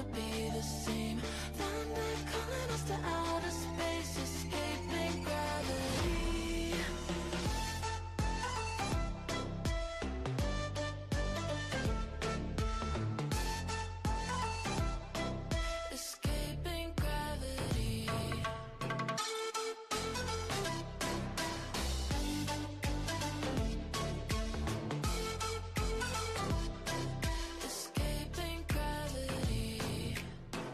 gonna be the same. Then they're calling us to outer space, escaping gravity. Escaping gravity. Escaping gravity.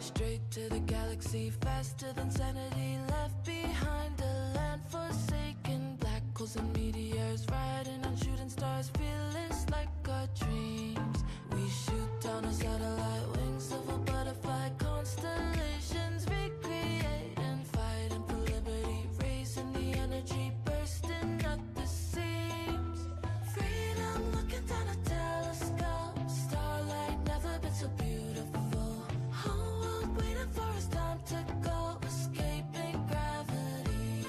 Straight to the galaxy, faster than sanity. Left behind a land forsaken. Black holes and meteors, riding on shooting stars. Fearless like our dreams. We shoot down a satellite, wings of a butterfly. Constellations recreate and fighting for liberty. Raising the energy, bursting at the seams. Freedom looking down a telescope. Starlight never been so beautiful. Whole world waiting for us, time to go. Escaping gravity.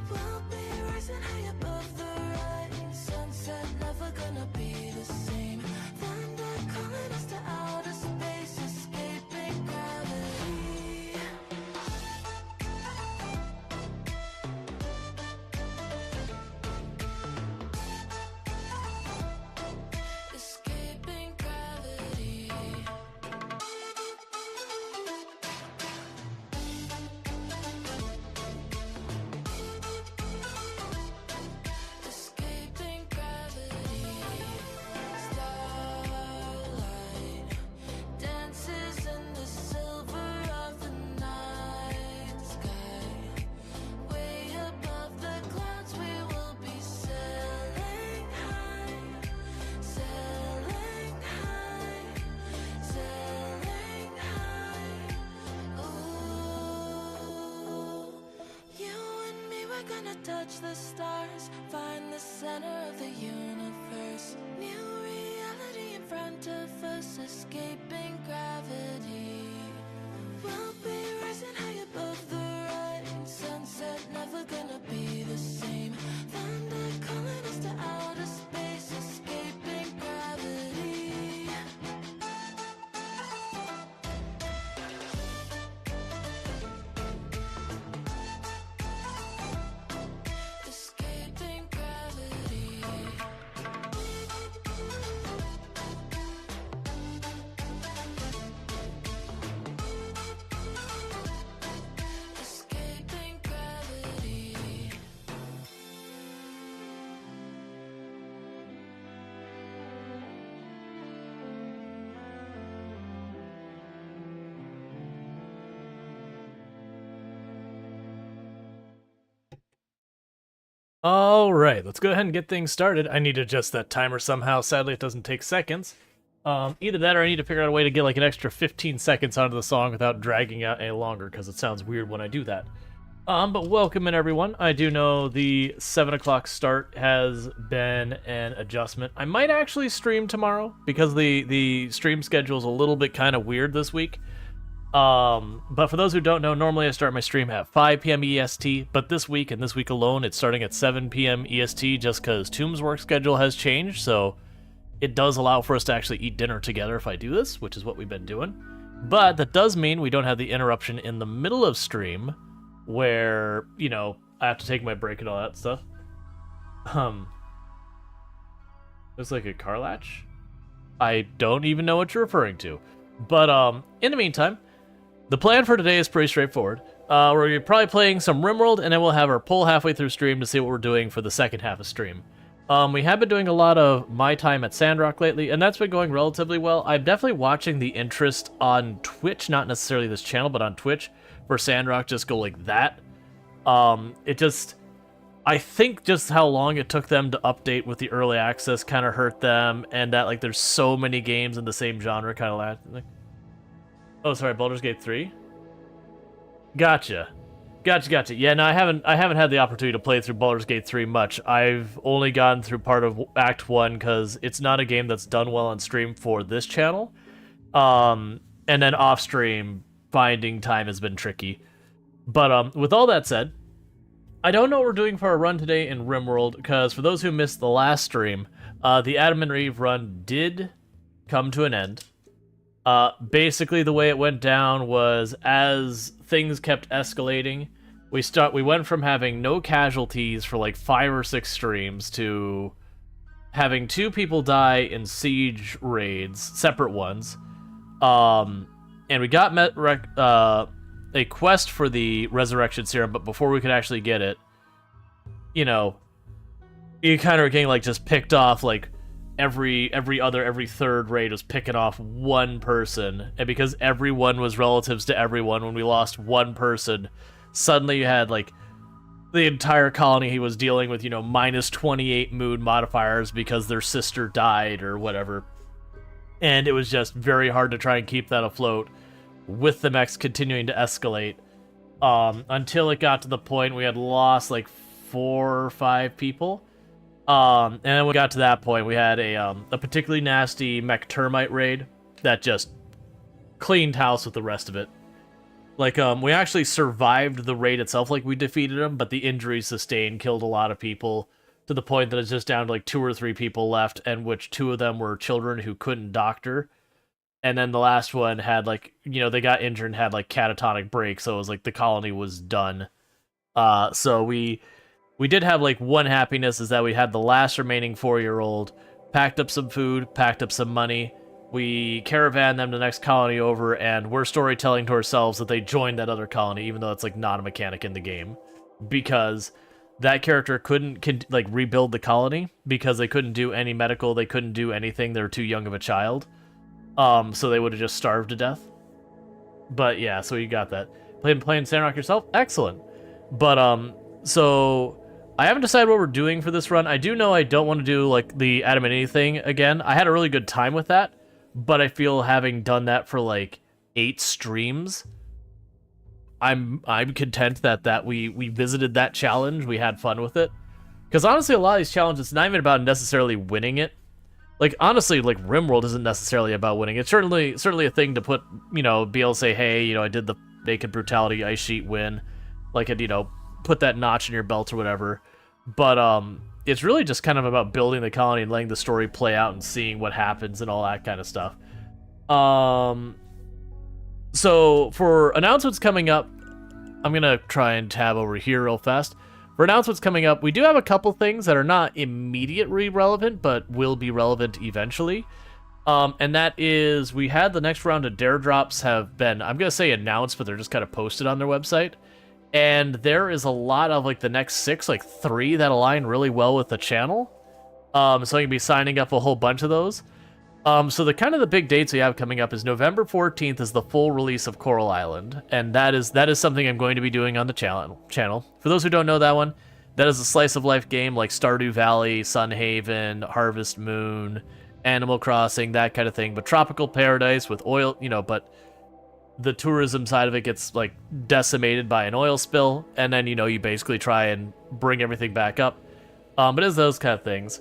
We'll be rising high above the rain. Sunset never gonna be the same. Thunder calling us to outer space. Escaping gravity. Escaping gravity. Escaping gravity. Starlight dances in the silver of the night sky. Way above the clouds we will be sailing high. Sailing high. Sailing high. Ooh. You and me, we're gonna touch the stars. Find the center of the universe. New reality in front of us. Escaping gravity. We'll be rising high above the rain. Sunset never gonna be the same. Thunder calling us to outer space. Escaping gravity. Escaping gravity. Escaping gravity. All right, let's go ahead and get things started. I need to adjust that timer somehow. Sadly, it doesn't take seconds. Either that or I need to figure out a way to get like an extra 15 seconds onto the song without dragging out any longer, because it sounds weird when I do that. But welcome in, everyone. I do know the 7 o'clock start has been an adjustment. I might actually stream tomorrow, because the stream schedule is a little bit kind of weird this week. But for those who don't know, normally I start my stream at 5 p.m. EST, but this week and this week alone, it's starting at 7 p.m. EST just because Tomb's work schedule has changed, so it does allow for us to actually eat dinner together if I do this, which is what we've been doing. But that does mean we don't have the interruption in the middle of stream where, you know, I have to take my break and all that stuff. There's like a car latch? I don't even know what you're referring to. But in the meantime, the plan for today is pretty straightforward. We're going to be probably playing some RimWorld, and then we'll have our poll halfway through stream to see what we're doing for the second half of stream. We have been doing a lot of my time at Sandrock lately, and that's been going relatively well. I'm definitely watching the interest on Twitch, not necessarily this channel, but on Twitch, for Sandrock just go like that. I think just how long it took them to update with the early access kind of hurt them, and that like there's so many games in the same genre kind of like. Oh, sorry, Baldur's Gate 3? Gotcha. Yeah, no, I haven't had the opportunity to play through Baldur's Gate 3 much. I've only gotten through part of Act 1 because it's not a game that's done well on stream for this channel. And then off stream, finding time has been tricky. But with all that said, I don't know what we're doing for our run today in RimWorld, because for those who missed the last stream, the Adam and Eve run did come to an end. Basically, the way it went down was as things kept escalating, we went from having no casualties for like 5 or 6 streams to having 2 people die in siege raids, separate ones. And we got a quest for the resurrection serum, but before we could actually get it, you know, you kind of were getting like just picked off like every third raid was picking off one person, and because everyone was relatives to everyone, when we lost one person, suddenly you had like the entire colony he was dealing with, you know, minus 28 mood modifiers because their sister died or whatever. And it was just very hard to try and keep that afloat with the mechs continuing to escalate, until it got to the point we had lost like 4 or 5 people. And then we got to that point, we had a particularly nasty mech termite raid that just cleaned house with the rest of it. Like, we actually survived the raid itself, like we defeated them, but the injuries sustained killed a lot of people, to the point that it's just down to like 2 or 3 people left, and which 2 of them were children who couldn't doctor. And then the last one had like, you know, they got injured and had like catatonic break, so it was like the colony was done. So we did have like one happiness, is that we had the last remaining 4-year-old, packed up some food, packed up some money. We caravanned them to the next colony over, and we're storytelling to ourselves that they joined that other colony, even though it's like not a mechanic in the game, because that character couldn't like rebuild the colony because they couldn't do any medical, they couldn't do anything, they were too young of a child. So they would have just starved to death. But yeah, so you got that. Playing Sandrock yourself? Excellent. But so I haven't decided what we're doing for this run. I do know I don't want to do like the Adamanity thing again. I had a really good time with that, but I feel having done that for like 8 streams, I'm content that we visited that challenge, we had fun with it. Because honestly, a lot of these challenges, it's not even about necessarily winning it. Like, honestly, like, RimWorld isn't necessarily about winning. It's certainly a thing to put, you know, be able to say, hey, you know, I did the Naked Brutality Ice Sheet win. Like, you know, put that notch in your belt or whatever. But, it's really just kind of about building the colony and letting the story play out and seeing what happens and all that kind of stuff. So, for announcements coming up, I'm going to try and tab over here real fast. For announcements coming up, we do have a couple things that are not immediately relevant, but will be relevant eventually. And that is, we had the next round of Dare Drops have been, I'm going to say announced, but they're just kind of posted on their website. And there is a lot of, like, the next 6, like 3 that align really well with the channel. So I'm going to be signing up a whole bunch of those. So the big dates we have coming up is November 14th is the full release of Coral Island, and that is something I'm going to be doing on the channel. For those who don't know that one, that is a slice of life game like Stardew Valley, Sunhaven, Harvest Moon, Animal Crossing, that kind of thing, but tropical paradise with oil, you know, but the tourism side of it gets like decimated by an oil spill, and then, you know, you basically try and bring everything back up. But it's those kind of things.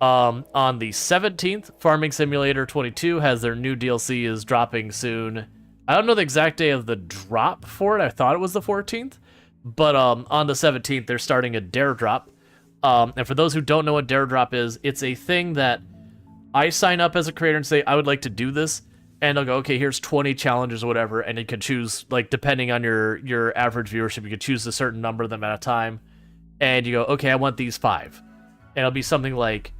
On the 17th, Farming Simulator 22 has their new DLC is dropping soon. I don't know the exact day of the drop for it. I thought it was the 14th. But on the 17th, they're starting a Dare Drop. And for those who don't know what Dare Drop is, it's a thing that I sign up as a creator and say, I would like to do this. And they'll go, okay, here's 20 challenges or whatever. And you can choose, like, depending on your average viewership, you can choose a certain number of them at a time. And you go, okay, I want these 5. And it'll be something like,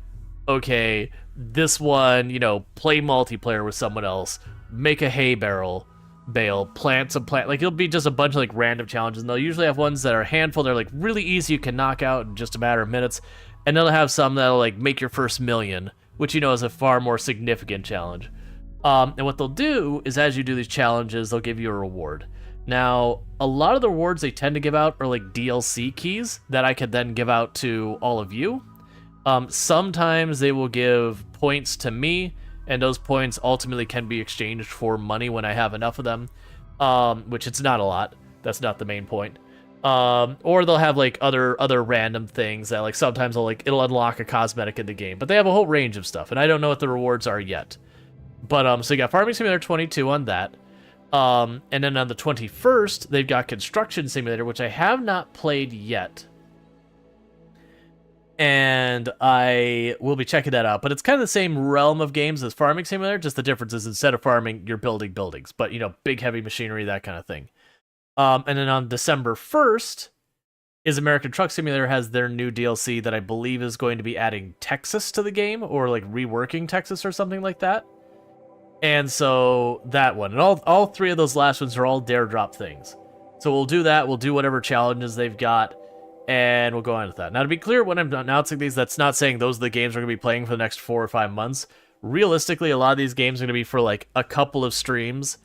okay, this one, you know, play multiplayer with someone else, make a hay bale, plant some plant. Like, it'll be just a bunch of, like, random challenges. And they'll usually have ones that are a handful. They're, like, really easy. You can knock out in just a matter of minutes. And they'll have some that'll, like, make your first million, which, you know, is a far more significant challenge. And what they'll do is, as you do these challenges, they'll give you a reward. Now, a lot of the rewards they tend to give out are, like, DLC keys that I could then give out to all of you. Sometimes they will give points to me, and those points ultimately can be exchanged for money when I have enough of them, which it's not a lot. That's not the main point. Or they'll have like other random things that, like, sometimes it'll unlock a cosmetic in the game, but they have a whole range of stuff, and I don't know what the rewards are yet. But so you got Farming Simulator 22 on that. And then on the 21st, they've got Construction Simulator, which I have not played yet. and I will be checking that out. But it's kind of the same realm of games as Farming Simulator, just the difference is instead of farming, you're building buildings, but big heavy machinery, that kind of thing. And then on December 1st is American Truck Simulator has their new DLC that I believe is going to be adding Texas to the game, or like reworking Texas or something like that. And so that one, and all three of those last ones are all dare drop things. So we'll do that. We'll do whatever challenges they've got, and we'll go on with that. Now, to be clear, when I'm announcing these, that's not saying those are the games we're going to be playing for the next 4 or 5 months. Realistically, a lot of these games are going to be for like a couple of streams,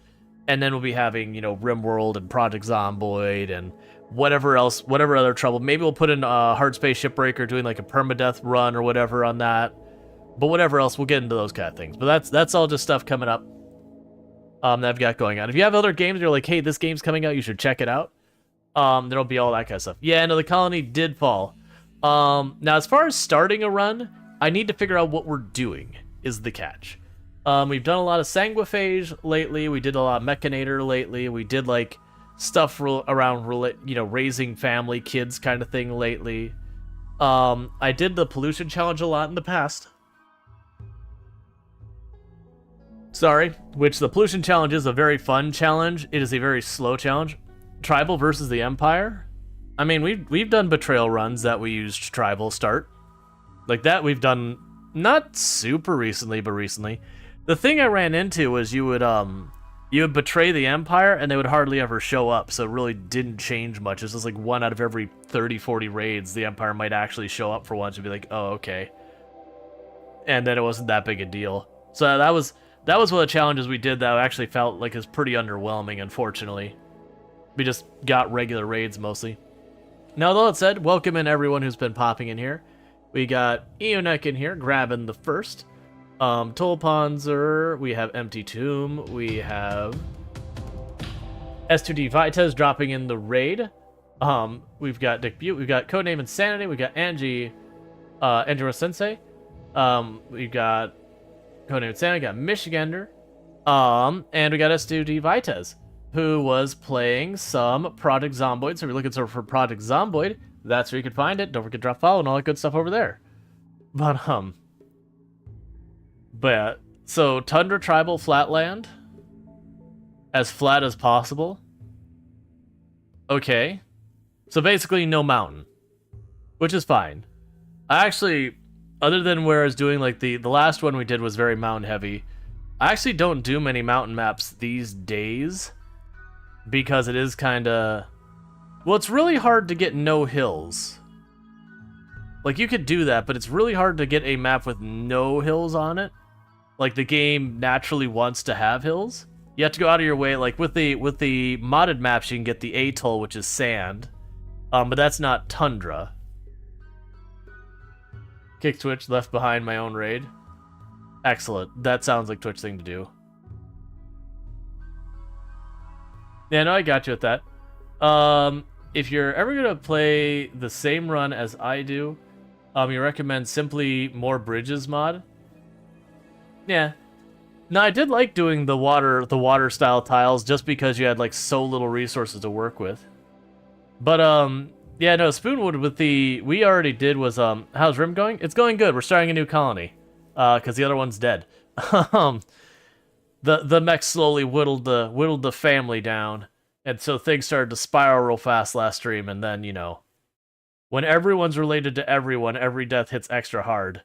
and then we'll be having, RimWorld and Project Zomboid and whatever else, whatever other trouble. Maybe we'll put in Hard Space Shipbreaker doing like a permadeath run or whatever on that. But whatever else, we'll get into those kind of things. But that's all just stuff coming up that I've got going on. If you have other games, you're like, hey, this game's coming out, you should check it out. There'll be all that kind of stuff. Yeah, no, the colony did fall. Now, as far as starting a run, I need to figure out what we're doing, is the catch. We've done a lot of Sanguiphage lately. We did a lot of Mechanator lately. We did, like, stuff around, raising family, kids kind of thing lately. I did the pollution challenge a lot in the past. Sorry, which the pollution challenge is a very fun challenge. It is a very slow challenge. Tribal versus the Empire. I mean, we've done betrayal runs that we used Tribal start. Like that we've done not super recently, but recently. The thing I ran into was you would betray the Empire and they would hardly ever show up, so it really didn't change much. It's just like 1 out of every 30-40 raids the Empire might actually show up for once and be like, oh, okay. And then it wasn't that big a deal. So that was one of the challenges we did that I actually felt like is pretty underwhelming, unfortunately. We just got regular raids mostly. Now, though it said, welcome in everyone who's been popping in here. We got Eonek in here, grabbing the first. Tolpanzer, we have Empty Tomb, we have S2D Vitez dropping in the raid. We've got Dick Butte, we've got Codename Insanity, we've got Angie, Angela Sensei. We've got Codename Insanity, we got Michigander, and we got S2D Vitez, who was playing some Project Zomboid. So if you're looking for Project Zomboid, that's where you can find it. Don't forget to drop follow and all that good stuff over there. But yeah, so Tundra Tribal Flatland, as flat as possible. Okay, so basically no mountain, which is fine. I actually, other than where I was doing like the last one we did was very mountain heavy, I actually don't do many mountain maps these days because it is kind of, well, it's really hard to get no hills. Like you could do that, but it's really hard to get a map with no hills on it. Like the game naturally wants to have hills. You have to go out of your way. Like with the modded maps, you can get the atoll, which is sand, but that's not tundra. Kick Twitch, left behind my own raid. Excellent. That sounds like Twitch thing to do. Yeah, no, I got you with that. If you're ever gonna play the same run as I do, you recommend simply more bridges mod. Yeah. No, I did like doing the water style tiles just because you had like so little resources to work with. But yeah, no, Spoonwood with we already did was how's Rim going? It's going good. We're starting a new colony. Cause the other one's dead. The mech slowly whittled the family down, and so things started to spiral real fast last stream, and then, when everyone's related to everyone, every death hits extra hard.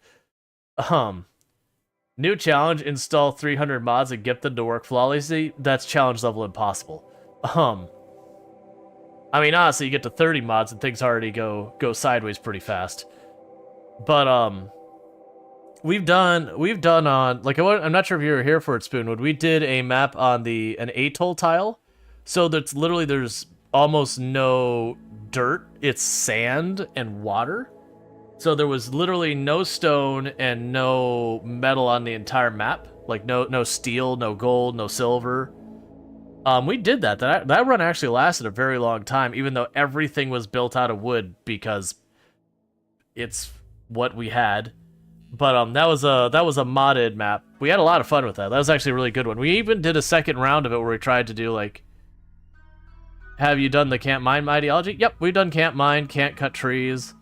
New challenge, install 300 mods and get them to work flawlessly. That's challenge level impossible. I mean, honestly, you get to 30 mods and things already go sideways pretty fast. But, we've done on, like, I'm not sure if you were here for it, Spoonwood. We did a map on an atoll tile. So that's literally, there's almost no dirt. It's sand and water. So there was literally no stone and no metal on the entire map. Like no steel, no gold, no silver. We did that. That run actually lasted a very long time, even though everything was built out of wood because it's what we had. But that was a modded map. We had a lot of fun with that. That was actually a really good one. We even did a second round of it where we tried to do like, have you done the can't mine ideology? Yep, we've done can't mine, can't cut trees.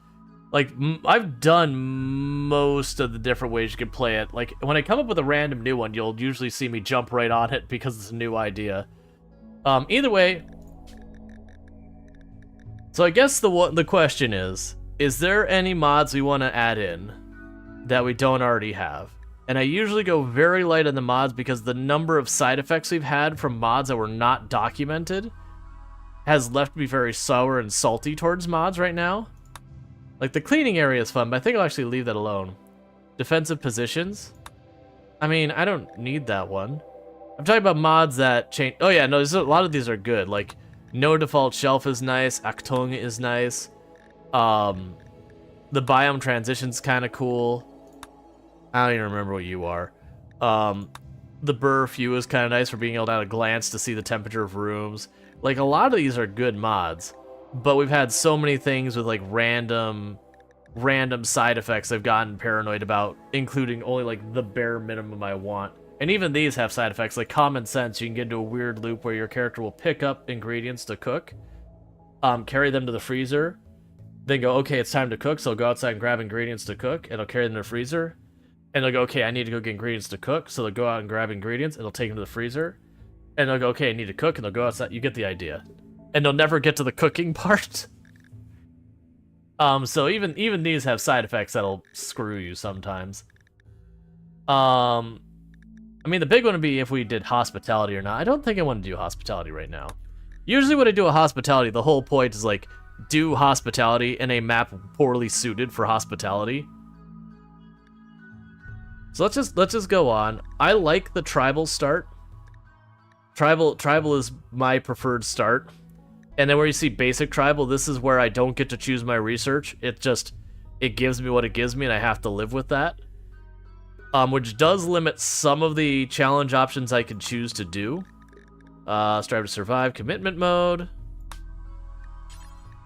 Like, I've done most of the different ways you can play it. Like, when I come up with a random new one, you'll usually see me jump right on it because it's a new idea. Either way, so I guess the question is there any mods we want to add in that we don't already have? And I usually go very light on the mods because the number of side effects we've had from mods that were not documented has left me very sour and salty towards mods right now. Like, the cleaning area is fun, but I think I'll actually leave that alone. Defensive positions? I mean, I don't need that one. I'm talking about mods that change... Oh yeah, no, a lot of these are good. Like, no default shelf is nice. Achtung is nice. The biome transition's kind of cool. I don't even remember what you are. The Burr Few is kind of nice for being able to at a glance to see the temperature of rooms. Like, a lot of these are good mods. But we've had so many things with, like, random side effects I've gotten paranoid about, including only, like, the bare minimum I want. And even these have side effects, like common sense. You can get into a weird loop where your character will pick up ingredients to cook, carry them to the freezer, then go, okay, it's time to cook, so they'll go outside and grab ingredients to cook, and they'll carry them to the freezer, and they'll go, okay, I need to go get ingredients to cook, so they'll go out and grab ingredients, and they'll take them to the freezer, and they'll go, okay, I need to cook, and they'll go outside. You get the idea. And they'll never get to the cooking part. So even these have side effects that'll screw you sometimes. I mean, the big one would be if we did hospitality or not. I don't think I want to do hospitality right now. Usually when I do a hospitality, the whole point is, like, do hospitality in a map poorly suited for hospitality. So let's just go on. I like the tribal start. Tribal is my preferred start. And then where you see basic tribal, this is where I don't get to choose my research. It gives me what it gives me, and I have to live with that. Which does limit some of the challenge options I can choose to do. Strive to survive, commitment mode.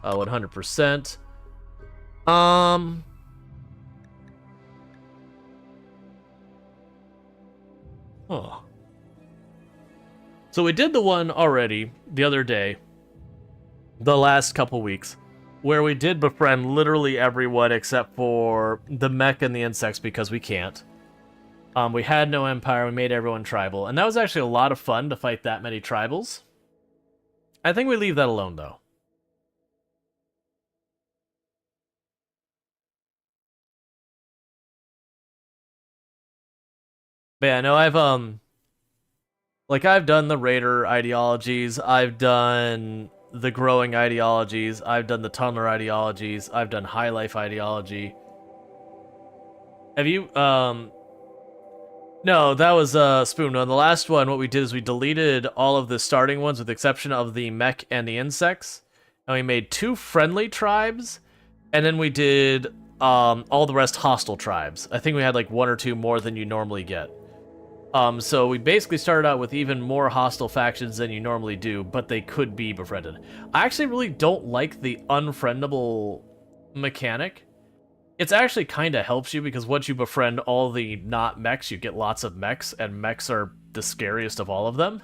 100%. Oh. So we did the one already the other day. The last couple weeks, where we did befriend literally everyone except for the mech and the insects because we can't. We had no empire, we made everyone tribal, and that was actually a lot of fun to fight that many tribals. I think we leave that alone, though. But yeah, no, I've done the Raider ideologies, I've done the growing ideologies, I've done the tunneler ideologies, I've done high life ideology. Have you, no, that was, Spoon. On the last one, what we did is we deleted all of the starting ones with the exception of the mech and the insects, and we made 2 friendly tribes, and then we did, all the rest hostile tribes. I think we had, like, 1 or 2 more than you normally get. So we basically started out with even more hostile factions than you normally do, but they could be befriended. I actually really don't like the unfriendable mechanic. It's actually kind of helps you because once you befriend all the not mechs, you get lots of mechs, and mechs are the scariest of all of them.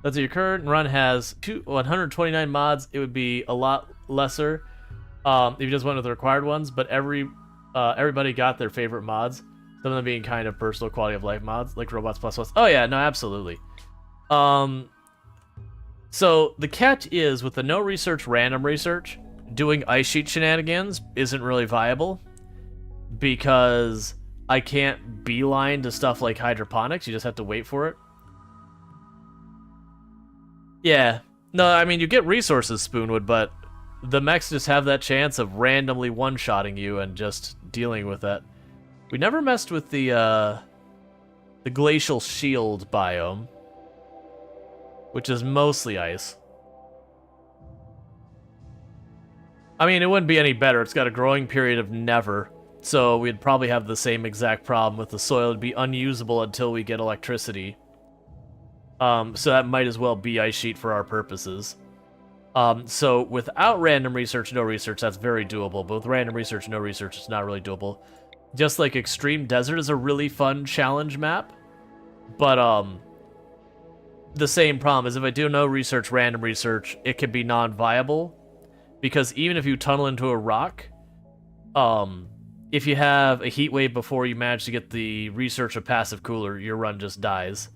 That's your current run has 129 mods. It would be a lot lesser if you just went with the required ones, but everybody got their favorite mods. Some of them being kind of personal quality of life mods, like Robots Plus Plus. Oh yeah, no, absolutely. So the catch is, with the no research, random research, doing ice sheet shenanigans isn't really viable because I can't beeline to stuff like hydroponics. You just have to wait for it. Yeah. No, I mean, you get resources, Spoonwood, but the mechs just have that chance of randomly one-shotting you and just dealing with that. We never messed with the glacial shield biome, which is mostly ice. I mean, it wouldn't be any better. It's got a growing period of never, so we'd probably have the same exact problem with the soil. It'd be unusable until we get electricity. So that might as well be ice sheet for our purposes. So without random research, no research, that's very doable. But with random research, no research, it's not really doable. Just like Extreme Desert is a really fun challenge map, but the same problem is if I do no research, random research, it can be non-viable because even if you tunnel into a rock, if you have a heat wave before you manage to get the research of passive cooler, your run just dies.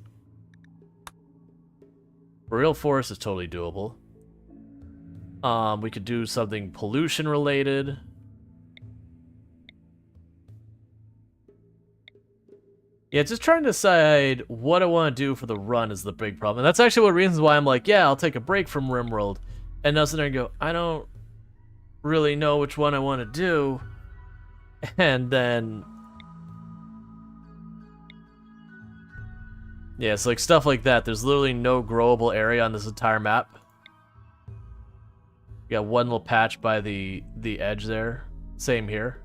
Boreal forest is totally doable. We could do something pollution related. Yeah, just trying to decide what I want to do for the run is the big problem. And that's actually one of the reasons why I'm like, yeah, I'll take a break from RimWorld. And now sit there and go, I don't really know which one I want to do. And then... yeah, it's like stuff like that. There's literally no growable area on this entire map. You got one little patch by the edge there. Same here.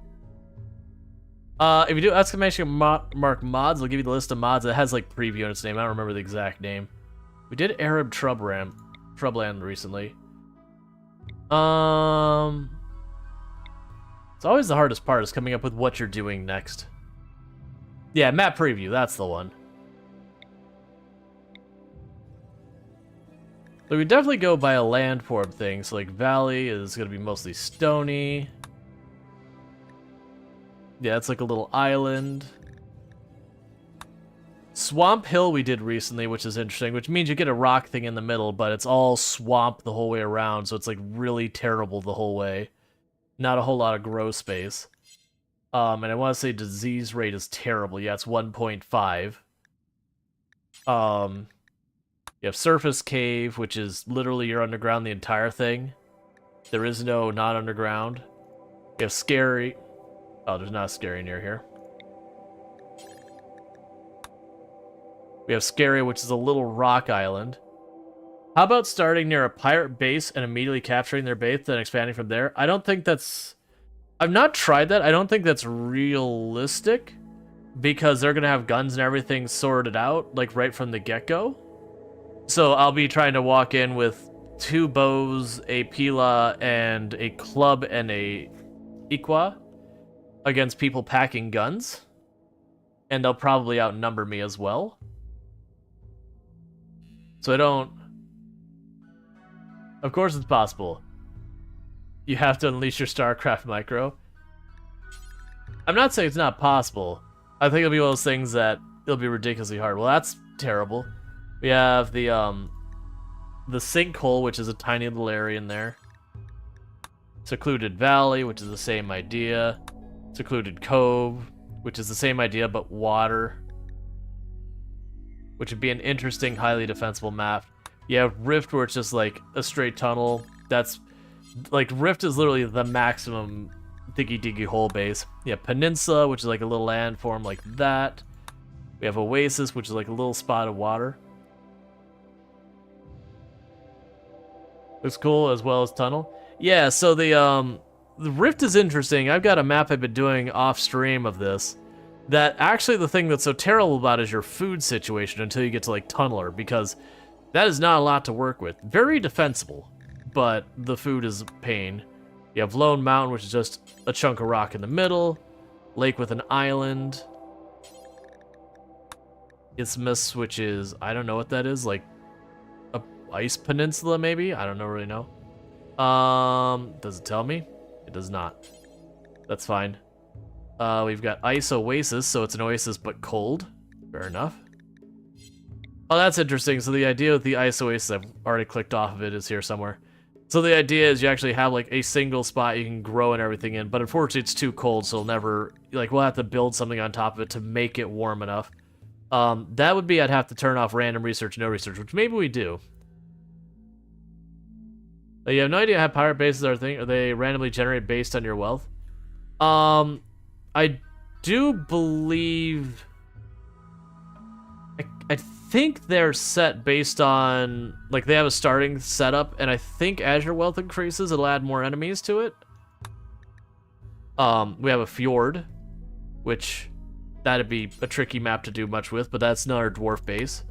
If you do exclamation mark mods, it'll give you the list of mods. It has like preview in its name. I don't remember the exact name. We did Arab Shrubland recently. It's always the hardest part is coming up with what you're doing next. Yeah, map preview, that's the one. So we definitely go by a landform thing. So like Valley is going to be mostly stony. Yeah, it's like a little island. Swamp Hill we did recently, which is interesting, which means you get a rock thing in the middle, but it's all swamp the whole way around, so it's like really terrible the whole way. Not a whole lot of grow space. And I want to say disease rate is terrible. Yeah, it's 1.5. You have Surface Cave, which is literally you're underground the entire thing. There is no not underground. You have Scary. Oh, there's not a Scary near here. We have Scary, which is a little rock island. How about starting near a pirate base and immediately capturing their base, then expanding from there? I don't think that's... I've not tried that. I don't think that's realistic, because they're going to have guns and everything sorted out, like, right from the get-go. So I'll be trying to walk in with 2 bows, a pila, and a club and a iqua against people packing guns. And they'll probably outnumber me as well. So I don't... Of course it's possible. You have to unleash your StarCraft micro. I'm not saying it's not possible. I think it'll be one of those things that it'll be ridiculously hard. Well, that's terrible. We have the sinkhole, which is a tiny little area in there. Secluded Valley, which is the same idea. Secluded Cove, which is the same idea, but water. Which would be an interesting, highly defensible map. You have Rift, where it's just like a straight tunnel. That's like Rift is literally the maximum diggy hole base. You have Peninsula, which is like a little landform like that. We have Oasis, which is like a little spot of water. Looks cool, as well as Tunnel. Yeah, so the Rift is interesting. I've got a map I've been doing off stream of this. That actually the thing that's so terrible about is your food situation until you get to like Tunneler, because that is not a lot to work with. Very defensible, but the food is a pain. You have Lone Mountain, which is just a chunk of rock in the middle. Lake with an island. Isthmus, which is, I don't know what that is, like a ice peninsula maybe? I don't really know. Does it tell me? It does not. That's fine. We've got Ice Oasis, so it's an oasis but cold. Fair enough. Oh, that's interesting. So the idea with the Ice Oasis, I've already clicked off of it, is here somewhere. So the idea is you actually have like a single spot you can grow and everything in, but unfortunately it's too cold, so it'll never, like, we'll have to build something on top of it to make it warm enough. That would be, I'd have to turn off random research, no research, which maybe we do. You have no idea how pirate bases are thing. Are they randomly generated based on your wealth? I do believe... I think they're set based on... Like, they have a starting setup, and I think as your wealth increases, it'll add more enemies to it. We have a fjord, which... That'd be a tricky map to do much with, but that's not our dwarf base.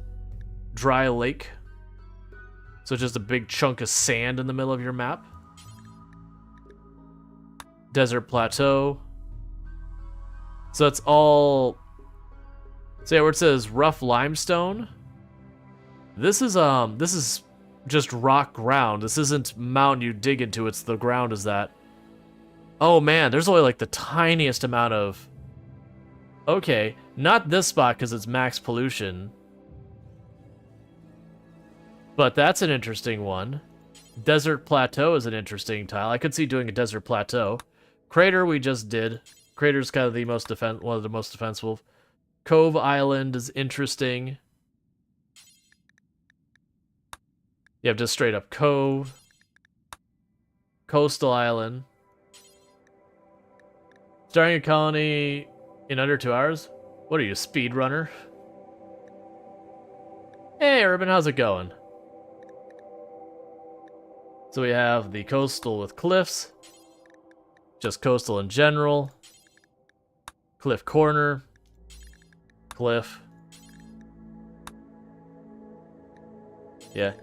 Dry lake. So just a big chunk of sand in the middle of your map. Desert plateau. So it's all... So yeah, where it says rough limestone. This is just rock ground. This isn't mountain you dig into, it's the ground is that. Oh man, there's only like the tiniest amount of... Okay, not this spot because it's max pollution. But that's an interesting one. Desert Plateau is an interesting tile. I could see doing a Desert Plateau. Crater we just did. Crater's kind of the most one of the most defensible. Cove Island is interesting. You have just straight up Cove. Coastal Island. Starting a colony in under 2 hours? What are you, a speedrunner? Hey, Urban, how's it going? So we have the coastal with cliffs. Just coastal in general. Cliff corner. Cliff. Yeah.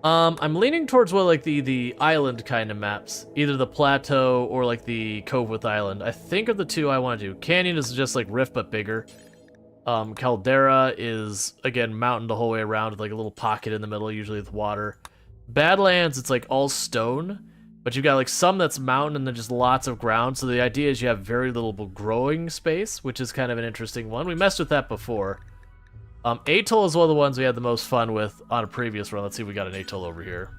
I'm leaning towards what like the island kind of maps. Either the plateau or like the cove with island. I think of the two I want to do. Canyon is just like Rift but bigger. Caldera is again mountain the whole way around with like a little pocket in the middle, usually with water. Badlands, it's like all stone, but you've got like some that's mountain and then just lots of ground. So the idea is you have very little growing space, which is kind of an interesting one. We messed with that before. Atoll is one of the ones we had the most fun with on a previous run. Let's see if we got an atoll over here.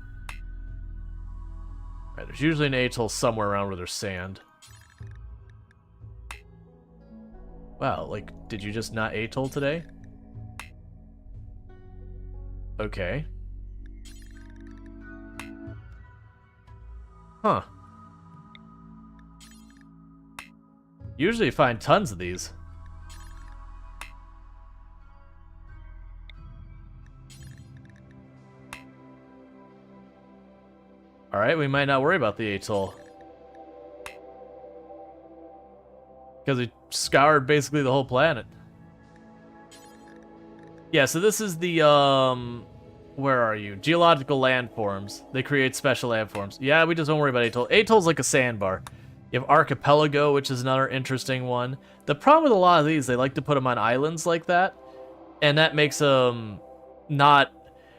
Alright, there's usually an atoll somewhere around where there's sand. Wow, like, did you just not atoll today? Okay. Huh. Usually you find tons of these. Alright, we might not worry about the atoll. Because we scoured basically the whole planet. Yeah, so this is the, where are you? Geological landforms. They create special landforms. Yeah, we just don't worry about atoll. Atoll's like a sandbar. You have archipelago, which is another interesting one. The problem with a lot of these, they like to put them on islands like that. And that makes them not...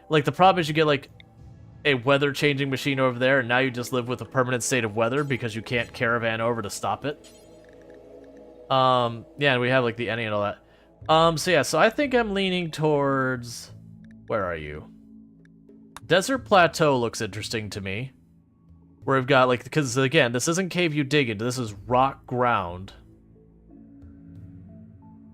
Like, the problem is you get, like, a weather-changing machine over there, and now you just live with a permanent state of weather because you can't caravan over to stop it. Yeah, and we have, like, the NE and all that. So yeah, so I think I'm leaning towards... Where are you? Desert Plateau looks interesting to me. Where we've got, like, because, again, this isn't cave you dig into, this is rock ground.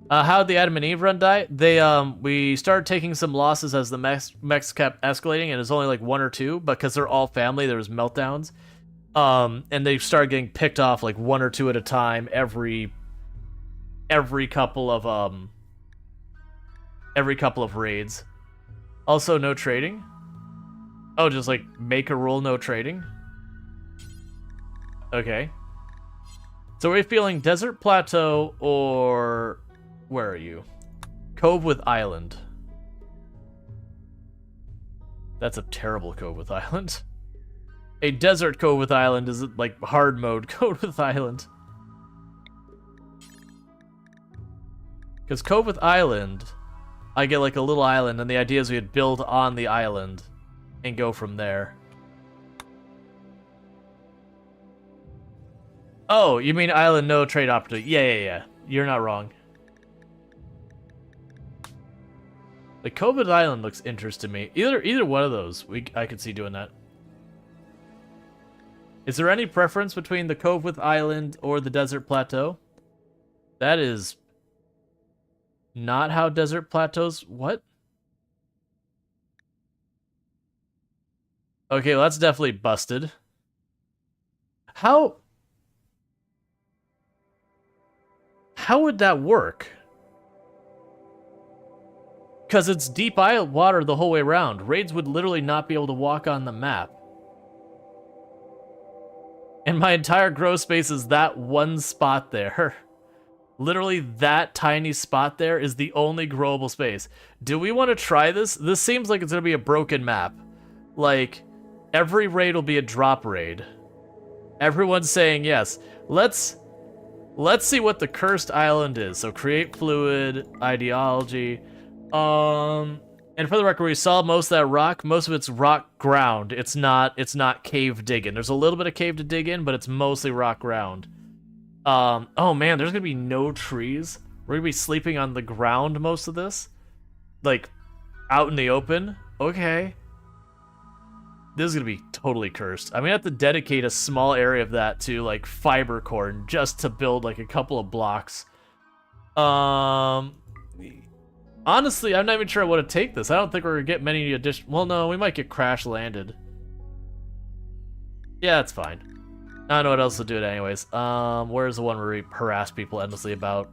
How'd the Adam and Eve run die? They, we started taking some losses as the mechs kept escalating, and it's only, like, 1 or 2, but because they're all family, there was meltdowns. And they started getting picked off, like, 1 or 2 at a time every couple of raids. Also, no trading. Oh, just like make a rule, no trading. Okay. So we're feeling Desert Plateau or where are you? Cove with Island. That's a terrible Cove with Island. A desert Cove with Island is like hard mode Cove with Island. Because Cove with Island, I get like a little island, and the idea is we'd build on the island and go from there. Oh, you mean island no trade opportunity? Yeah. You're not wrong. The Cove with Island looks interesting to me. Either one of those, I could see doing that. Is there any preference between the Cove with Island or the Desert Plateau? That is not how Desert Plateaus... What? Okay, well, that's definitely busted. How would that work? Because it's deep water the whole way around. Raids would literally not be able to walk on the map. And my entire grow space is that one spot there. Literally that tiny spot there is the only growable space. Do we want to try this? This seems like it's going to be a broken map. Like, every raid will be a drop raid. Everyone's saying yes. Let's see what the cursed island is. So create fluid, ideology. And for the record, we saw most of that rock. Most of it's rock ground. It's not cave digging. There's a little bit of cave to dig in, but it's mostly rock ground. Oh man, there's gonna be no trees. We're gonna be sleeping on the ground most of this, like out in the open. Okay, this is gonna be totally cursed. I'm gonna have to dedicate a small area of that to like fiber corn just to build like a couple of blocks. Honestly, I'm not even sure I want to take this. I don't think we're gonna get many additional. Well, no, we might get crash landed. Yeah, that's fine. I don't know what else to do it anyways. Where's the one where we harass people endlessly about?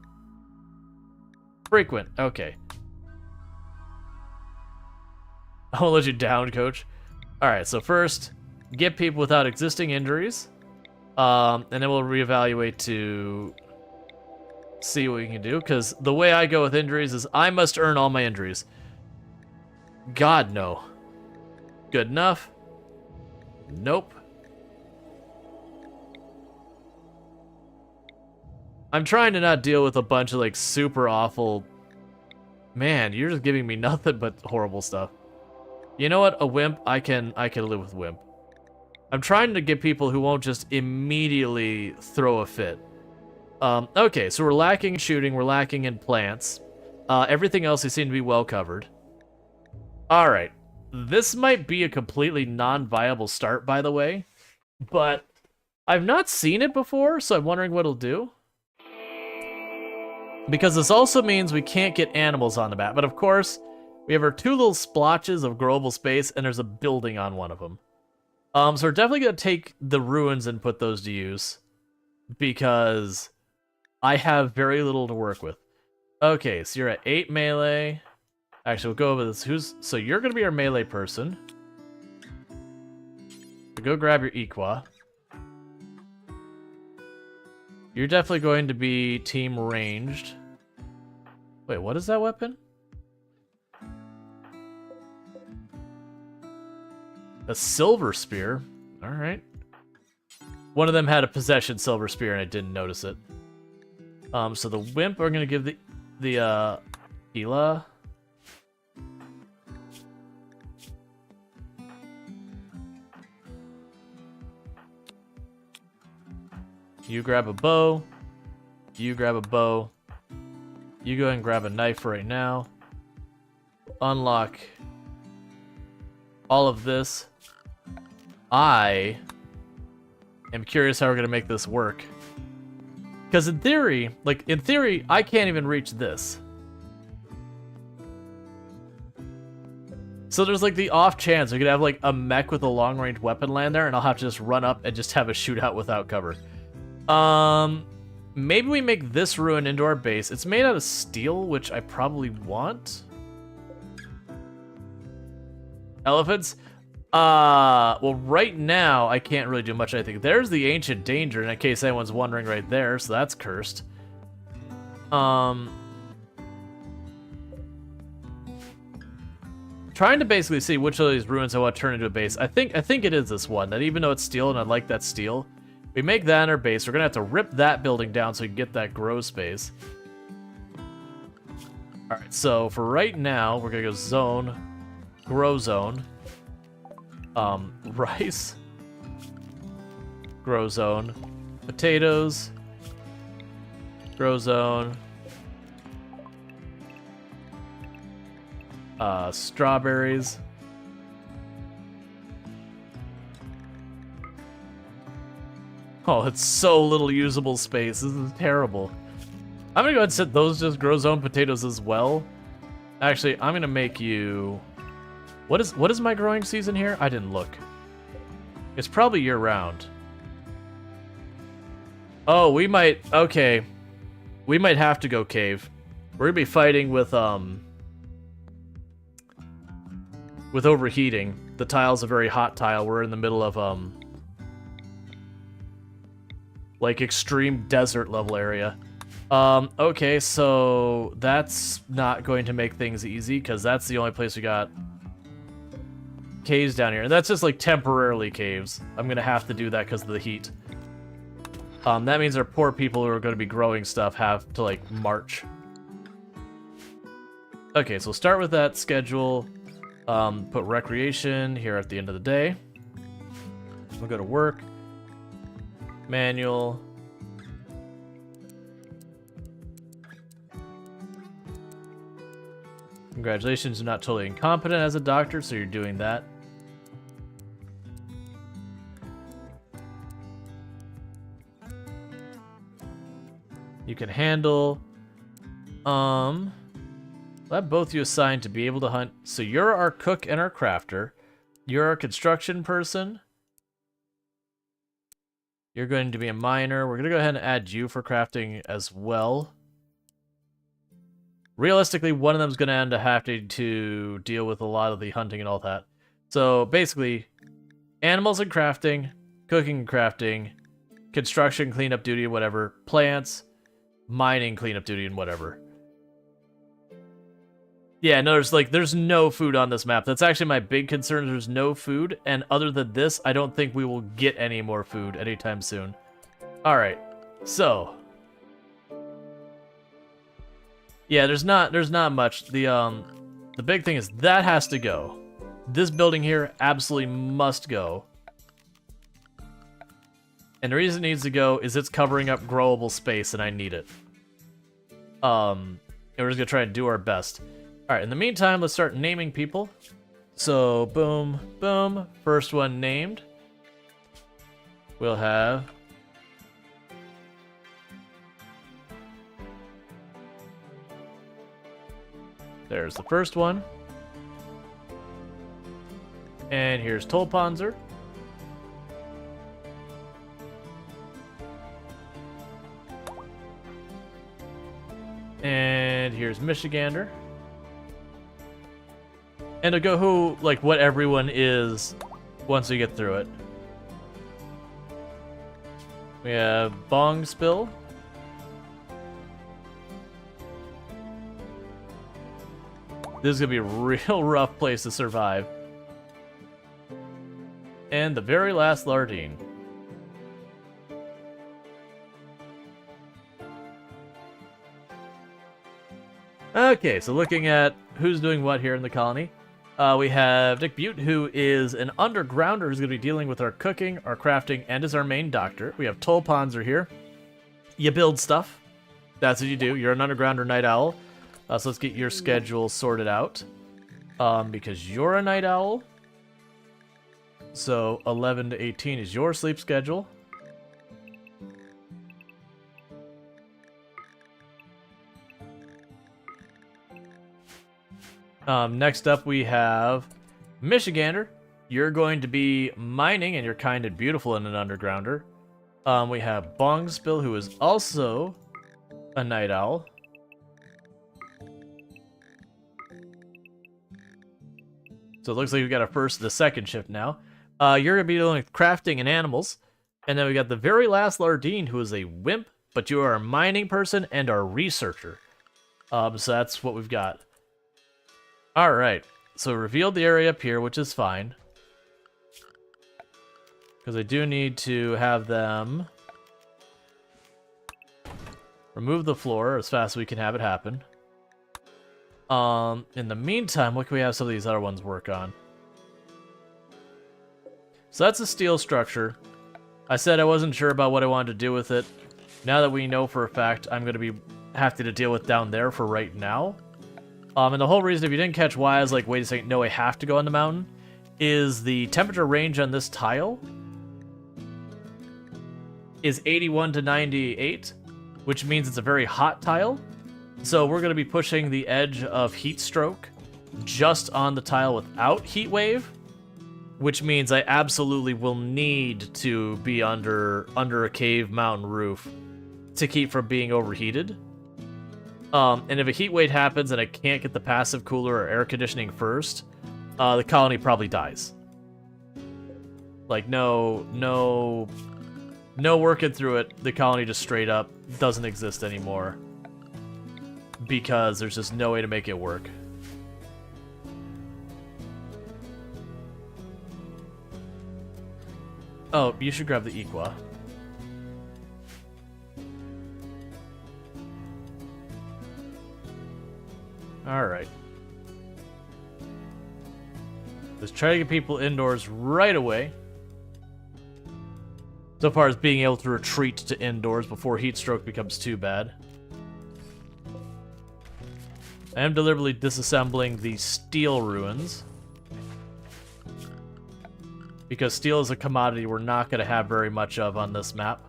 Frequent. Okay. I won't let you down, coach. Alright, so first, get people without existing injuries. And then we'll reevaluate to see what we can do, because the way I go with injuries is I must earn all my injuries. God, no. Good enough? Nope. I'm trying to not deal with a bunch of like super awful... Man, you're just giving me nothing but horrible stuff. You know what? A wimp, I can live with wimp. I'm trying to get people who won't just immediately throw a fit. Okay, so we're lacking in shooting, we're lacking in plants. Everything else they seem to be well covered. Alright. This might be a completely non-viable start, by the way. But I've not seen it before, so I'm wondering what it'll do. Because this also means we can't get animals on the map. But of course, we have our two little splotches of growable space, and there's a building on one of them. So we're definitely going to take the ruins and put those to use. Because I have very little to work with. Okay, so you're at 8 melee. Actually, we'll go over this. So you're going to be our melee person. So go grab your Equa. You're definitely going to be team ranged. Wait, what is that weapon? A silver spear. Alright. One of them had a possession silver spear and I didn't notice it. So the wimp are gonna give the Hela. You grab a bow. You grab a bow. You go ahead and grab a knife right now. Unlock all of this. I am curious how we're gonna make this work. Because in theory, I can't even reach this. So there's like the off chance we could have like a mech with a long range weapon land there and I'll have to just run up and just have a shootout without cover. Maybe we make this ruin into our base. It's made out of steel, which I probably want. Elephants? Well, right now, I can't really do much, I think. There's the ancient danger, in case anyone's wondering right there, so that's cursed. Trying to basically see which of these ruins I want to turn into a base. I think it is this one, that even though it's steel and I like that steel, we make that in our base. We're gonna have to rip that building down so we can get that grow space. Alright, so for right now, we're gonna go zone, grow zone, rice, grow zone, potatoes, grow zone, strawberries. Oh, it's so little usable space. This is terrible. I'm gonna go ahead and set those just grow zone potatoes as well. Actually, I'm gonna make you... What is my growing season here? I didn't look. It's probably year round. Oh, we might... Okay. We might have to go cave. We're gonna be fighting with overheating. The tile's a very hot tile. We're in the middle of, like, extreme desert level area. Okay, so that's not going to make things easy, because that's the only place we got caves down here. And that's just, like, temporarily caves. I'm gonna have to do that because of the heat. That means our poor people who are going to be growing stuff have to, like, march. Okay, so we'll start with that schedule. Put recreation here at the end of the day. We'll go to work. Manual. Congratulations, you're not totally incompetent as a doctor, so you're doing that. You can handle. We'll have both you assigned to be able to hunt. So you're our cook and our crafter. You're our construction person. You're going to be a miner. We're going to go ahead and add you for crafting as well. Realistically, one of them is going to end up having to deal with a lot of the hunting and all that. So basically, animals and crafting, cooking and crafting, construction, cleanup duty and whatever, plants, mining, cleanup duty and whatever. Yeah, no, there's no food on this map. That's actually my big concern. There's no food, and other than this, I don't think we will get any more food anytime soon. All right, so yeah, there's not much. The big thing is that has to go. This building here absolutely must go. And the reason it needs to go is it's covering up growable space, and I need it. And we're just gonna try and do our best. All right, in the meantime, let's start naming people. So, boom, boom. First one named. We'll have... There's the first one. And here's Tolpanzer. And here's Michigander. And to go who, like, what everyone is once we get through it. We have Bong Spill. This is gonna be a real rough place to survive. And the very last Lardine. Okay, so looking at who's doing what here in the colony. We have Dick Butte, who is an undergrounder who's going to be dealing with our cooking, our crafting, and is our main doctor. We have Tolpanzer here. You build stuff. That's what you do. You're an undergrounder night owl. So let's get your schedule sorted out. Because you're a night owl. So 11 to 18 is your sleep schedule. Next up we have Michigander. You're going to be mining, and you're kind and beautiful in an undergrounder. We have Bongspill, who is also a night owl. So it looks like we've got the second shift now. You're going to be dealing with crafting and animals. And then we got the very last Lardine, who is a wimp, but you are a mining person and our researcher. So that's what we've got. Alright, so revealed the area up here, which is fine. Because I do need to have them remove the floor as fast as we can have it happen. In the meantime, what can we have some of these other ones work on? So that's a steel structure. I said I wasn't sure about what I wanted to do with it. Now that we know for a fact, I'm going to be having to deal with down there for right now. And the whole reason, if you didn't catch why I was like, wait a second, no, I have to go on the mountain, is the temperature range on this tile is 81 to 98, which means it's a very hot tile. So we're going to be pushing the edge of heat stroke just on the tile without heat wave, which means I absolutely will need to be under a cave mountain roof to keep from being overheated. And if a heat wave happens and I can't get the passive cooler or air conditioning first, the colony probably dies. Like, no working through it. The colony just straight up doesn't exist anymore. Because there's just no way to make it work. Oh, you should grab the Equa. Alright. Let's try to get people indoors right away. So far as being able to retreat to indoors before heat stroke becomes too bad. I am deliberately disassembling the steel ruins. Because steel is a commodity we're not going to have very much of on this map.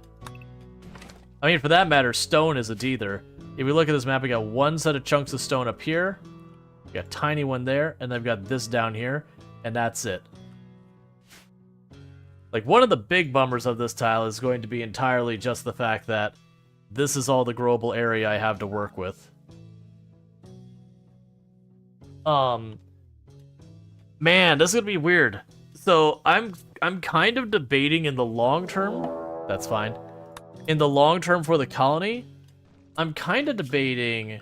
I mean, for that matter, stone isn't either. If we look at this map, we got one set of chunks of stone up here. We got a tiny one there, and then we've got this down here, and that's it. Like, one of the big bummers of this tile is going to be entirely just the fact that this is all the growable area I have to work with. Man, this is gonna be weird. So I'm kind of debating in the long term. That's fine. In the long term for the colony, I'm kind of debating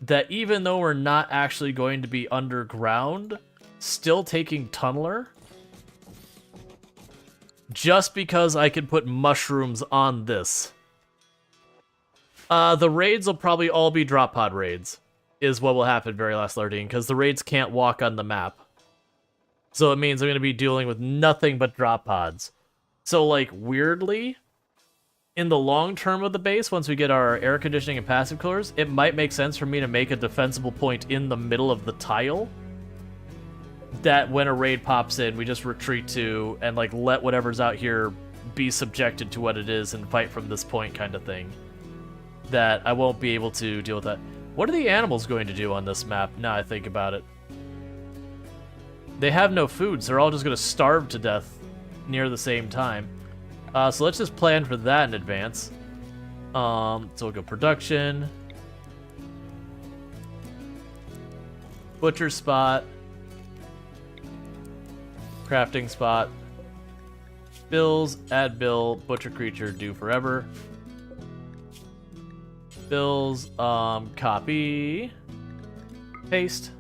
that even though we're not actually going to be underground, still taking tunneler. Just because I can put mushrooms on this. The raids will probably all be drop pod raids, is what will happen very last Lardine, because the raids can't walk on the map. So it means I'm going to be dealing with nothing but drop pods. So, like, weirdly, in the long term of the base, once we get our air conditioning and passive coolers, it might make sense for me to make a defensible point in the middle of the tile that when a raid pops in, we just retreat to and, like, let whatever's out here be subjected to what it is and fight from this point kind of thing. That I won't be able to deal with that. What are the animals going to do on this map, now I think about it? They have no food, so they're all just going to starve to death near the same time. So let's just plan for that in advance. So we'll go production. Butcher spot. Crafting spot. Bills, add bill, butcher creature, do forever. Bills, copy. Paste.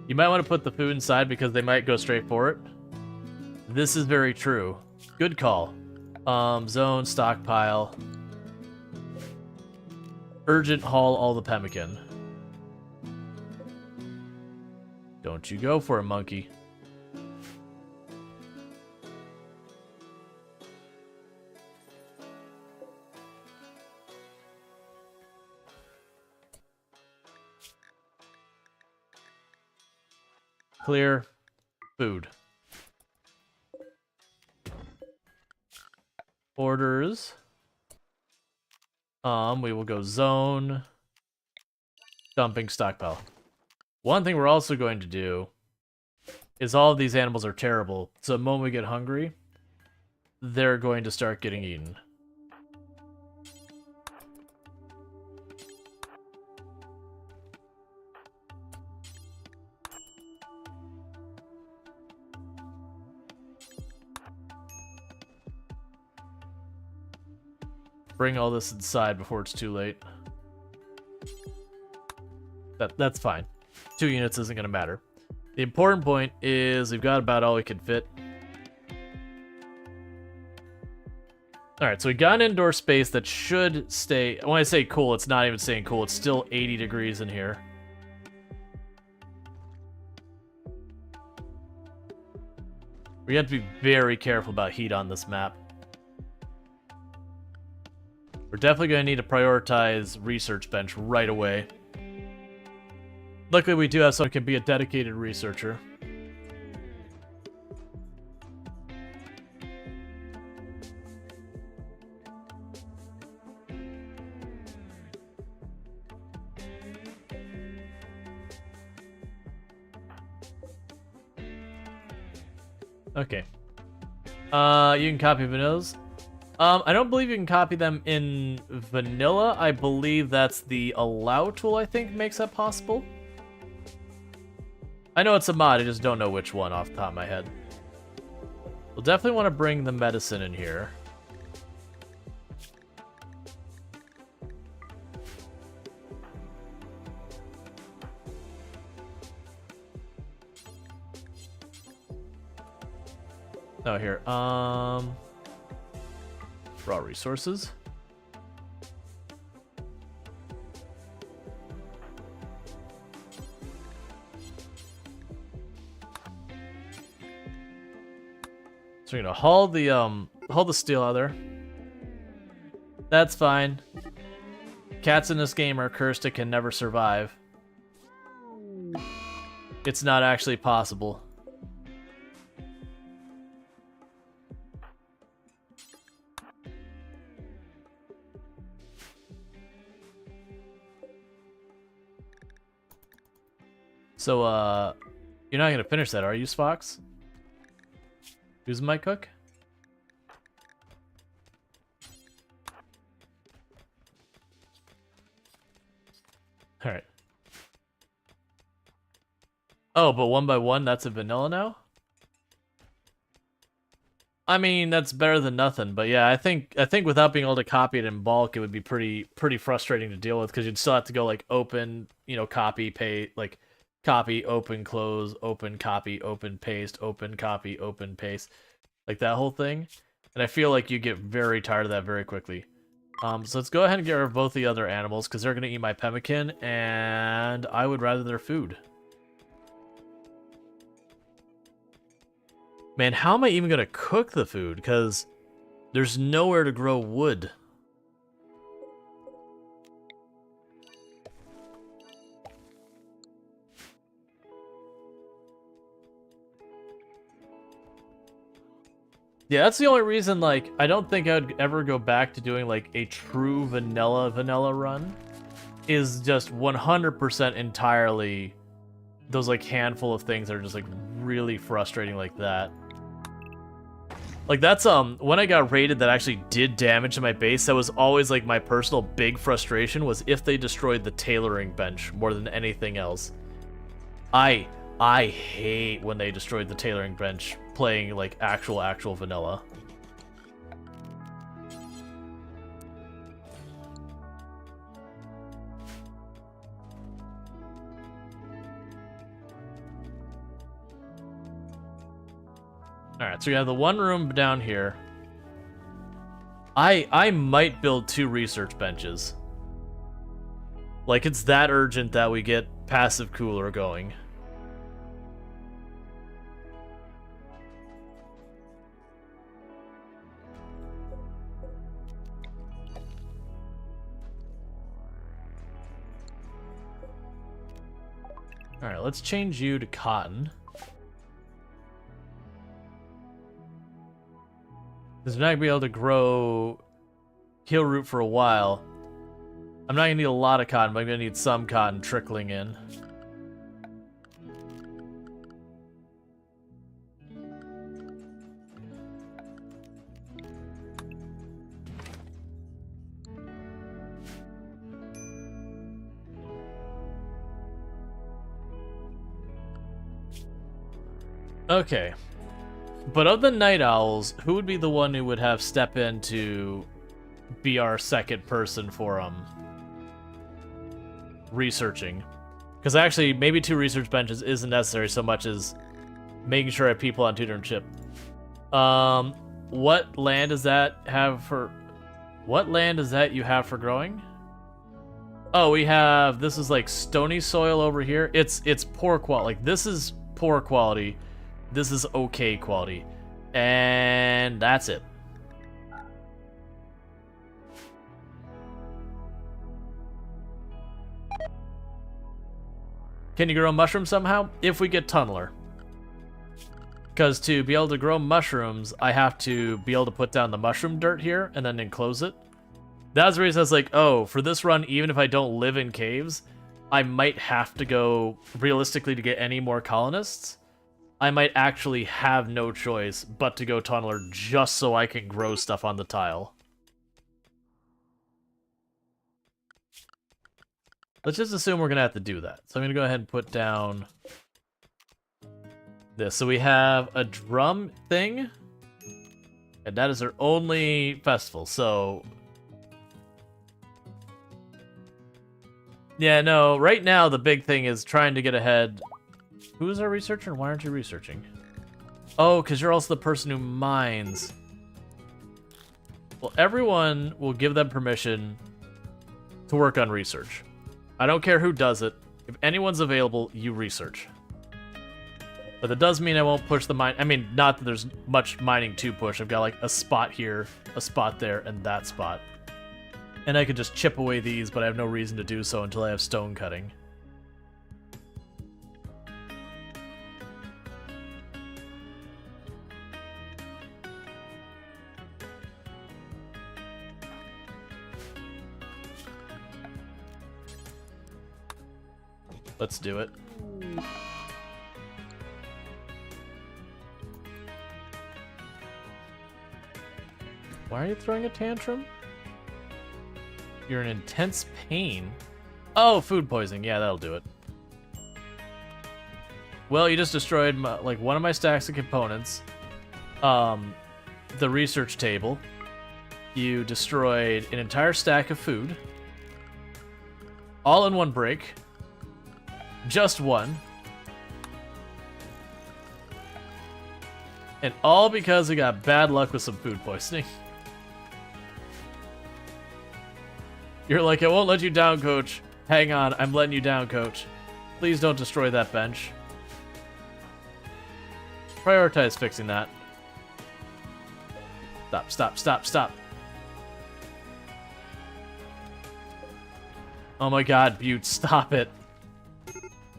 You might want to put the food inside because they might go straight for it. This is very true. Good call. Zone, stockpile. Urgent haul all the pemmican. Don't you go for it, monkey. Clear. Food. Orders. We will go zone. Dumping stockpile. One thing we're also going to do is all of these animals are terrible. So the moment we get hungry, they're going to start getting eaten. Bring all this inside before it's too late. That's fine. 2 units isn't going to matter. The important point is we've got about all we can fit. Alright, so we got an indoor space that should stay... When I say cool, it's not even staying cool. It's still 80 degrees in here. We have to be very careful about heat on this map. We're definitely going to need to prioritize research bench right away. Luckily, we do have someone who can be a dedicated researcher. Okay. You can copy vanillas. I don't believe you can copy them in vanilla. I believe that's the allow tool, I think, makes that possible. I know it's a mod, I just don't know which one off the top of my head. We'll definitely want to bring the medicine in here. Oh, here. Raw resources. So, you know, haul the steel out of there. That's fine. Cats in this game are cursed and can never survive. It's not actually possible. So, you're not gonna finish that, are you, Fox? Who's my cook? Alright. Oh, but one by one, that's a vanilla now? I mean, that's better than nothing, but yeah, I think without being able to copy it in bulk, it would be pretty frustrating to deal with, because you'd still have to go, like, open, you know, copy, paste, like, copy, open, close, open, copy, open, paste, open, copy, open, paste. Like, that whole thing. And I feel like you get very tired of that very quickly. So let's go ahead and get rid of both the other animals, because they're going to eat my pemmican, and I would rather their food. Man, how am I even going to cook the food? Because there's nowhere to grow wood. Yeah, that's the only reason, like, I don't think I'd ever go back to doing, like, a true vanilla run. Is just 100% entirely those, like, handful of things that are just, like, really frustrating like that. Like, that's, when I got raided that actually did damage to my base, that was always, like, my personal big frustration, was if they destroyed the tailoring bench more than anything else. I hate when they destroyed the tailoring bench playing, like, actual vanilla. Alright, so we have the one room down here. I might build 2 research benches. Like, it's that urgent that we get passive cooler going. Alright, let's change you to cotton. Because we're not going to be able to grow heel root for a while. I'm not going to need a lot of cotton, but I'm going to need some cotton trickling in. Okay. But of the night owls, who would be the one who would have step in to be our second person for researching? Because actually, maybe 2 research benches isn't necessary so much as making sure I have people on 2 different ship. What land does that have for? What land is that you have for growing? Oh, we have, this is like stony soil over here. It's poor quality. Like, this is poor quality. This is okay quality. And that's it. Can you grow mushrooms somehow? If we get tunneler. Because to be able to grow mushrooms, I have to be able to put down the mushroom dirt here and then enclose it. That's the reason I was like, oh, for this run, even if I don't live in caves, I might have to go, realistically, to get any more colonists. I might actually have no choice but to go tunneler just so I can grow stuff on the tile. Let's just assume we're going to have to do that. So I'm going to go ahead and put down this. So we have a drum thing, and that is our only festival. So yeah, no, right now the big thing is trying to get ahead. Who is our researcher and why aren't you researching? Oh, because you're also the person who mines. Well, everyone will give them permission to work on research. I don't care who does it. If anyone's available, you research. But that does mean I won't push the mine. I mean, not that there's much mining to push. I've got like a spot here, a spot there, and that spot. And I could just chip away these, but I have no reason to do so until I have stone cutting. Let's do it. Why are you throwing a tantrum? You're in intense pain. Oh, food poisoning. Yeah, that'll do it. Well, you just destroyed my, like one of my stacks of components. The research table. You destroyed an entire stack of food. All in one break. Just one. And all because I got bad luck with some food poisoning. You're like, I won't let you down, coach. Hang on, I'm letting you down, coach. Please don't destroy that bench. Prioritize fixing that. Stop, stop, stop, stop. Oh my god, Butte, stop it.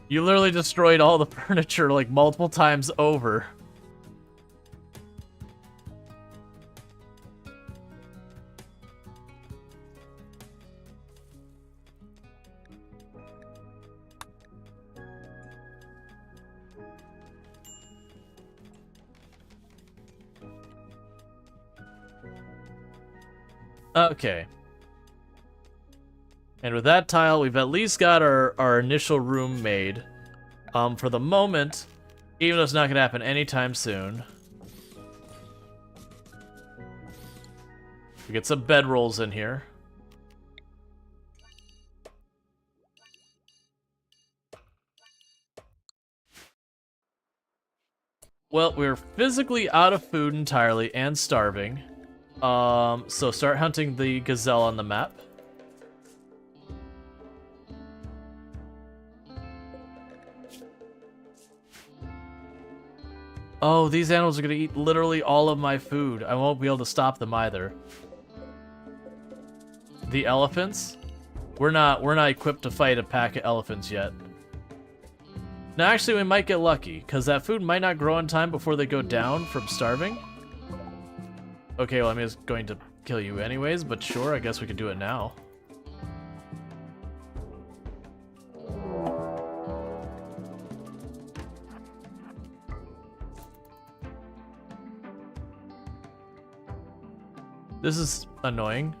You literally destroyed all the furniture like multiple times over. Okay. And with that tile, we've at least got our initial room made. For the moment, even though it's not going to happen anytime soon. We get some bedrolls in here. Well, we're physically out of food entirely and starving. So start hunting the gazelle on the map. Oh, these animals are gonna eat literally all of my food. I won't be able to stop them either. The elephants? We're not equipped to fight a pack of elephants yet. Now, actually, we might get lucky, because that food might not grow in time before they go down from starving. Okay, well, I'm just going to kill you anyways, but sure, I guess we could do it now. This is annoying.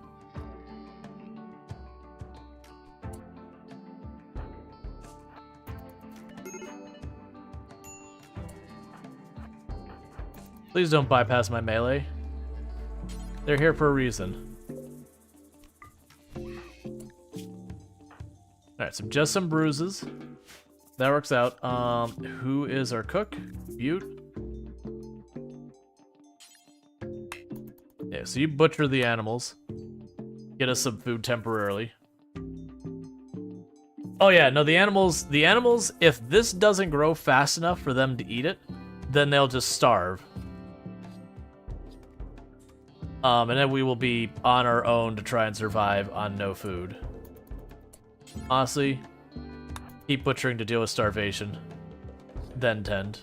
Please don't bypass my melee. They're here for a reason. Alright, so just some bruises. That works out. Who is our cook? Butte. Yeah, so you butcher the animals. Get us some food temporarily. Oh yeah, no, the animals, if this doesn't grow fast enough for them to eat it, then they'll just starve. And then we will be on our own to try and survive on no food. Honestly, keep butchering to deal with starvation. Then tend.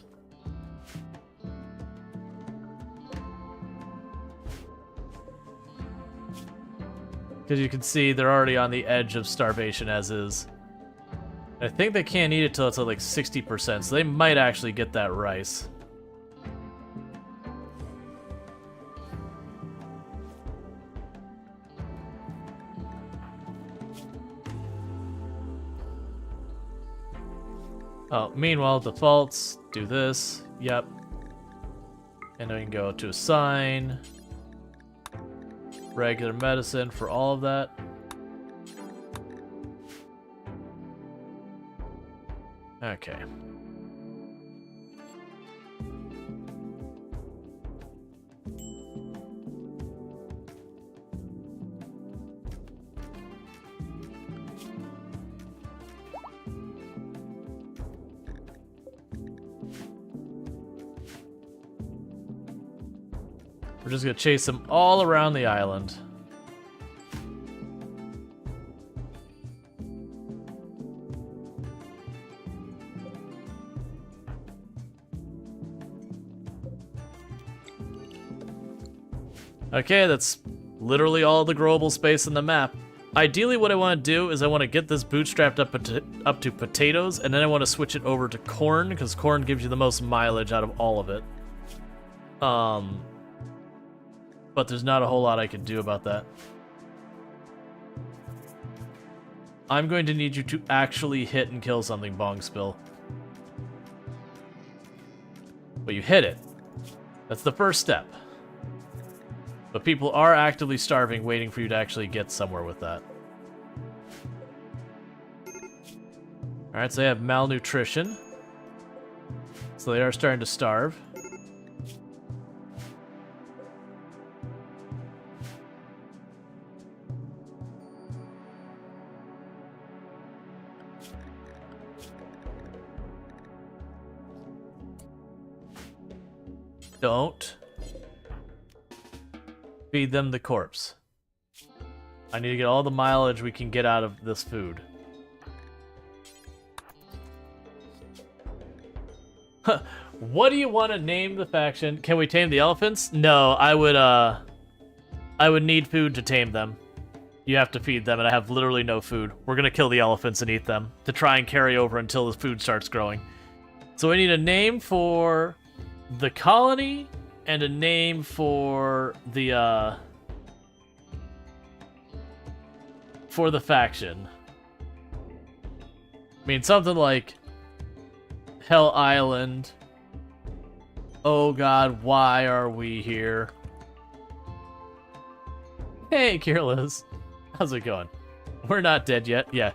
Because you can see they're already on the edge of starvation as is. I think they can't eat it till it's at like 60%, so they might actually get that rice. Oh, meanwhile, defaults, do this, yep. And then we can go to assign, regular medicine for all of that. Okay. We're just gonna chase them all around the island. Okay, that's literally all the growable space in the map. Ideally, what I want to do is I want to get this bootstrapped up to potatoes, and then I want to switch it over to corn, because corn gives you the most mileage out of all of it. But there's not a whole lot I can do about that. I'm going to need you to actually hit and kill something, Bong Spill. But you hit it. That's the first step. But people are actively starving, waiting for you to actually get somewhere with that. Alright, so they have malnutrition. So they are starting to starve. Don't feed them the corpse. I need to get all the mileage we can get out of this food. What do you want to name the faction? Can we tame the elephants? No, I would need food to tame them. You have to feed them, and I have literally no food. We're gonna kill the elephants and eat them to try and carry over until the food starts growing. So I need a name for the colony and a name for the faction. I mean, something like Hell Island. Oh god, why are we here? Hey, Kirliz. How's it going? We're not dead yet. Yeah.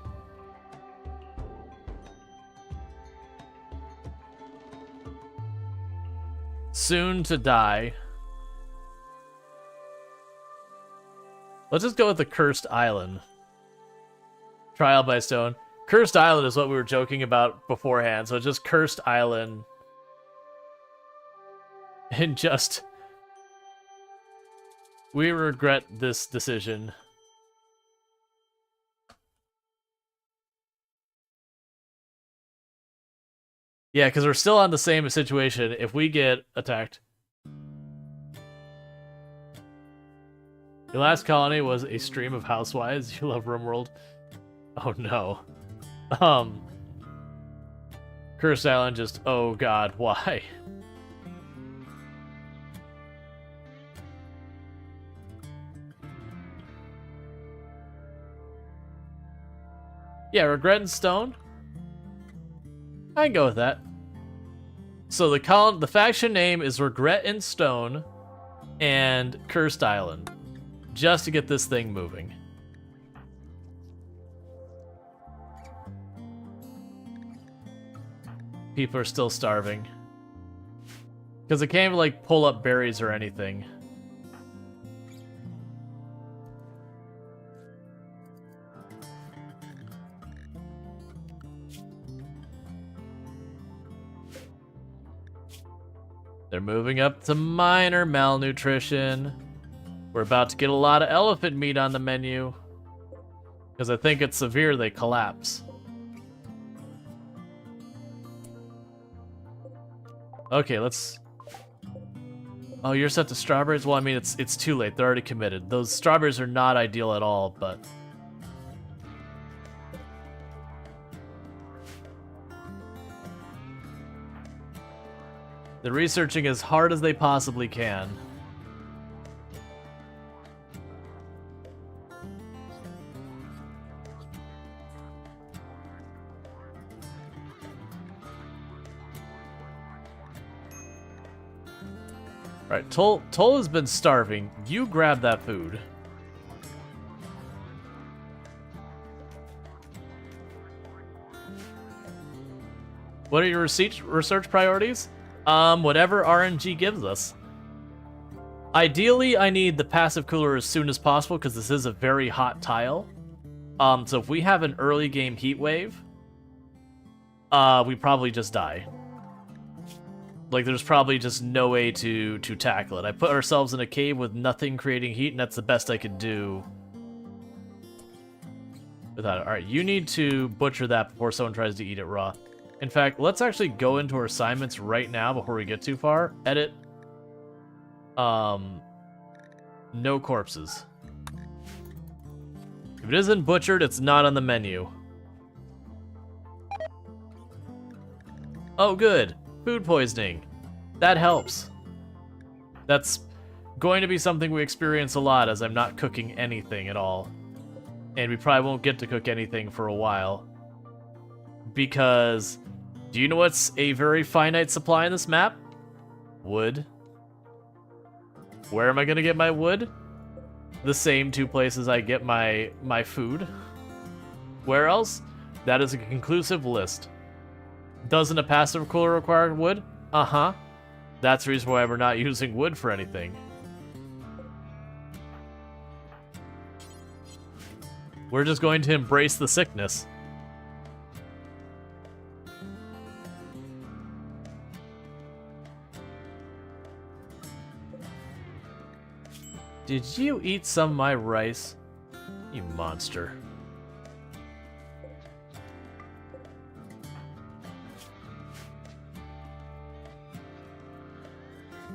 Soon to die. Let's just go with the Cursed Island. Trial by Stone. Cursed Island is what we were joking about beforehand, so it's just Cursed Island. And just... we regret this decision. Yeah, because we're still on the same situation. If we get attacked... Your last colony was a stream of housewives. You love RimWorld. Oh no. Cursed Island just, oh god, why? Yeah, Regret and Stone. I can go with that. So the faction name is Regret and Stone and Cursed Island. Just to get this thing moving. People are still starving. Because they can't even, like, pull up berries or anything. They're moving up to minor malnutrition. We're about to get a lot of elephant meat on the menu. Because I think it's severe, they collapse. Okay, let's... Oh, you're set to strawberries? Well, I mean, it's too late. They're already committed. Those strawberries are not ideal at all, but... They're researching as hard as they possibly can. Alright, Toll has been starving. You grab that food. What are your research priorities? Whatever RNG gives us. Ideally, I need the passive cooler as soon as possible because this is a very hot tile. So if we have an early game heat wave, we probably just die. Like, there's probably just no way to tackle it. I put ourselves in a cave with nothing creating heat, and that's the best I could do without it. Alright, you need to butcher that before someone tries to eat it raw. In fact, let's actually go into our assignments right now before we get too far. Edit. No corpses. If it isn't butchered, it's not on the menu. Oh, good. Food poisoning. That helps. That's going to be something we experience a lot, as I'm not cooking anything at all. And we probably won't get to cook anything for a while. Because, do you know what's a very finite supply in this map? Wood. Where am I going to get my wood? The same two places I get my food. Where else? That is a conclusive list. Doesn't a passive cooler require wood? Uh-huh. That's the reason why we're not using wood for anything. We're just going to embrace the sickness. Did you eat some of my rice? You monster.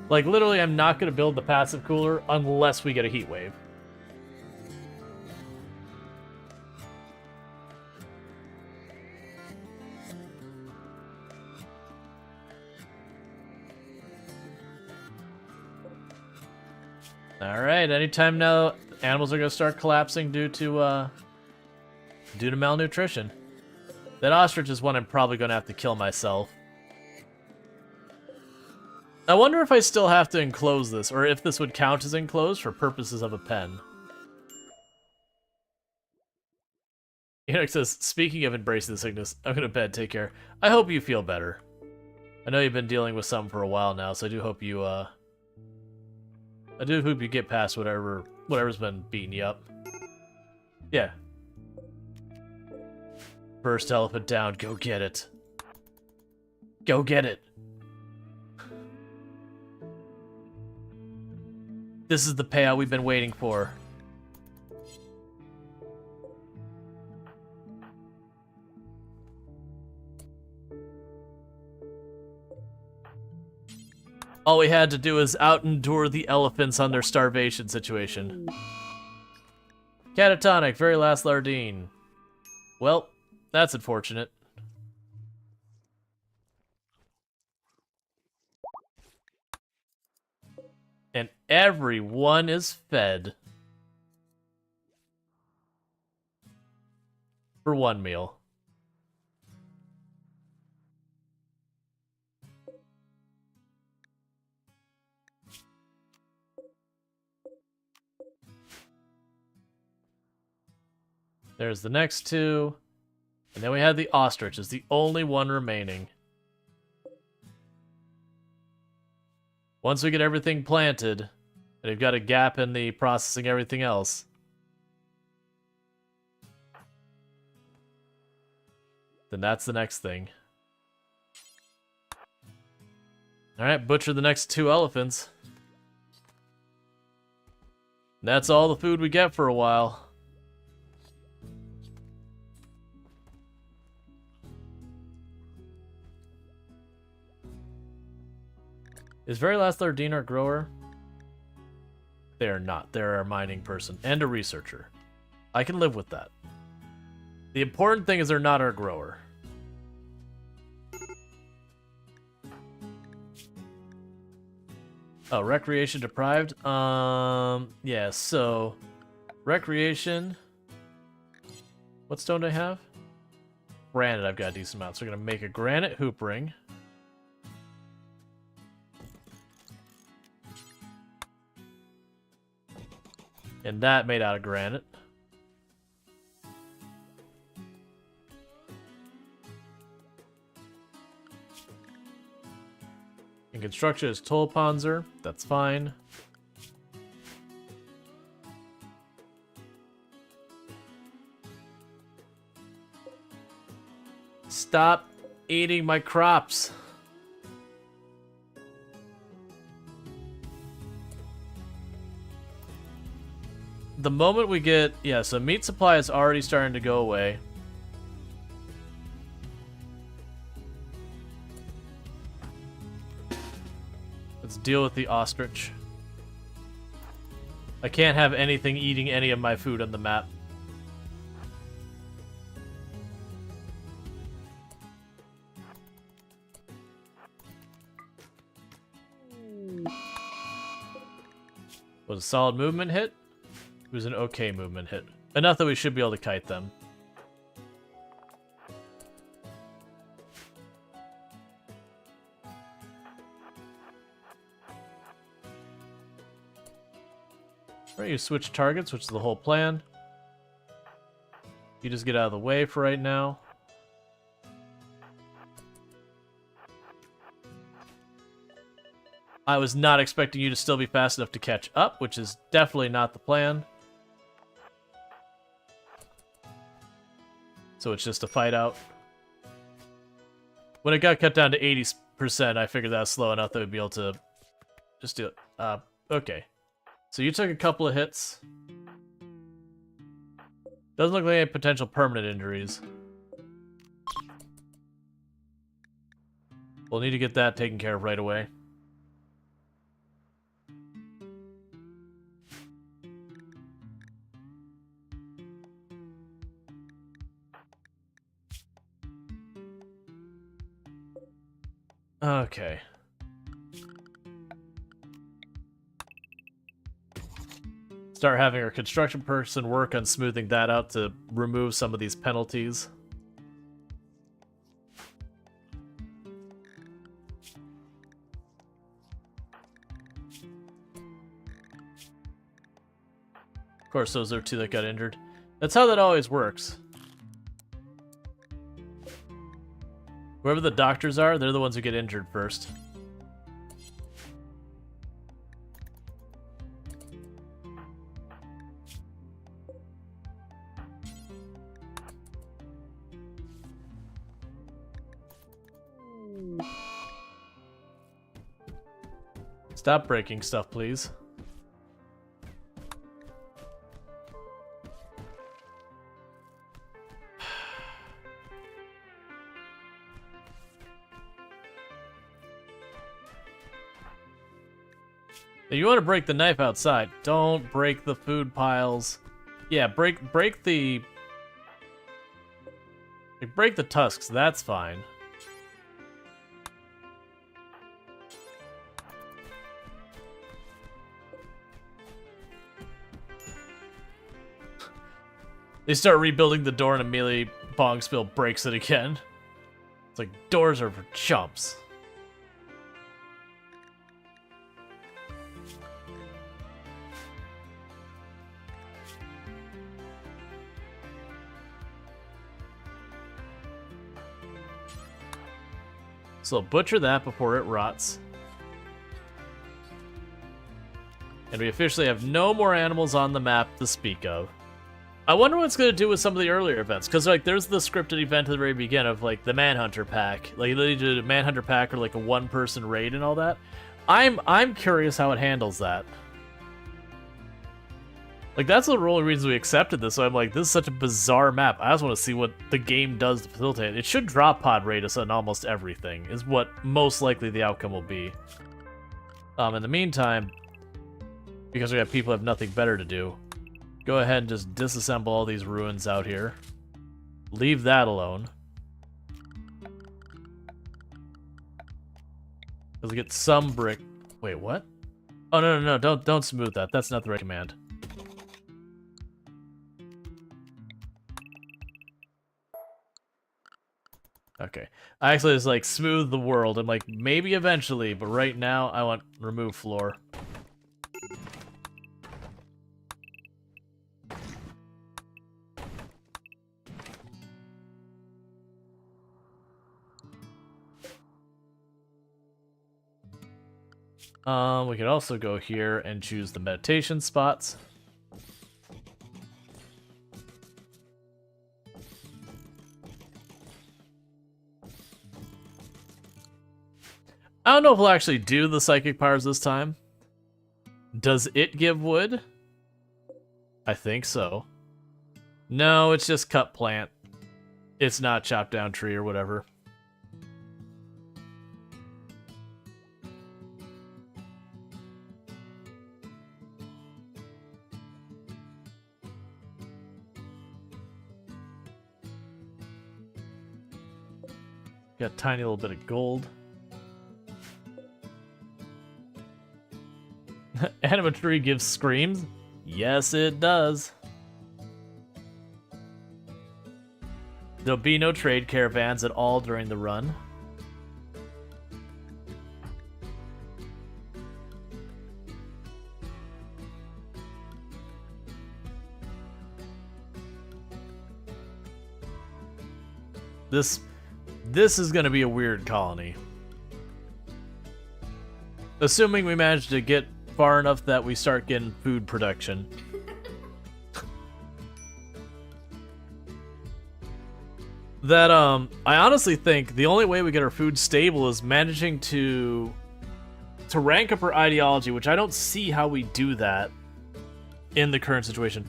Like, literally, I'm not going to build the passive cooler unless we get a heat wave. Alright, anytime now, animals are going to start collapsing due to malnutrition. That ostrich is one I'm probably going to have to kill myself. I wonder if I still have to enclose this, or if this would count as enclosed for purposes of a pen. Enoch says, speaking of embracing the sickness, I'm going to bed, take care. I hope you feel better. I know you've been dealing with some for a while now, so I do hope you, get past whatever's been beating you up. Yeah. First elephant down, go get it. Go get it. This is the payout we've been waiting for. All we had to do is out-endure the elephants on their starvation situation. Catatonic, very last Lardine. Well, that's unfortunate. And everyone is fed. For one meal. There's the next two. And then we have the ostrich, is the only one remaining. Once we get everything planted, and we've got a gap in the processing everything else, then that's the next thing. Alright, butcher the next two elephants. And that's all the food we get for a while. Is Very Last Lardine our grower? They are not. They're our mining person and a researcher. I can live with that. The important thing is they're not our grower. Oh, recreation deprived? Yeah, so... Recreation... What stone do I have? Granite, I've got a decent amount. So we're going to make a granite hoop ring. And that made out of granite. And construction is Tolpanzer. That's fine. Stop eating my crops. the moment we get... Yeah, so meat supply is already starting to go away. Let's deal with the ostrich. I can't have anything eating any of my food on the map. Was a solid movement hit? It was an okay movement hit. Enough that we should be able to kite them. Alright, you switch targets, which is the whole plan. You just get out of the way for right now. I was not expecting you to still be fast enough to catch up, which is definitely not the plan. So it's just a fight out. When it got cut down to 80%, I figured that was slow enough that we'd be able to just do it. Okay. So you took a couple of hits. Doesn't look like any potential permanent injuries. We'll need to get that taken care of right away. Okay. Start having our construction person work on smoothing that out to remove some of these penalties. Of course, those are two that got injured. That's how that always works. Whoever the doctors are, they're the ones who get injured first. Stop breaking stuff, please. You want to break the knife outside. Don't break the food piles. Yeah, break the... Like, break the tusks, that's fine. They start rebuilding the door and immediately Bongspill breaks it again. It's like, doors are for chumps. So butcher that before it rots. And we officially have no more animals on the map to speak of. I wonder what it's going to do with some of the earlier events, because like there's the scripted event at the very beginning of like the Manhunter pack. Like they did a Manhunter pack or like a one-person raid and all that. I'm curious how it handles that. Like that's the only reason we accepted this, so I'm like, this is such a bizarre map. I just want to see what the game does to facilitate it. It should drop pod radius on almost everything, is what most likely the outcome will be. In the meantime, because we have people who have nothing better to do, go ahead and just disassemble all these ruins out here. Leave that alone. Because we get some brick... Wait, what? Oh, no, don't smooth that. That's not the right command. Okay. I actually just, like, smooth the world. I'm like, maybe eventually, but right now, I want remove floor. We could also go here and choose the meditation spots. I don't know if we'll actually do the psychic powers this time. Does it give wood? I think so. No, it's just cut plant. It's not chopped down tree or whatever. Got a tiny little bit of gold. Animatry gives screams? Yes, it does. There'll be no trade caravans at all during the run. This is going to be a weird colony. Assuming we manage to get far enough that we start getting food production. That, I honestly think the only way we get our food stable is managing to rank up our ideology, which I don't see how we do that in the current situation.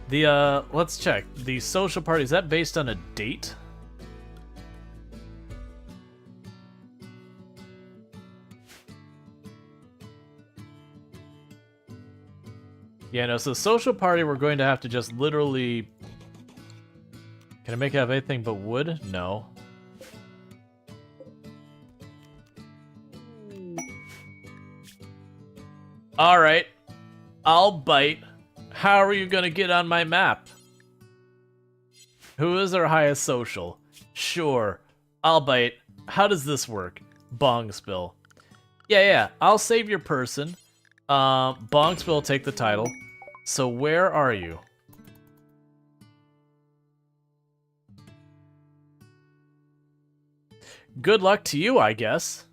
The, let's check. The social party, is that based on a date? Yeah, no, so social party, we're going to have to just literally... Can I make it have anything but wood? No. Alright. I'll bite. How are you gonna get on my map? Who is our highest social? Sure. I'll bite. How does this work? Bong spill. Yeah, I'll save your person. Bong spill, take the title. So where are you? Good luck to you, I guess.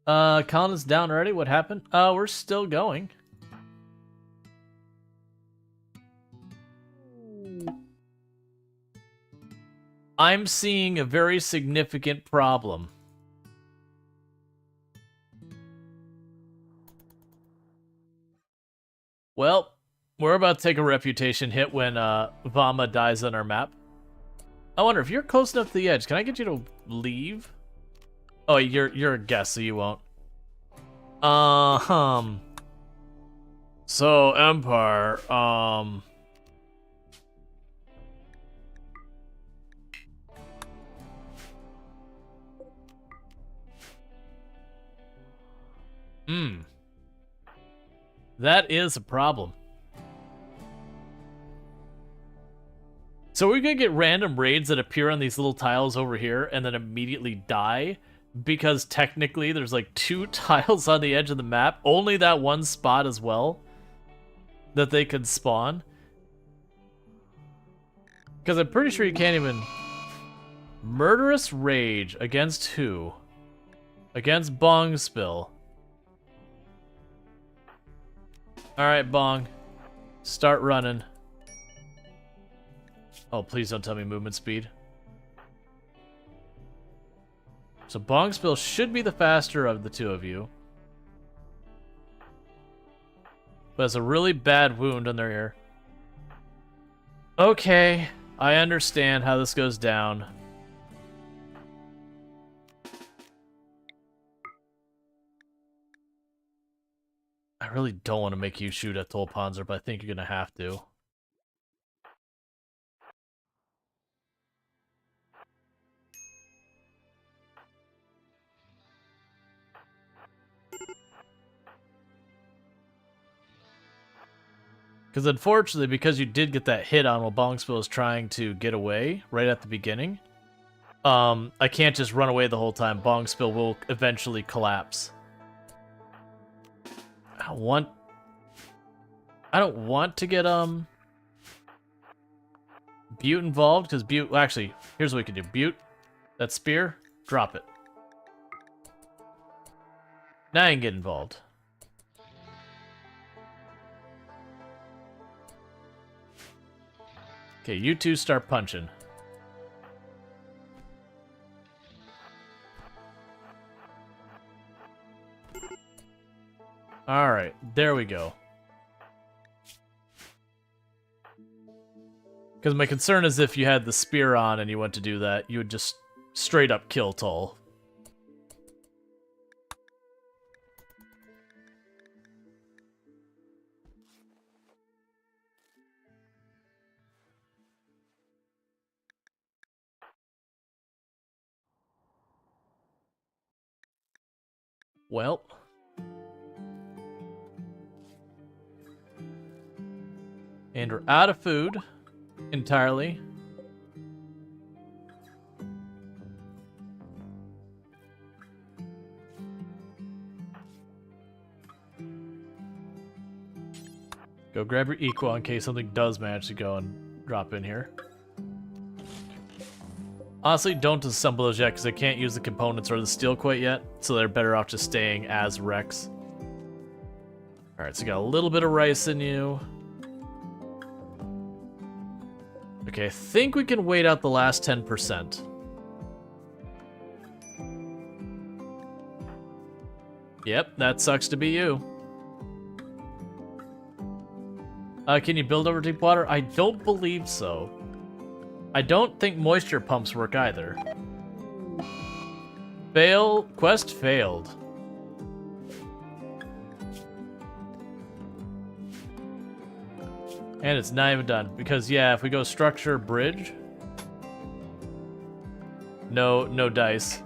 Colin is down already? What happened? We're still going. I'm seeing a very significant problem. Well, we're about to take a reputation hit when Vama dies on our map. I wonder if you're close enough to the edge, can I get you to leave? Oh, you're a guest, so you won't. So Empire, that is a problem. So we're gonna get random raids that appear on these little tiles over here and then immediately die because technically there's like 2 tiles on the edge of the map, only that one spot as well that they could spawn. Because I'm pretty sure you can't even... Murderous Rage against who? Against Bong Spill. Alright, Bong. Start running. Oh, please don't tell me movement speed. So Bong Spill should be the faster of the 2 of you. But has a really bad wound on their ear. Okay, I understand how this goes down. I really don't want to make you shoot at Tolpanzer, but I think you're gonna have to. Because unfortunately, because you did get that hit on while Bongspill was trying to get away right at the beginning, I can't just run away the whole time. Bongspill will eventually collapse. I don't want to get Butte involved because Butte. Well, actually, here's what we can do. Butte, that spear, drop it. Now you can get involved. Okay, you two start punching. There we go. Because my concern is if you had the spear on and you went to do that, you would just straight up kill Tull. Well. And we're out of food entirely. Go grab your equal in case something does manage to go and drop in here. Honestly, don't disassemble those yet because I can't use the components or the steel quite yet, so they're better off just staying as Rex. Alright, so you got a little bit of rice in you. Okay, I think we can wait out the last 10%. Yep, that sucks to be you. Can you build over deep water? I don't believe so. I don't think moisture pumps work either. Fail. Quest failed. And it's not even done. Because, yeah, if we go structure bridge... No dice.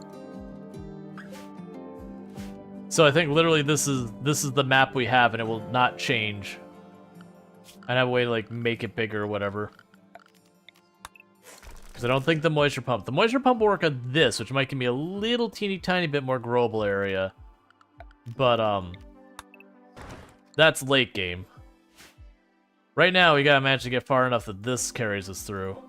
So I think literally this is the map we have and it will not change. I have a way to, like, make it bigger or whatever. Because I don't think the moisture pump... The moisture pump will work on this, which might give me a little teeny tiny bit more growable area. But, that's late game. Right now, we gotta manage to get far enough that this carries us through.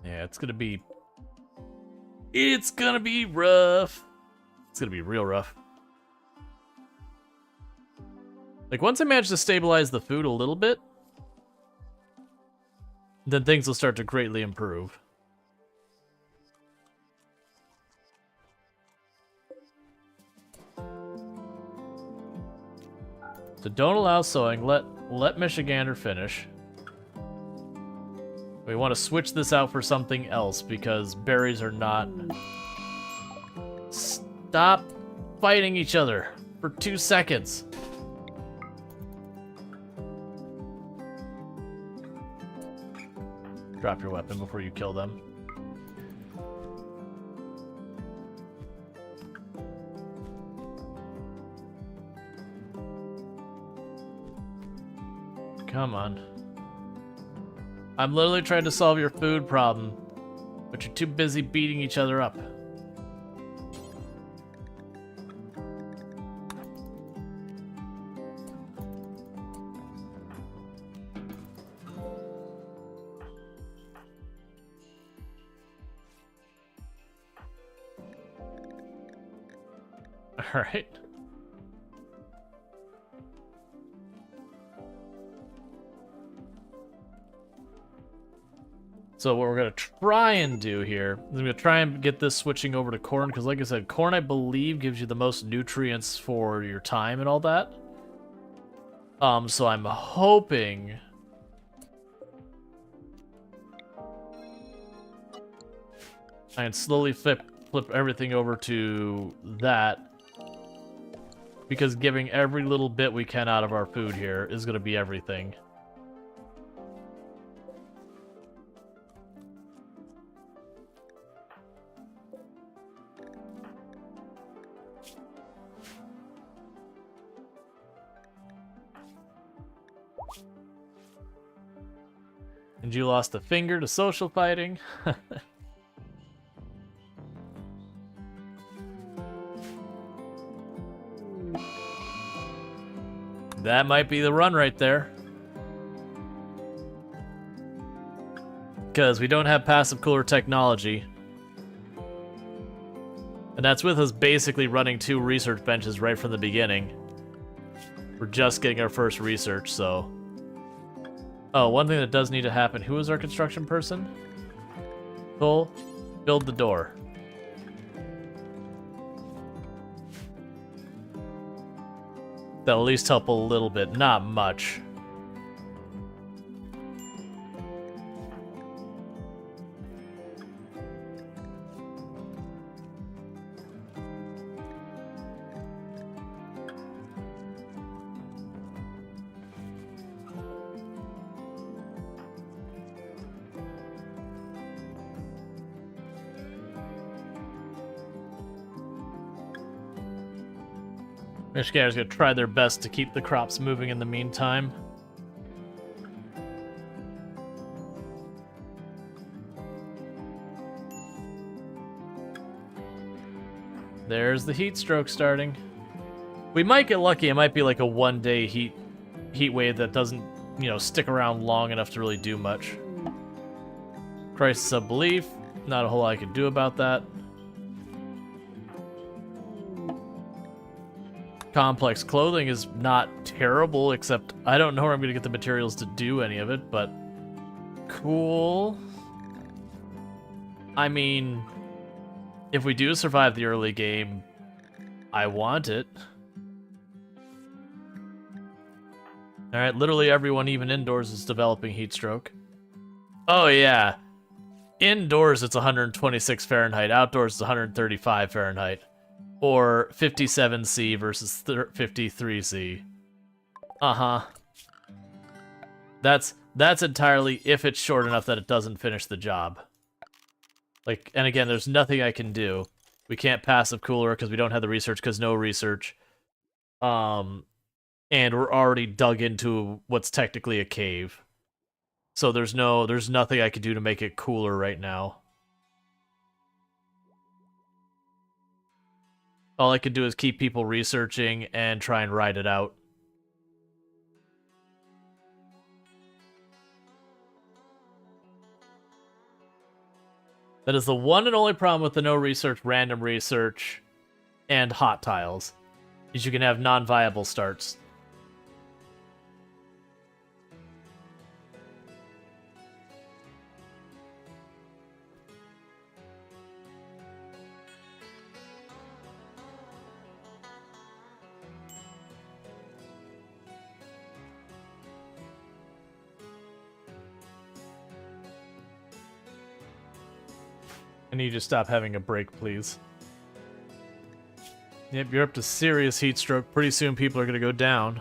Yeah, it's gonna be rough. It's gonna be real rough. Like, once I manage to stabilize the food a little bit, then things will start to greatly improve. So don't allow sowing. Let Michigander finish. We want to switch this out for something else because berries are not... Stop fighting each other for 2 seconds. Drop your weapon before you kill them. Come on. I'm literally trying to solve your food problem, but you're too busy beating each other up. All right. So what we're going to try and do here is I'm going to try and get this switching over to corn, because like I said, corn, I believe, gives you the most nutrients for your time and all that. So I'm hoping... I can slowly flip everything over to that, because giving every little bit we can out of our food here is going to be everything. And you lost a finger to social fighting? That might be the run right there. Because we don't have passive cooler technology. And that's with us basically running 2 research benches right from the beginning. We're just getting our first research, so... Oh, one thing that does need to happen. Who is our construction person? Cole, build the door. That'll at least help a little bit, not much. Michigan's gonna try their best to keep the crops moving in the meantime. There's the heat stroke starting. We might get lucky. It might be like a one-day heat wave that doesn't, you know, stick around long enough to really do much. Crisis of belief. Not a whole lot I can do about that. Complex clothing is not terrible, except I don't know where I'm going to get the materials to do any of it, but cool. I mean, if we do survive the early game, I want it. Alright, literally everyone, even indoors, is developing heat stroke. Oh yeah. Indoors it's 126 Fahrenheit, outdoors it's 135 Fahrenheit. Or 57C versus 53C. Uh-huh. That's entirely if it's short enough that it doesn't finish the job. Like, and again, there's nothing I can do. We can't passive cooler because we don't have the research because no research. And we're already dug into what's technically a cave. So there's nothing I can do to make it cooler right now. All I could do is keep people researching and try and ride it out. That is the one and only problem with the no research, random research, and hot tiles, is you can have non-viable starts. I need you to stop having a break, please. Yep, you're up to serious heat stroke. Pretty soon people are going to go down.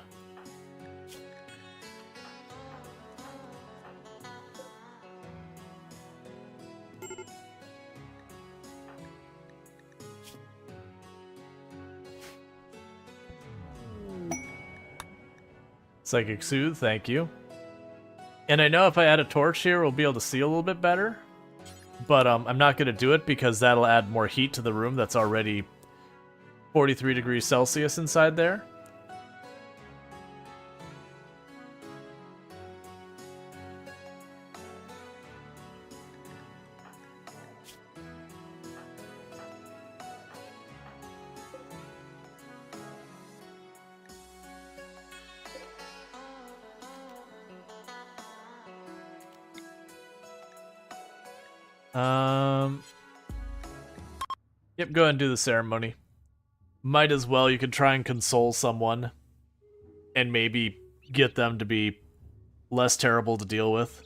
Psychic Soothe, thank you. And I know if I add a torch here, we'll be able to see a little bit better. But I'm not going to do it because that'll add more heat to the room that's already 43 degrees Celsius inside there. Yep, go ahead and do the ceremony. Might as well, you could try and console someone. And maybe get them to be less terrible to deal with.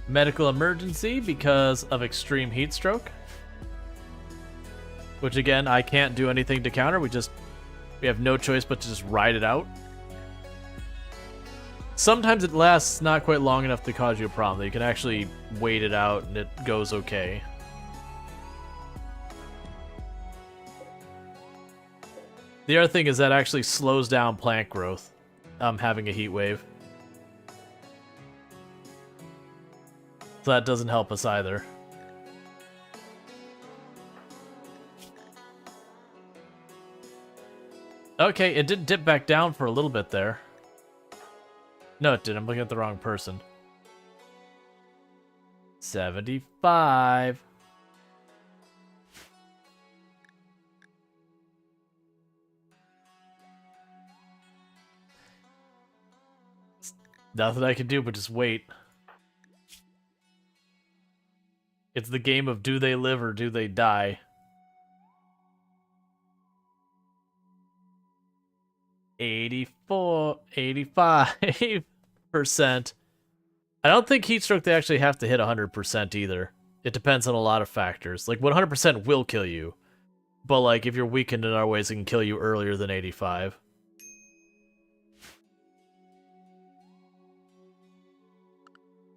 Medical emergency because of extreme heat stroke. Which again, I can't do anything to counter. We have no choice but to just ride it out. Sometimes it lasts not quite long enough to cause you a problem. You can actually wait it out and it goes okay. The other thing is that actually slows down plant growth. Having a heat wave. So that doesn't help us either. Okay, it did dip back down for a little bit there. No, it didn't. I'm looking at the wrong person. 75. Nothing I can do but just wait. It's the game of do they live or do they die. $85%. I don't think Heatstroke they actually have to hit 100% either. It depends on a lot of factors. Like 100% will kill you, but like if you're weakened in other ways, it can kill you earlier than 85.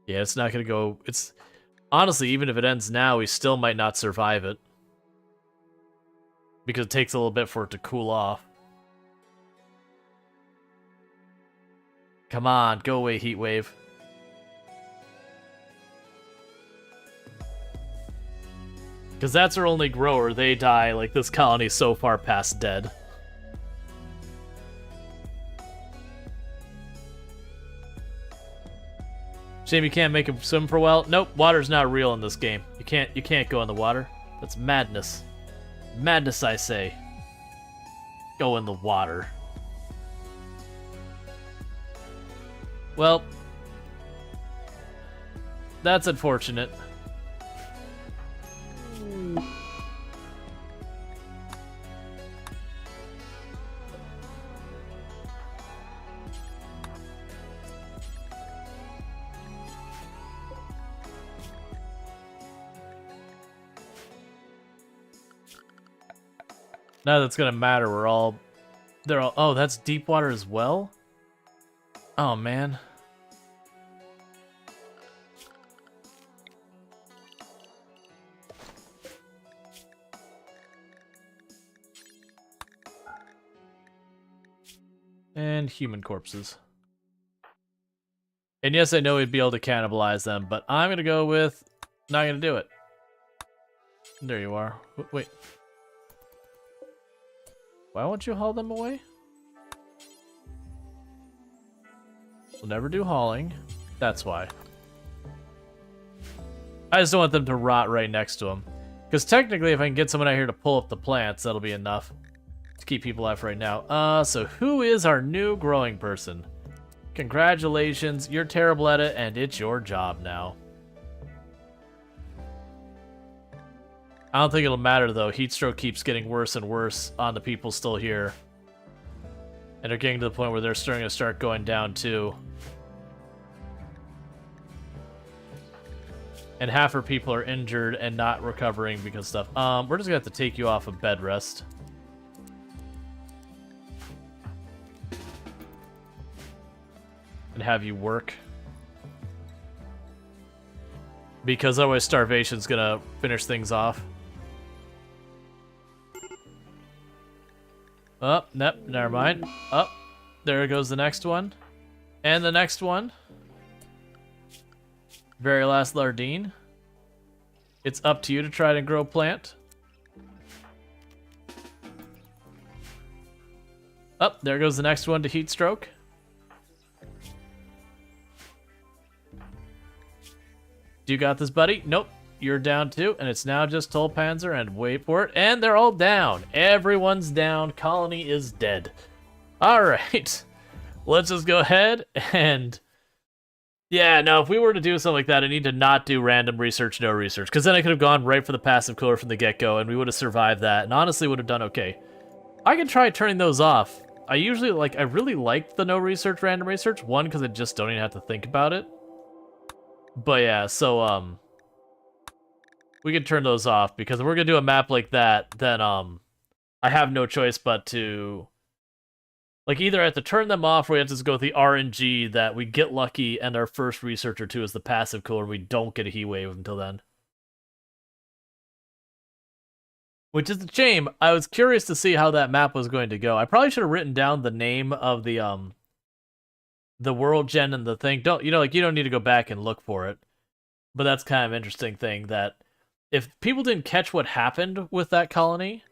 Yeah, it's not gonna go. It's honestly, even if it ends now, we still might not survive it because it takes a little bit for it to cool off. Come on, go away, Heat Wave. Because that's our only grower. They die. Like, this colony's so far past dead. Shame you can't make him swim for a while. Nope, water's not real in this game. You can't go in the water. That's madness. Madness, I say. Go in the water. Well, that's unfortunate. Now that's gonna matter. They're all. Oh, that's deep water as well. Oh man. And human corpses. And yes, I know we'd be able to cannibalize them, but I'm gonna go with not gonna do it. There you are. Wait. Why won't you haul them away? We'll never do hauling. That's why. I just don't want them to rot right next to them. Because technically, if I can get someone out here to pull up the plants, that'll be enough to keep people alive right now. So who is our new growing person? Congratulations, you're terrible at it, and it's your job now. I don't think it'll matter, though. Heatstroke keeps getting worse and worse on the people still here. And they're getting to the point where they're starting to start going down, too. And half our people are injured and not recovering because of stuff. We're just gonna have to take you off of bed rest. And have you work. Because otherwise starvation's gonna finish things off. Oh, nope, never mind. Oh, there goes the next one. And the next one. Very last Lardine. It's up to you to try to grow a plant. Oh, there goes the next one to Heatstroke. Do you got this, buddy? Nope. You're down too, and it's now just Tulpanzer, and wait for it, and they're all down. Everyone's down. Colony is dead. All right. Let's just go ahead and... Yeah, no, if we were to do something like that, I need to not do random research, no research, because then I could have gone right for the passive cooler from the get-go, and we would have survived that, and honestly would have done okay. I can try turning those off. I really liked the no research, random research. One, because I just don't even have to think about it. But yeah, so, we can turn those off, because if we're gonna do a map like that, then, I have no choice but to... Like, either I have to turn them off, or we have to just go with the RNG that we get lucky, and our first research or two is the passive cooler, and we don't get a heat wave until then. Which is a shame. I was curious to see how that map was going to go. I probably should have written down the name of the world gen and the thing. You don't need to go back and look for it. But that's kind of an interesting thing, that if people didn't catch what happened with that colony,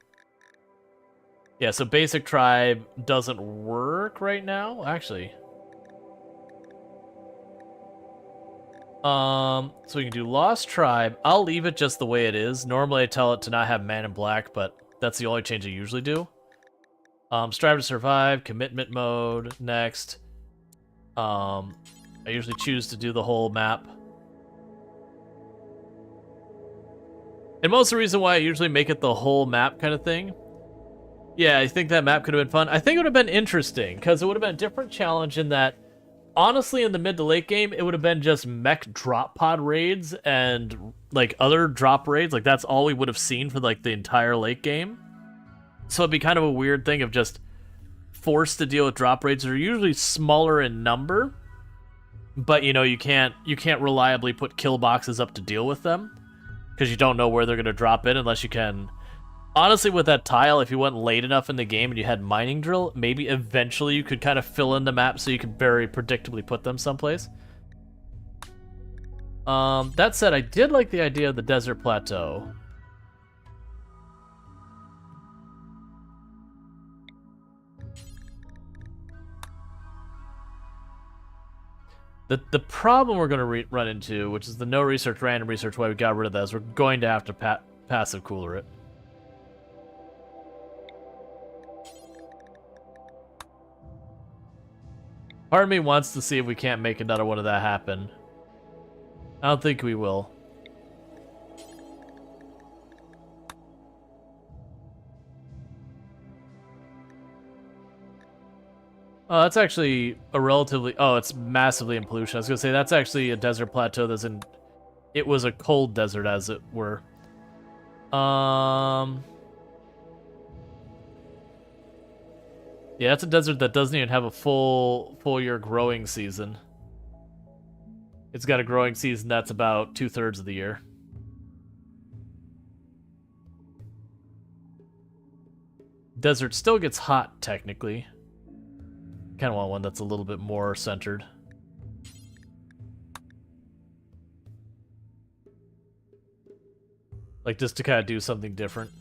Yeah, so basic tribe doesn't work right now, actually. So we can do Lost Tribe. I'll leave it just the way it is. Normally I tell it to not have Man in Black, but that's the only change I usually do. Strive to Survive, Commitment Mode, next. I usually choose to do the whole map. And most of the reason why I usually make it the whole map kind of thing. Yeah, I think that map could have been fun. I think it would have been interesting, because it would have been a different challenge in that, honestly, in the mid to late game, it would have been just mech drop pod raids and, like, other drop raids. Like, that's all we would have seen for, like, the entire late game. So it'd be kind of a weird thing of just forced to deal with drop raids. They're usually smaller in number, but, you know, you can't reliably put kill boxes up to deal with them, because you don't know where they're going to drop in unless you can... Honestly, with that tile, if you went late enough in the game and you had mining drill, maybe eventually you could kind of fill in the map so you could very predictably put them someplace. That said, I did like the idea of the desert plateau. The problem we're going to run into, which is the no research, random research, why we got rid of that, is we're going to have to passive cooler it. Part of me wants to see if we can't make another one of that happen. I don't think we will. Oh, that's actually a relatively... Oh, it's massively in pollution. I was going to say, that's actually a desert plateau that's in... It was a cold desert, as it were. Yeah, it's a desert that doesn't even have a full year growing season. It's got a growing season that's about 2/3 of the year. Desert still gets hot, technically. Kind of want one that's a little bit more centered. Like, just to kind of do something different.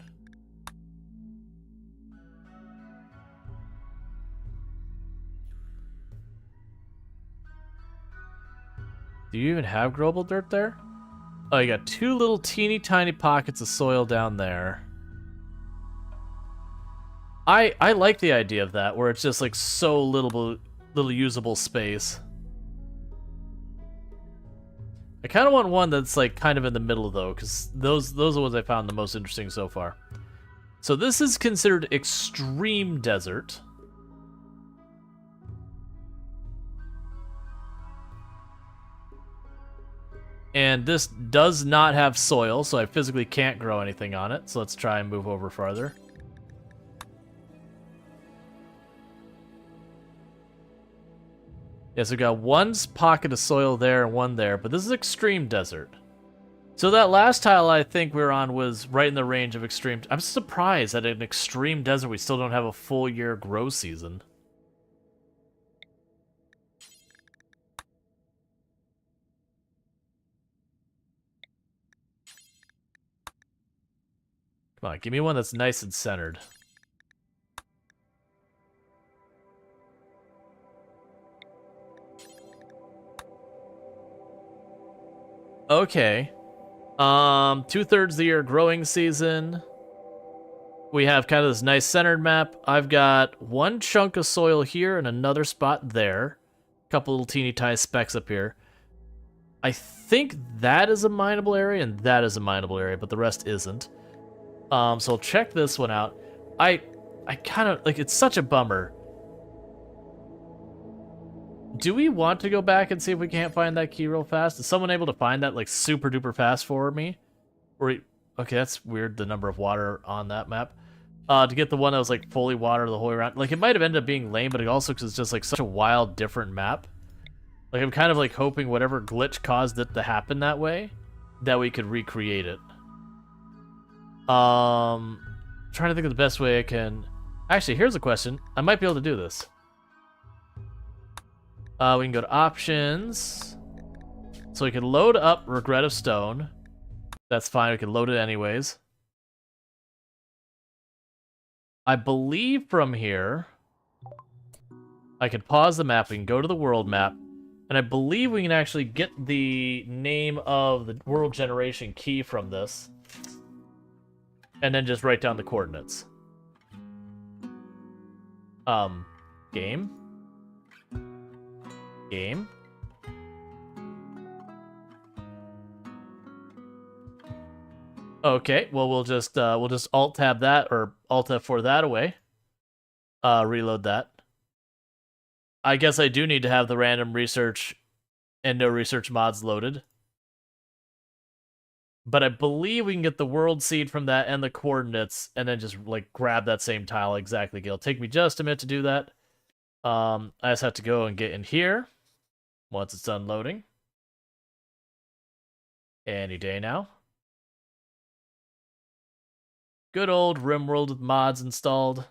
Do you even have growable dirt there? Oh, you got 2 little teeny tiny pockets of soil down there. I like the idea of that, where it's just like so little usable space. I kind of want one that's like kind of in the middle though, because those are the ones I found the most interesting so far. So this is considered extreme desert. And this does not have soil, so I physically can't grow anything on it. So let's try and move over farther. Yeah, so we got one pocket of soil there and one there, but this is extreme desert. So that last tile I think we were on was right in the range of extreme. I'm surprised that in an extreme desert we still don't have a full year grow season. Come on, give me one that's nice and centered. Okay. 2/3 of the year growing season. We have kind of this nice centered map. I've got one chunk of soil here and another spot there. A couple little teeny tiny specks up here. I think that is a mineable area and that is a mineable area, but the rest isn't. So I'll check this one out. I kind of, like, it's such a bummer. Do we want to go back and see if we can't find that key real fast? Is someone able to find that, like, super duper fast for me? Or, okay, that's weird, the number of water on that map. To get the one that was, like, fully water the whole way around. Like, it might have ended up being lame, but it also, because it's just, like, such a wild, different map. Like, I'm kind of, like, hoping whatever glitch caused it to happen that way, that we could recreate it. Trying to think of the best way I can... Actually, here's a question. I might be able to do this. We can go to options. So we can load up Regret of Stone. That's fine, we can load it anyways. I believe from here, I could pause the map, we can go to the world map, and I believe we can actually get the name of the world generation key from this, and then just write down the coordinates. Game? Game? Okay, well we'll just alt tab that, or alt F4 that away. Reload that. I guess I do need to have the random research and no research mods loaded. But I believe we can get the world seed from that and the coordinates, and then just like grab that same tile exactly. It'll take me just a minute to do that. I just have to go and get in here once it's done loading. Any day now. Good old RimWorld with mods installed.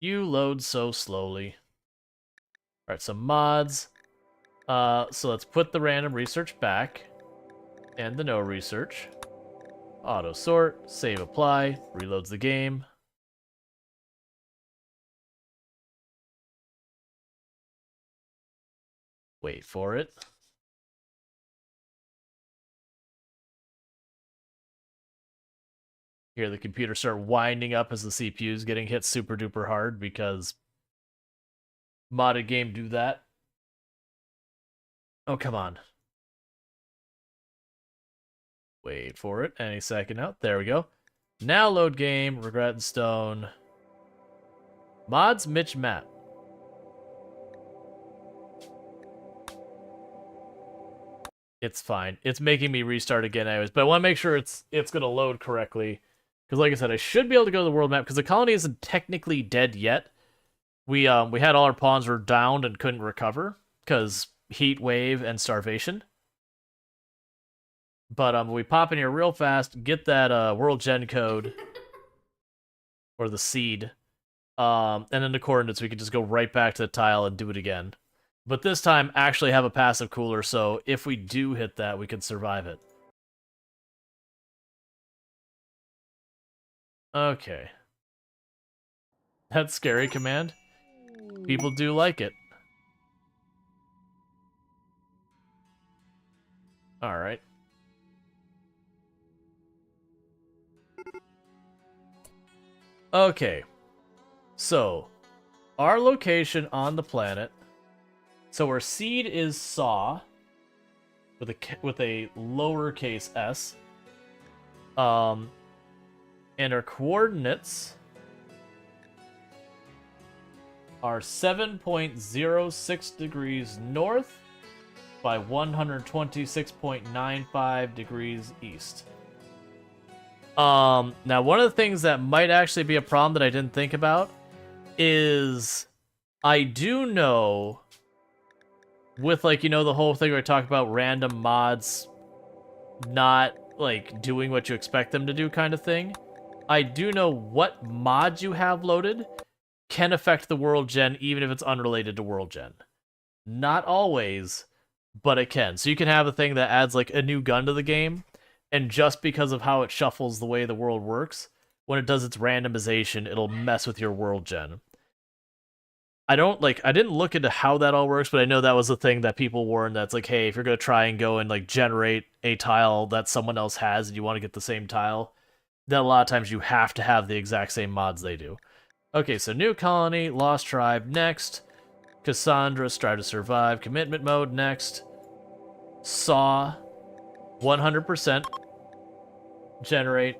You load so slowly. Alright, so mods. So let's put the random research back. And the no research. Auto sort, save apply, reloads the game. Wait for it. Hear the computer start winding up as the CPU is getting hit super duper hard because modded game do that. Oh, come on. Wait for it. Any second now. There we go. Now load game. Regret and Stone. Mods Mitch map. It's fine. It's making me restart again anyways, but I want to make sure it's going to load correctly. Because like I said, I should be able to go to the world map, because the colony isn't technically dead yet. We had all our pawns were downed and couldn't recover, because heat wave and starvation. But we pop in here real fast, get that world gen code, or the seed, and then the coordinates, we can just go right back to the tile and do it again. But this time, actually have a passive cooler, so if we do hit that, we can survive it. Okay. That's scary command. People do like it. Alright. Okay. So, our location on the planet. So our seed is Saw with a lowercase s. And our coordinates are 7.06 degrees north by 126.95 degrees east. Now one of the things that might actually be a problem that I didn't think about is I do know with, like, you know, the whole thing where I talk about random mods not, like, doing what you expect them to do kind of thing. I do know what mods you have loaded can affect the world gen, even if it's unrelated to world gen. Not always, but it can. So you can have a thing that adds, like, a new gun to the game, and just because of how it shuffles the way the world works, when it does its randomization, it'll mess with your world gen. I didn't look into how that all works, but I know that was the thing that people warned, that's like, hey, if you're going to try and go and, like, generate a tile that someone else has and you want to get the same tile, then a lot of times you have to have the exact same mods they do. Okay, so new colony, Lost Tribe, next. Cassandra, Strive to Survive, Commitment Mode, next. Saw, 100%. Generate.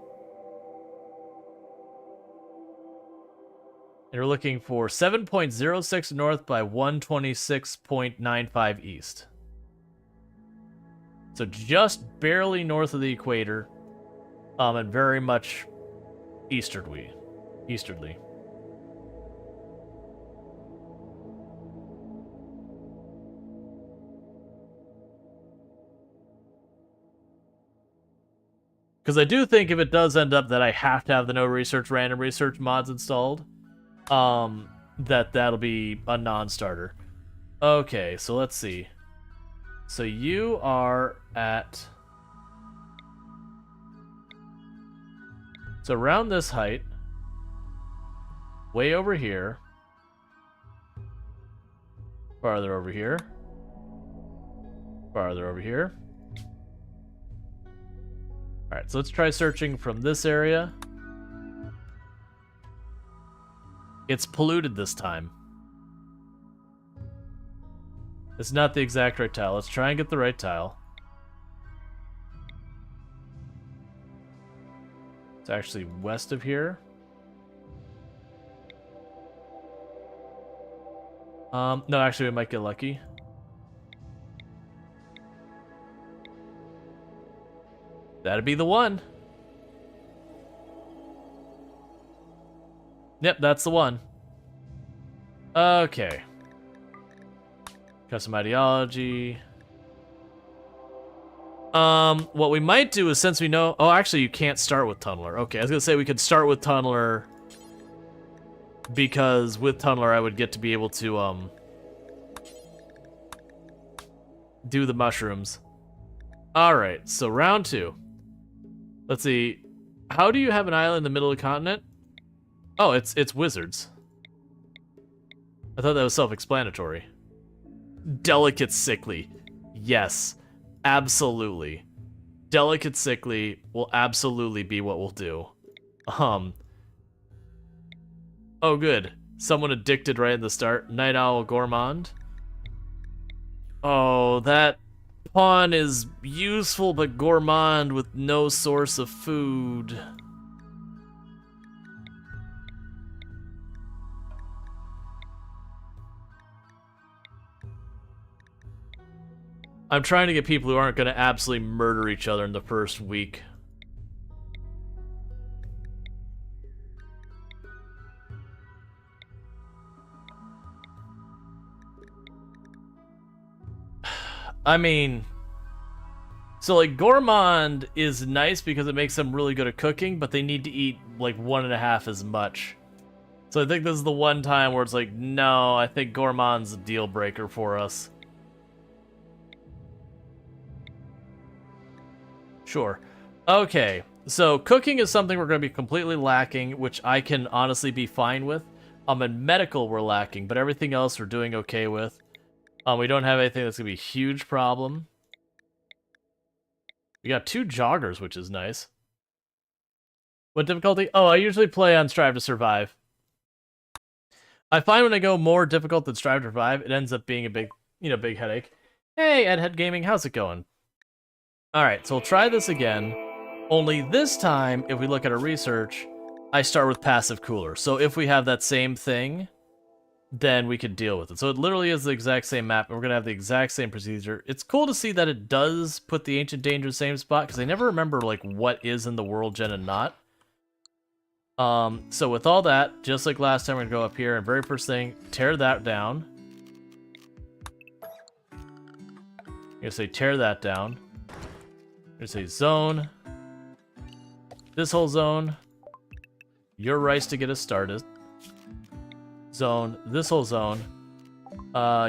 And we're looking for 7.06 north by 126.95 east. So just barely north of the equator, and very much easternly. Because I do think if it does end up that I have to have the no research, random research mods installed, that'll be a non-starter. Okay, so let's see. So you are at... So around this height, way over here. Farther over here. Farther over here. Alright, so let's try searching from this area. It's polluted this time. It's not the exact right tile. Let's try and get the right tile. It's actually west of here. No, actually we might get lucky. That'd be the one. Yep, that's the one. Okay. Custom ideology. What we might do is, since we know... Oh, actually, you can't start with Tunneler. Okay, I was gonna say we could start with Tunneler because with Tunneler I would get to be able to, do the mushrooms. Alright, so round 2. Let's see. How do you have an island in the middle of the continent? Oh, it's wizards. I thought that was self-explanatory. Delicate sickly. Yes. Absolutely. Delicate sickly will absolutely be what we'll do. Oh, good. Someone addicted right in the start. Night Owl Gourmand. Oh, that pawn is useful but gourmand with no source of food. I'm trying to get people who aren't going to absolutely murder each other in the first week. I mean, so like gourmand is nice because it makes them really good at cooking, but they need to eat like 1.5 as much. So I think this is the one time where it's like, no, I think gourmand's a deal breaker for us. Sure. Okay, so cooking is something we're going to be completely lacking, which I can honestly be fine with. In medical we're lacking, but everything else we're doing okay with. We don't have anything that's going to be a huge problem. We got 2 joggers, which is nice. What difficulty? Oh, I usually play on Strive to Survive. I find when I go more difficult than Strive to Survive, it ends up being a big, big headache. Hey, Ed Head Gaming, how's it going? Alright, so we'll try this again. Only this time, if we look at our research, I start with passive cooler. So if we have that same thing, then we could deal with it. So it literally is the exact same map, and we're going to have the exact same procedure. It's cool to see that it does put the Ancient Danger in the same spot, because I never remember like what is in the World Gen and not. So with all that, just like last time, we're going to go up here, and very first thing, tear that down. I'm going to say tear that down. I'm going to say zone. This whole zone. Your rice to get us started. Zone. This whole zone.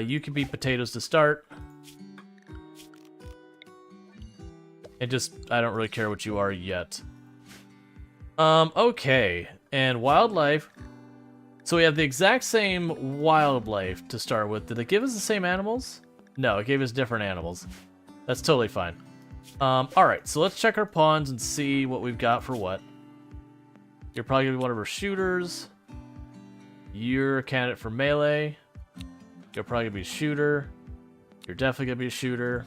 You can be potatoes to start. And just, I don't really care what you are yet. Okay. And wildlife. So we have the exact same wildlife to start with. Did it give us the same animals? No, it gave us different animals. That's totally fine. Alright, so let's check our pawns and see what we've got for what. You're probably going to be one of our shooters. You're a candidate for melee. You're probably going to be a shooter. You're definitely going to be a shooter.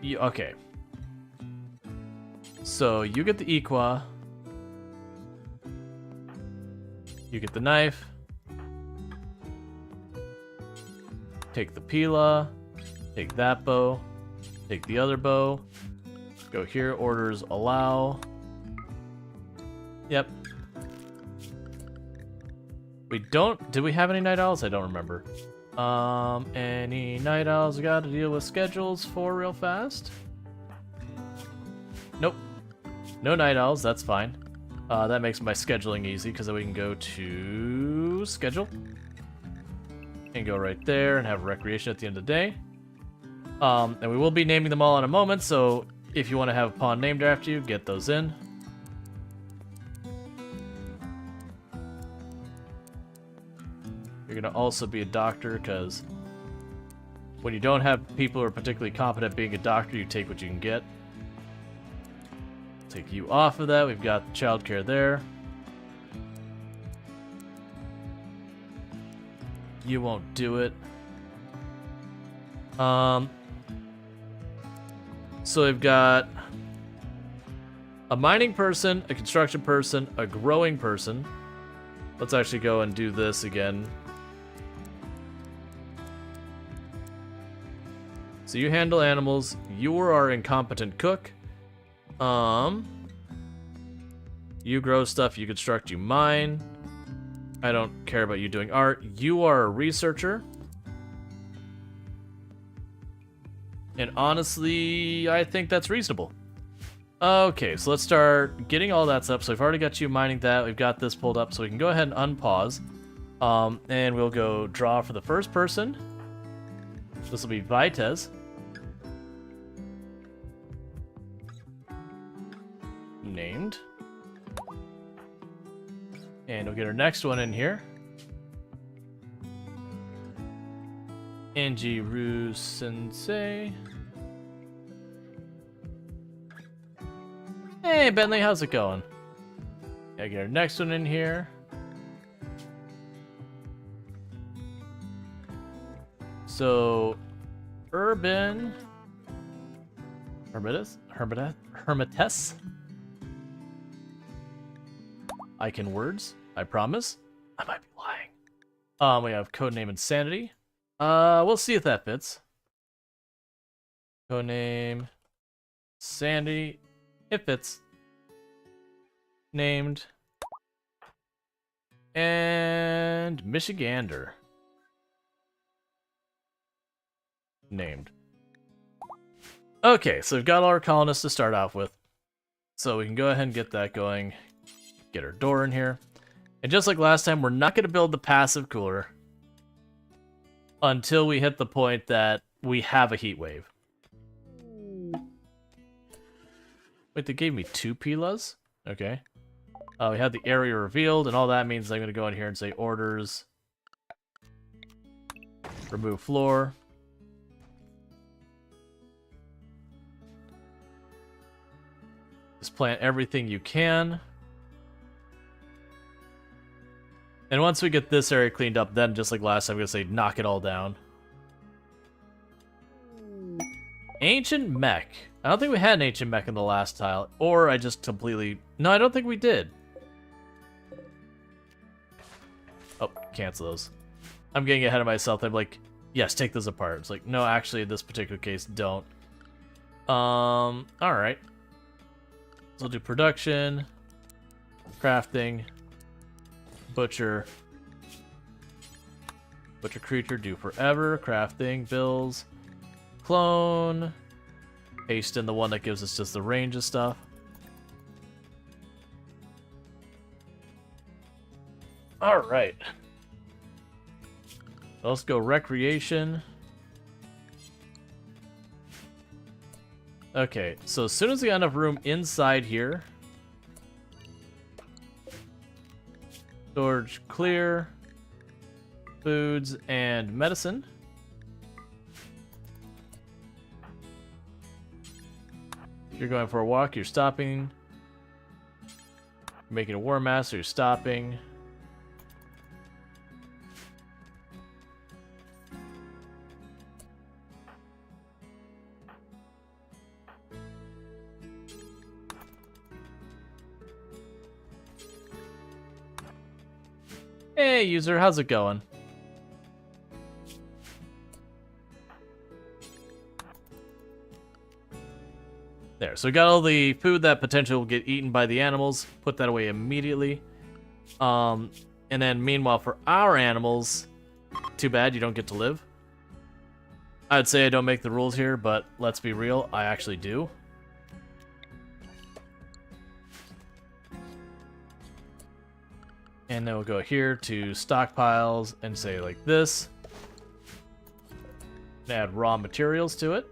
Okay. So, you get the Equa. You get the knife. Take the Pila. Take that bow. Take the other bow. Go here, orders allow. Yep. We don't... Did we have any night owls? I don't remember. Any night owls we got to deal with schedules for real fast? Nope. No night owls, that's fine. That makes my scheduling easy, because then we can go to... Schedule. And go right there and have recreation at the end of the day. And we will be naming them all in a moment, so if you want to have a pawn named after you, get those in. You're gonna also be a doctor, because when you don't have people who are particularly competent at being a doctor, you take what you can get. Take you off of that. We've got childcare there. You won't do it. So we've got a mining person, a construction person, a growing person. Let's actually go and do this again. So you handle animals. You are our incompetent cook. You grow stuff, you construct, you mine. I don't care about you doing art. You are a researcher. And honestly, I think that's reasonable. Okay, so let's start getting all that stuff. So we've already got you mining that. We've got this pulled up, so we can go ahead and unpause. And we'll go draw for the first person. This will be Vitez. Named. And we'll get our next one in here. Anjiru Sensei. Hey, Bentley, how's it going? Yeah, get our next one in here. So, Urban Hermites. I can words, I promise. I might be lying. We have codename Insanity. We'll see if that fits. Codename Sandy. It fits. Named. And Michigander. Named. Okay, so we've got all our colonists to start off with. So we can go ahead and get that going. Get our door in here. And just like last time, we're not going to build the passive cooler until we hit the point that we have a heat wave. Wait, they gave me 2 pilas? Okay. We had the area revealed, and all that means I'm going to go in here and say orders. Remove floor. Just plant everything you can. And once we get this area cleaned up, then just like last time, I'm going to say knock it all down. Ancient mech. I don't think we had an ancient mech in the last tile. Or I just completely... No, I don't think we did. Oh, cancel those. I'm getting ahead of myself. I'm like, yes, take those apart. It's like, no, actually, in this particular case, don't. Alright. So we'll do production, crafting, butcher creature, do forever, crafting, bills, clone, paste in the one that gives us just the range of stuff. Alright. Let's go recreation. Okay, so as soon as we got enough room inside here, storage clear, foods and medicine. You're going for a walk, you're stopping. You're making a war master, you're stopping. Hey user, how's it going? There, so we got all the food that potentially will get eaten by the animals. Put that away immediately. And then meanwhile for our animals, too bad you don't get to live. I'd say I don't make the rules here, but let's be real, I actually do. And then we'll go here to stockpiles and say like this. And add raw materials to it.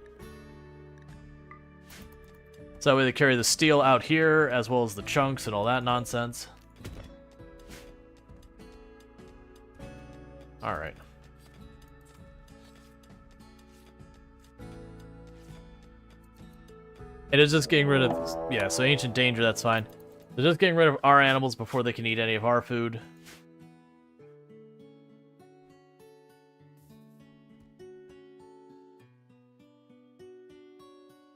So that way they carry the steel out here as well as the chunks and all that nonsense. Alright. It is just getting rid of... Yeah, so Ancient Danger, that's fine. They're just getting rid of our animals before they can eat any of our food.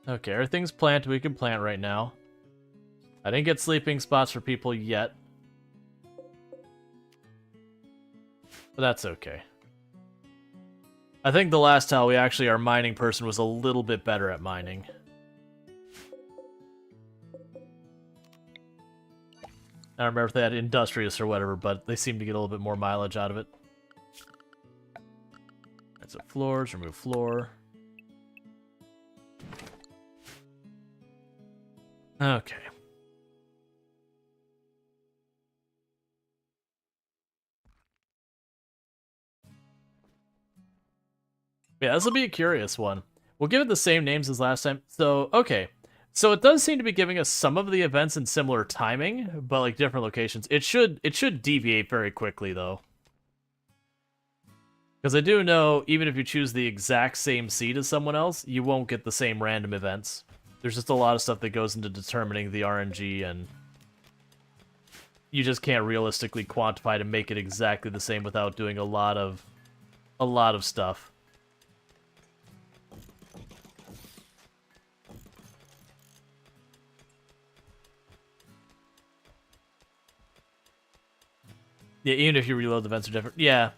Okay, everything's planted. We can plant right now. I didn't get sleeping spots for people yet. But that's okay. I think the last tile we actually, our mining person was a little bit better at mining. I don't remember if they had industrious or whatever, but they seem to get a little bit more mileage out of it. That's it. Floors, remove floor. Okay. Yeah, this will be a curious one. We'll give it the same names as last time. So, okay. So it does seem to be giving us some of the events in similar timing, but like different locations. It should deviate very quickly though. Because I do know, even if you choose the exact same seed as someone else, you won't get the same random events. There's just a lot of stuff that goes into determining the RNG, and you just can't realistically quantify to make it exactly the same without doing a lot of stuff. Yeah, even if you reload, the events are different. Yeah.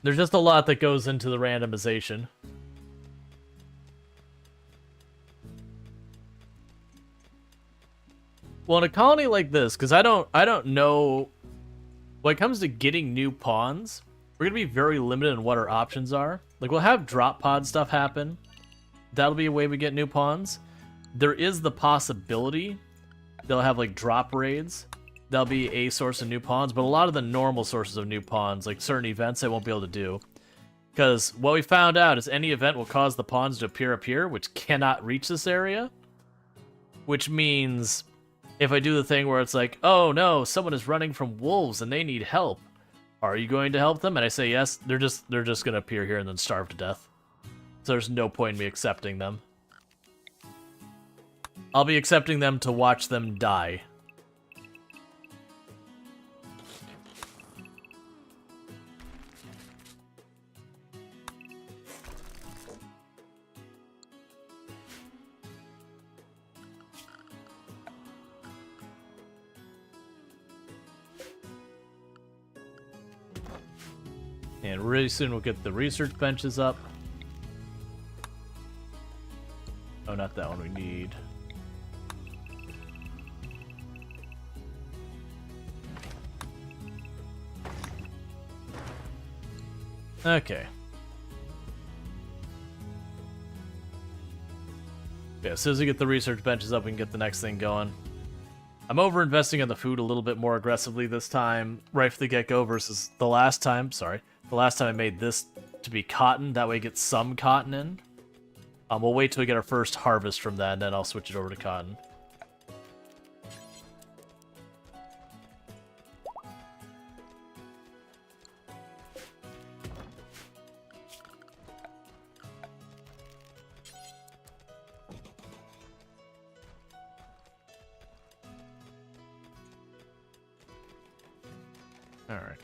There's just a lot that goes into the randomization. Well, in a colony like this, because I don't know... When it comes to getting new pawns, we're going to be very limited on what our options are. Like, we'll have drop pod stuff happen. That'll be a way we get new pawns. There is the possibility they'll have, like, drop raids. That'll be a source of new pawns, but a lot of the normal sources of new pawns, like certain events, they won't be able to do. Because what we found out is any event will cause the pawns to appear up here, which cannot reach this area. Which means, if I do the thing where it's like, oh no, someone is running from wolves and they need help. Are you going to help them? And I say yes, they're just going to appear here and then starve to death. So there's no point in me accepting them. I'll be accepting them to watch them die. And really soon we'll get the research benches up. Oh, not that one we need. Okay. Yeah, as soon as we get the research benches up, we can get the next thing going. I'm over-investing on the food a little bit more aggressively this time, right from the get-go, versus the last time. Sorry. The last time I made this to be cotton, that way I get some cotton in. We'll wait till we get our first harvest from that, and then I'll switch it over to cotton. Alright.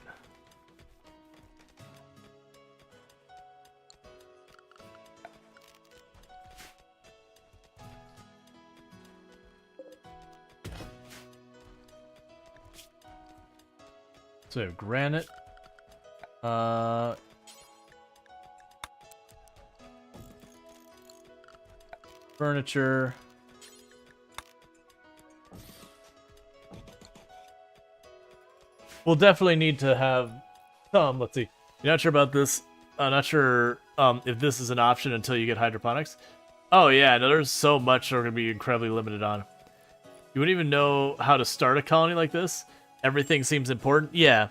So we have granite. Furniture. We'll definitely need to have some. Let's see. You're not sure about this. I'm not sure if this is an option until you get hydroponics. Oh yeah, no, there's so much we're gonna be incredibly limited on. You wouldn't even know how to start a colony like this. Everything seems important. Yeah.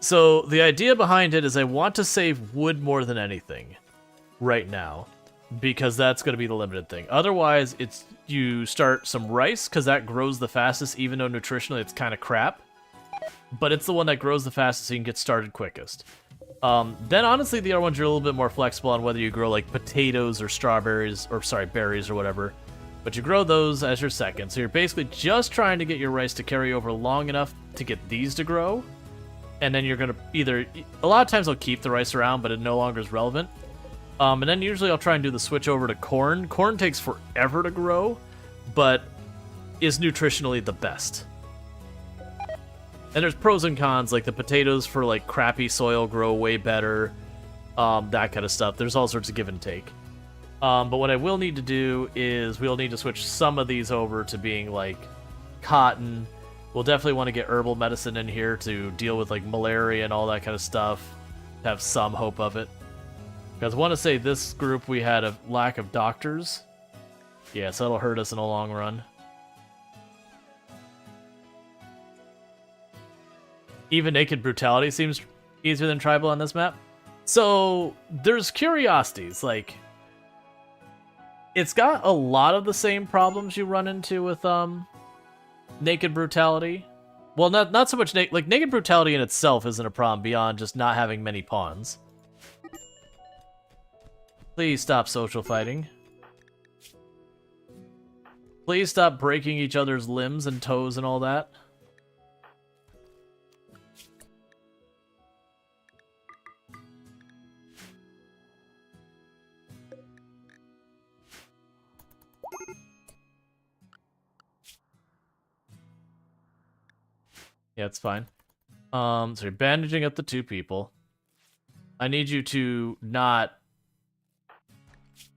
So the idea behind it is I want to save wood more than anything right now, because that's going to be the limited thing. Otherwise, it's you start some rice, because that grows the fastest, even though nutritionally it's kind of crap. But it's the one that grows the fastest, so you can get started quickest. Then honestly, the other ones are a little bit more flexible on whether you grow like potatoes or strawberries, or sorry, berries or whatever. But you grow those as your second, so you're basically just trying to get your rice to carry over long enough to get these to grow. And then you're gonna either, a lot of times I'll keep the rice around, but it no longer is relevant. And then usually I'll try and do the switch over to corn. Corn takes forever to grow, but is nutritionally the best. And there's pros and cons, like the potatoes for like crappy soil grow way better, that kind of stuff. There's all sorts of give and take. But what I will need to do is we'll need to switch some of these over to being like cotton. We'll definitely want to get herbal medicine in here to deal with like malaria and all that kind of stuff, to have some hope of it. Because I want to say this group we had a lack of doctors. Yeah, so that'll hurt us in the long run. Even naked brutality seems easier than tribal on this map. So there's curiosities, like it's got a lot of the same problems you run into with naked brutality. Well, not so much like naked brutality in itself isn't a problem beyond just not having many pawns. Please stop social fighting. Please stop breaking each other's limbs and toes and all that. Yeah, it's fine. So you're bandaging up the two people. I need you to not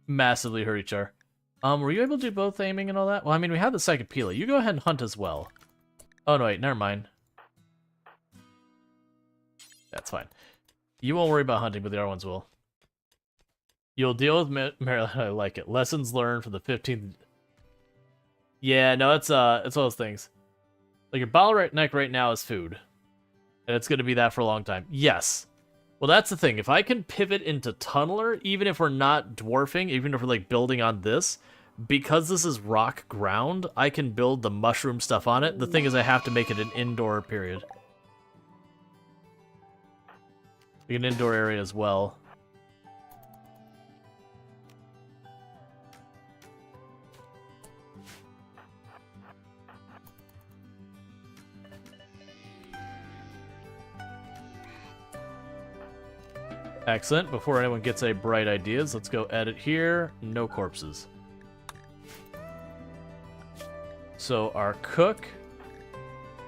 massively hurt each other. Were you able to do both aiming and all that? Well, I mean, we have the Psychic Pila. You go ahead and hunt as well. Oh, no, wait, never mind. That's fine. You won't worry about hunting, but the other ones will. You'll deal with Maryland. I like it. Lessons learned for the 15th. Yeah, no, it's all those things. Like, your bottleneck right now is food. And it's going to be that for a long time. Yes. Well, that's the thing. If I can pivot into Tunneler, even if we're not dwarfing, even if we're, like, building on this, because this is rock ground, I can build the mushroom stuff on it. The thing is I have to make it an indoor period. Like an indoor area as well. Excellent. Before anyone gets any bright ideas, let's go edit here. No corpses. So our cook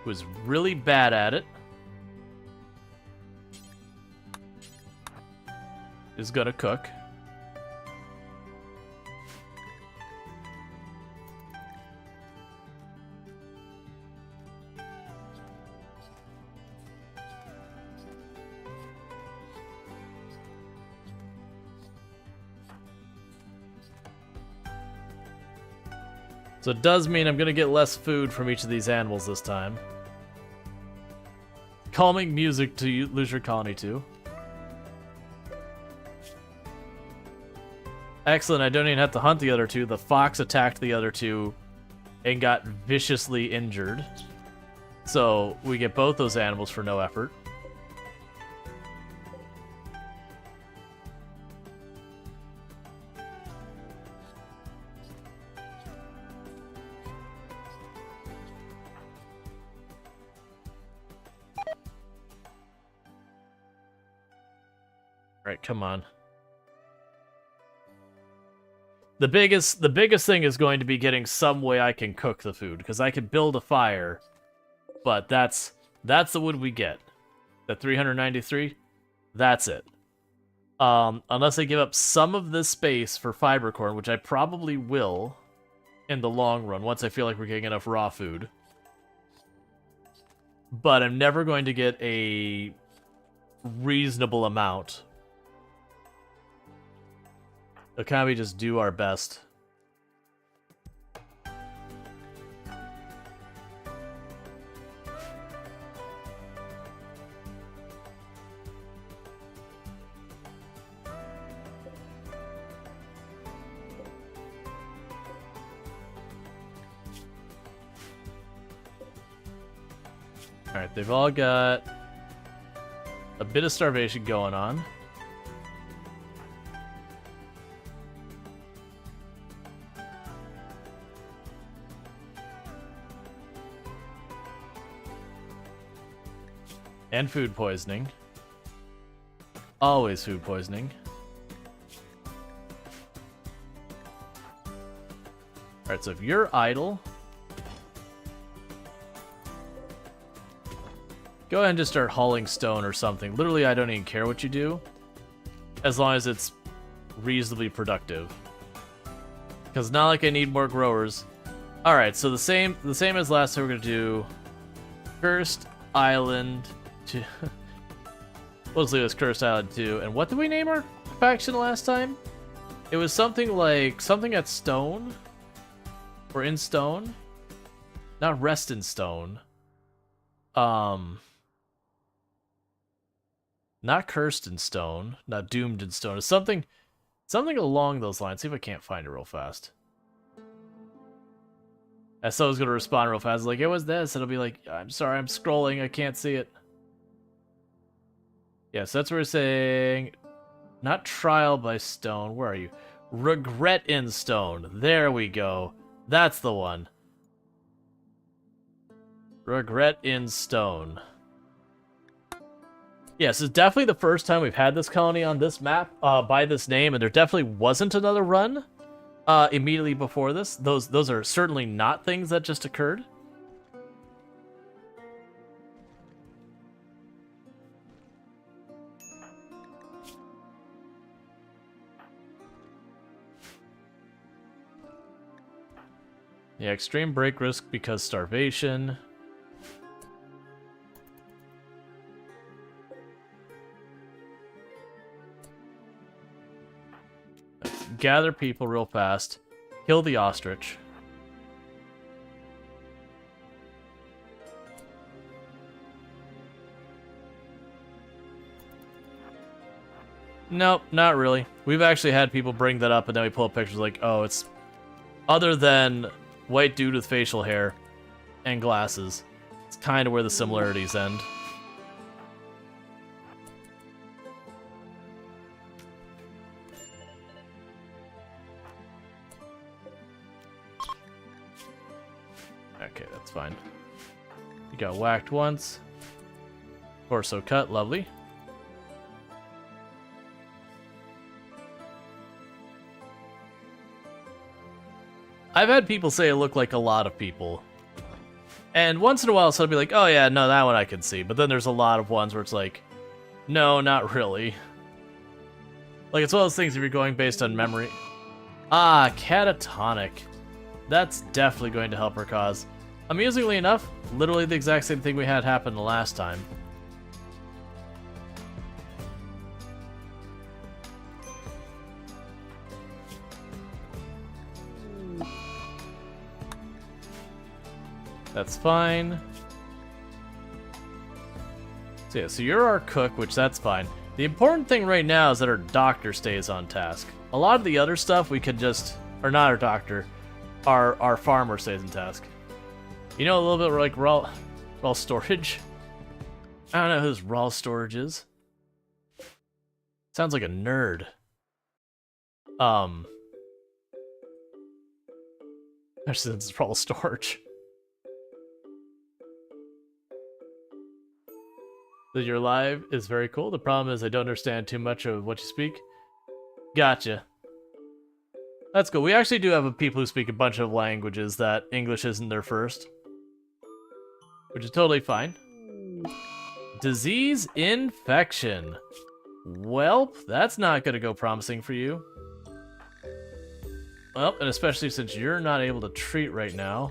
was really bad at it. Is gonna cook. So it does mean I'm going to get less food from each of these animals this time. Calming music to lose your colony to. Excellent, I don't even have to hunt the other two. The fox attacked the other two and got viciously injured. So we get both those animals for no effort. Alright, come on. The biggest thing is going to be getting some way I can cook the food, because I can build a fire, but that's the wood we get. The 393, that's it. Unless I give up some of this space for fiber corn, which I probably will in the long run, once I feel like we're getting enough raw food. But I'm never going to get a reasonable amount. So can we just do our best? Alright, they've all got a bit of starvation going on. And food poisoning. Always food poisoning. Alright, so if you're idle, go ahead and just start hauling stone or something. Literally, I don't even care what you do, as long as it's reasonably productive. Because not like I need more growers. Alright, so the same as last time, we're gonna do Cursed Island to we'll just leave this Cursed Island 2. And what did we name our faction last time? It was something like something at stone. Or in stone. Not rest in stone. Not cursed in stone. Not doomed in stone. It's something along those lines. See if I can't find it real fast. As someone's gonna respond real fast, like, it was this, and it'll be like, I'm sorry, I'm scrolling, I can't see it. Yeah, so that's what we're saying. Not trial by stone. Where are you? Regret in stone. There we go. That's the one. Regret in stone. Yes, it's definitely the first time we've had this colony on this map by this name, and there definitely wasn't another run immediately before this. Those are certainly not things that just occurred. Yeah, extreme break risk because starvation. Gather people real fast. Kill the ostrich. Nope, not really. We've actually had people bring that up, and then we pull up pictures like, oh, it's other than white dude with facial hair and glasses. It's kind of where the similarities end. Okay, that's fine. You got whacked once. Torso cut, lovely. I've had people say I look like a lot of people. And once in a while, so I'll be like, oh yeah, no, that one I can see. But then there's a lot of ones where it's like, no, not really. Like, it's one of those things if you're going based on memory. Ah, catatonic. That's definitely going to help our cause. Amusingly enough, literally the exact same thing we had happen the last time. That's fine. So yeah, so you're our cook, which that's fine. The important thing right now is that our doctor stays on task. A lot of the other stuff we could just, or not our doctor, our farmer stays in task. You know, a little bit like Rual Storge? I don't know who this Rual Storge is. Sounds like a nerd. Actually, it's Rual Storge. That you're live is very cool. The problem is I don't understand too much of what you speak. Gotcha. That's cool. We actually do have people who speak a bunch of languages that English isn't their first. Which is totally fine. Disease infection. Welp, that's not going to go promising for you. Well, and especially since you're not able to treat right now.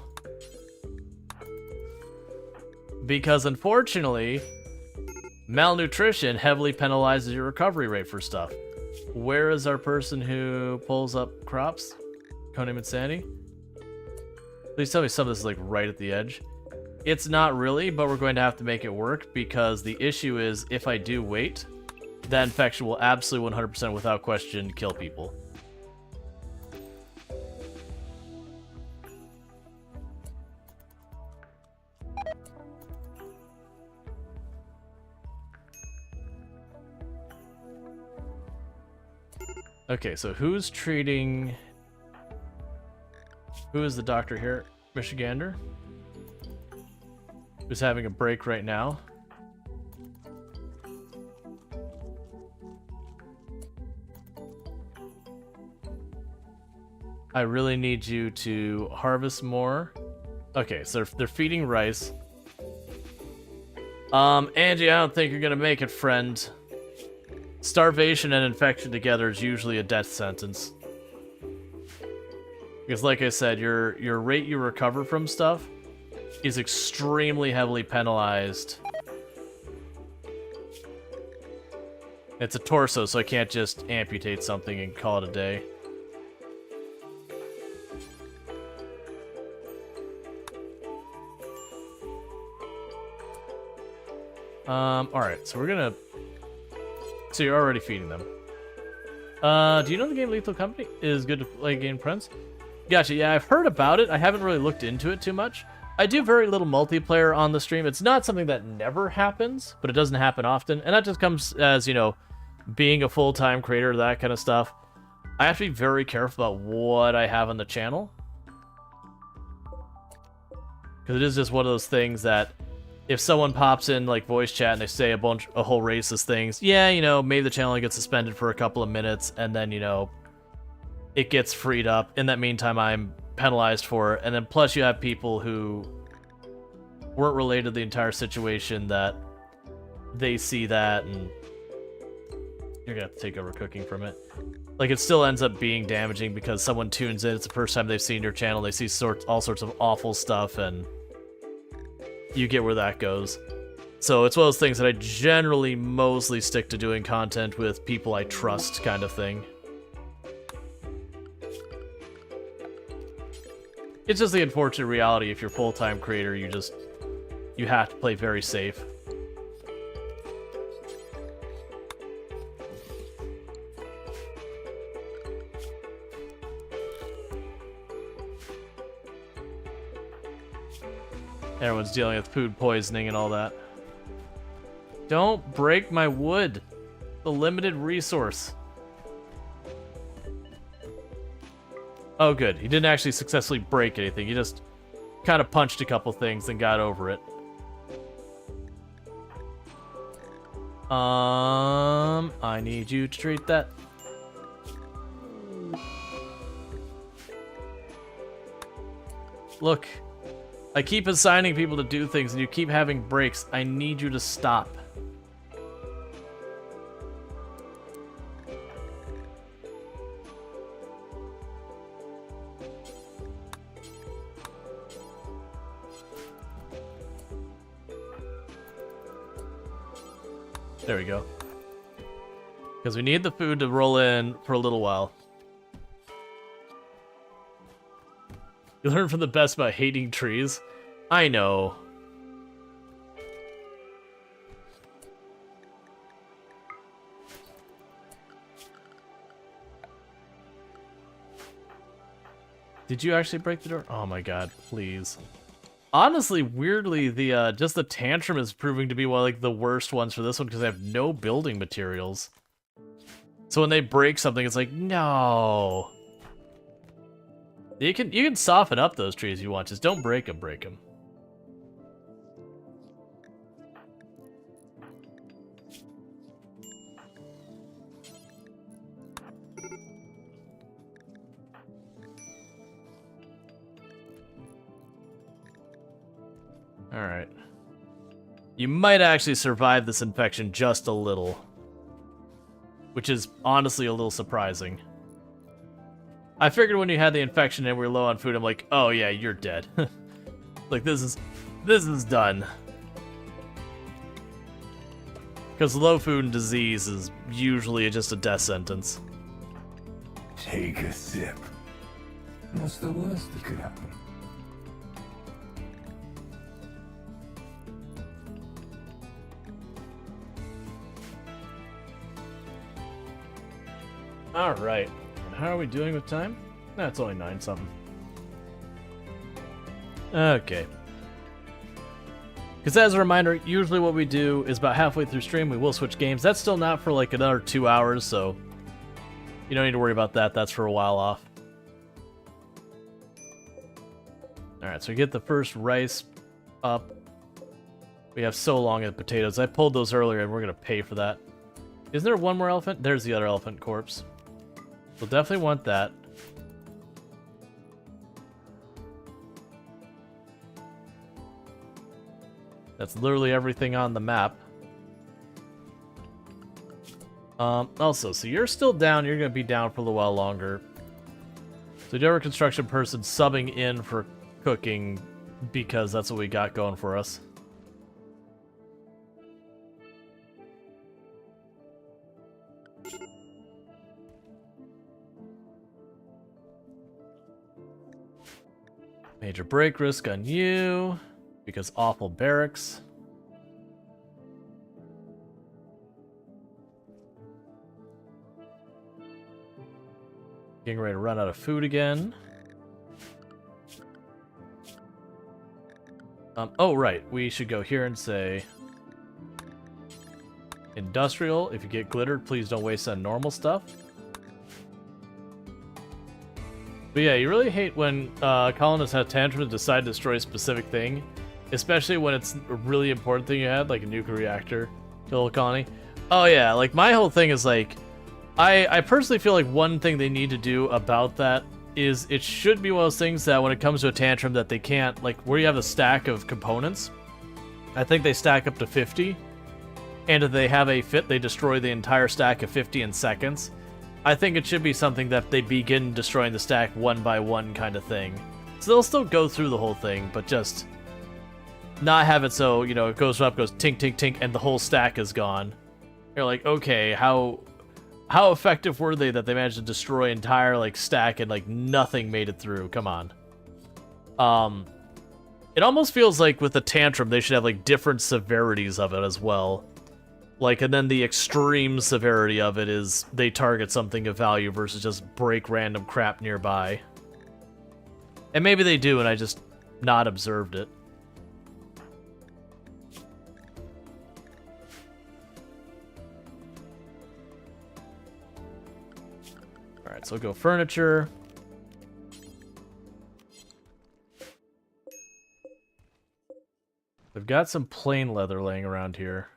Because unfortunately, malnutrition heavily penalizes your recovery rate for stuff. Where is our person who pulls up crops? Codename Insanity? Please tell me some of this is like right at the edge. It's not really, but we're going to have to make it work because the issue is if I do wait, that infection will absolutely 100% without question kill people. Okay, so who's treating... Who is the doctor here? Michigander? Who's having a break right now? I really need you to harvest more. Okay, so they're feeding rice. Angie, I don't think you're gonna make it, friend. Starvation and infection together is usually a death sentence. Because like I said, your rate you recover from stuff is extremely heavily penalized. It's a torso, so I can't just amputate something and call it a day. Alright, so we're gonna... So you're already feeding them. Do you know the game Lethal Company is good to play game friends? Gotcha, yeah, I've heard about it. I haven't really looked into it too much. I do very little multiplayer on the stream. It's not something that never happens, but it doesn't happen often. And that just comes as, you know, being a full-time creator, that kind of stuff. I have to be very careful about what I have on the channel. Because it is just one of those things that if someone pops in like voice chat and they say a whole racist things, yeah, you know, maybe the channel gets suspended for a couple of minutes and then, you know, it gets freed up. In that meantime, I'm penalized for it. And then plus you have people who weren't related to the entire situation that they see that and you're gonna have to take over cooking from it. Like, it still ends up being damaging because someone tunes in, it's the first time they've seen your channel, they see all sorts of awful stuff, and you get where that goes. So it's one of those things that I generally mostly stick to doing content with people I trust, kind of thing. It's just the unfortunate reality. If you're a full-time creator, you have to play very safe. Everyone's dealing with food poisoning and all that. Don't break my wood. The limited resource. Oh, good. He didn't actually successfully break anything. He just kind of punched a couple things and got over it. I need you to treat that. Look. I keep assigning people to do things and you keep having breaks. I need you to stop. There we go. Because we need the food to roll in for a little while. You learn from the best about hating trees. I know. Did you actually break the door? Oh my god, please. Honestly, weirdly, the just the tantrum is proving to be one of like the worst ones for this one because I have no building materials. So when they break something, it's like, no. You can soften up those trees if you want, just don't break them, Alright. You might actually survive this infection just a little. Which is honestly a little surprising. I figured when you had the infection and we were low on food, I'm like, oh yeah, you're dead. Like, this is done. Because low food and disease is usually just a death sentence. Take a sip. What's the worst that could happen? Alright. How are we doing with time? That's only 9-something. Okay. Because as a reminder, usually what we do is about halfway through stream, we will switch games. That's still not for like another 2 hours, so You don't need to worry about that. That's for a while off. Alright, so we get the first rice up. We have so long at potatoes. I pulled those earlier and we're going to pay for that. Isn't there one more elephant? There's the other elephant corpse. We'll definitely want that. That's literally everything on the map. Also, so you're still down. You're going to be down for a little while longer. So you have a construction person subbing in for cooking because that's what we got going for us. Major break risk on you because awful barracks. Getting ready to run out of food again. Oh, right. We should go here and say industrial. If you get glittered, please don't waste on normal stuff. But yeah, you really hate when colonists have tantrums and decide to destroy a specific thing. Especially when it's a really important thing you had, like a nuclear reactor, kill a colony. Oh yeah, like my whole thing is like, I personally feel like one thing they need to do about that is it should be one of those things that when it comes to a tantrum that they can't, like where you have a stack of components, I think they stack up to 50, and if they have a fit, they destroy the entire stack of 50 in seconds. I think it should be something that they begin destroying the stack one by one kind of thing. So they'll still go through the whole thing, but just not have it so, you know, it goes up, goes tink, tink, tink, and the whole stack is gone. You're like, okay, how effective were they that they managed to destroy entire, like, stack and, like, nothing made it through? Come on. It almost feels like with the tantrum, they should have, like, different severities of it as well. Like, and then the extreme severity of it is they target something of value versus just break random crap nearby. And maybe they do, and I just not observed it. Alright, so we'll go furniture. We've got some plain leather laying around here.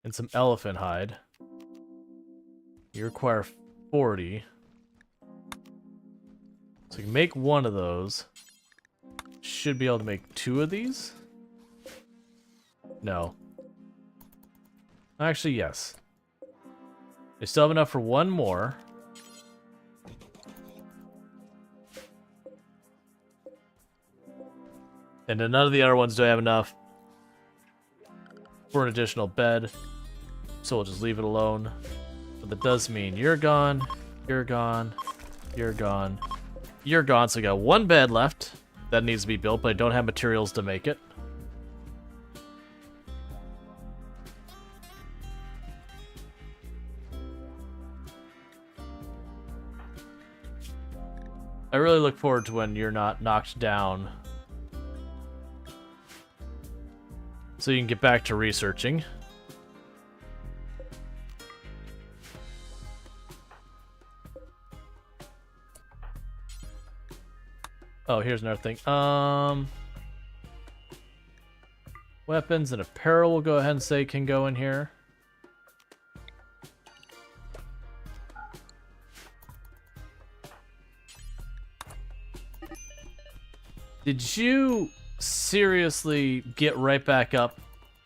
And some elephant hide. You require 40. So you can make one of those. Should be able to make 2 of these? No. Actually, yes. They still have enough for one more. And then none of the other ones do have enough for an additional bed. So we'll just leave it alone. But that does mean you're gone, you're gone, you're gone, you're gone. So we got one bed left that needs to be built, but I don't have materials to make it. I really look forward to when you're not knocked down, so you can get back to researching. Oh, here's another thing. Weapons and apparel, we'll go ahead and say can go in here. Did you seriously get right back up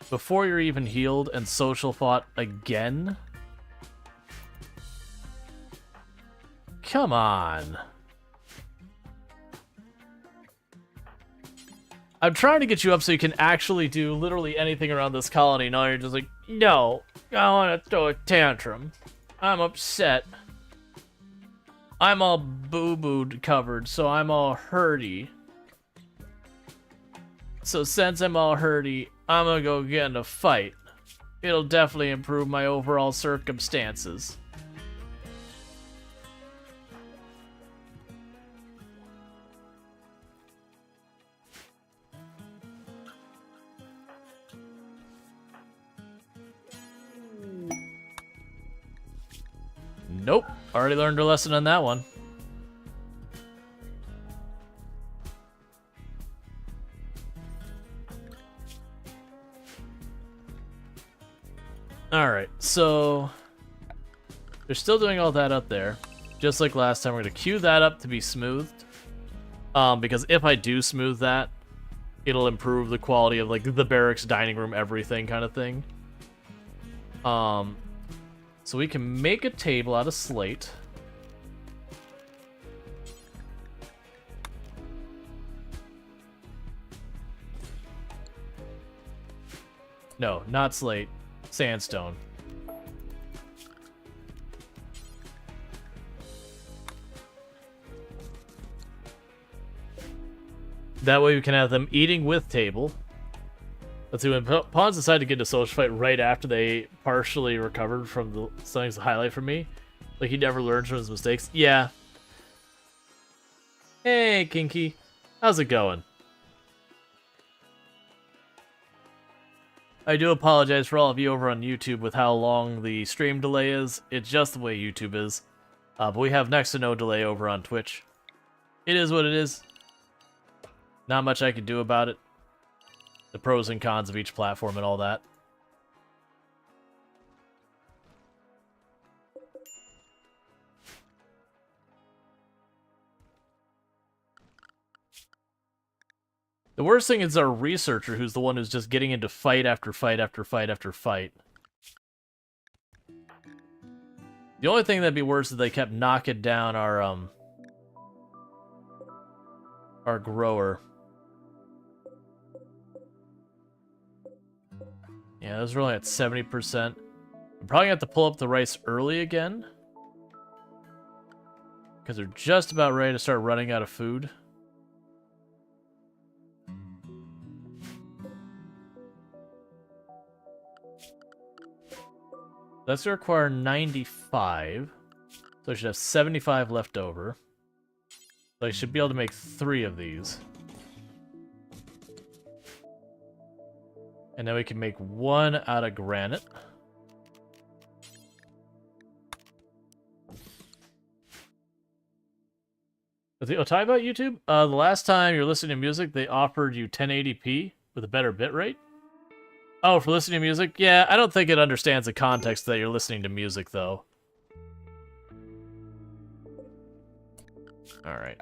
before you're even healed and social fought again? Come on. I'm trying to get you up so you can actually do literally anything around this colony. Now you're just like, no, I want to throw a tantrum. I'm upset. I'm all boo-booed covered, so I'm all hurty. So since I'm all hurty, I'm gonna go get in a fight. It'll definitely improve my overall circumstances. Nope. Already learned a lesson on that one. Alright, so they're still doing all that up there. Just like last time, we're going to queue that up to be smoothed. Because if I do smooth that, it'll improve the quality of like the barracks, dining room, everything kind of thing. So we can make a table out of slate. No, not slate. Sandstone. That way we can have them eating with table. Let's see, when pawns decide to get into social fight right after they partially recovered from the something's a highlight for me. Like he never learns from his mistakes. Yeah. Hey, Kinky. How's it going? I do apologize for all of you over on YouTube with how long the stream delay is. It's just the way YouTube is. But we have next to no delay over on Twitch. It is what it is. Not much I can do about it. The pros and cons of each platform and all that. The worst thing is our researcher, who's the one who's just getting into fight after fight after fight after fight. The only thing that'd be worse is they kept knocking down our grower. Yeah, those are only at 70%. I'm probably gonna have to pull up the rice early again. Because they're just about ready to start running out of food. That's gonna require 95. So I should have 75 left over. So I should be able to make 3 of these. And then we can make 1 out of granite. Oh, talk about YouTube? The last time you're listening to music, they offered you 1080p with a better bitrate. Oh, for listening to music? Yeah, I don't think it understands the context that you're listening to music, though. Alright,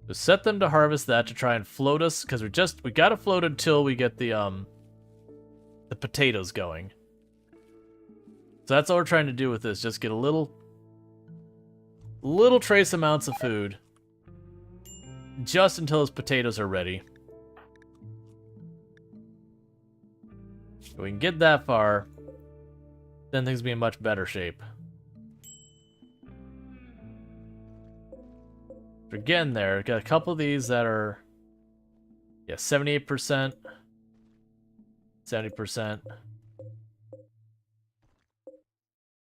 just set them to harvest that to try and float us, because we gotta float until we get the potatoes going. So that's all we're trying to do with this, just get a little trace amounts of food. Just until his potatoes are ready. If we can get that far, then things will be in much better shape. We're getting there. Got a couple of these that are, yeah, 78%, 70%,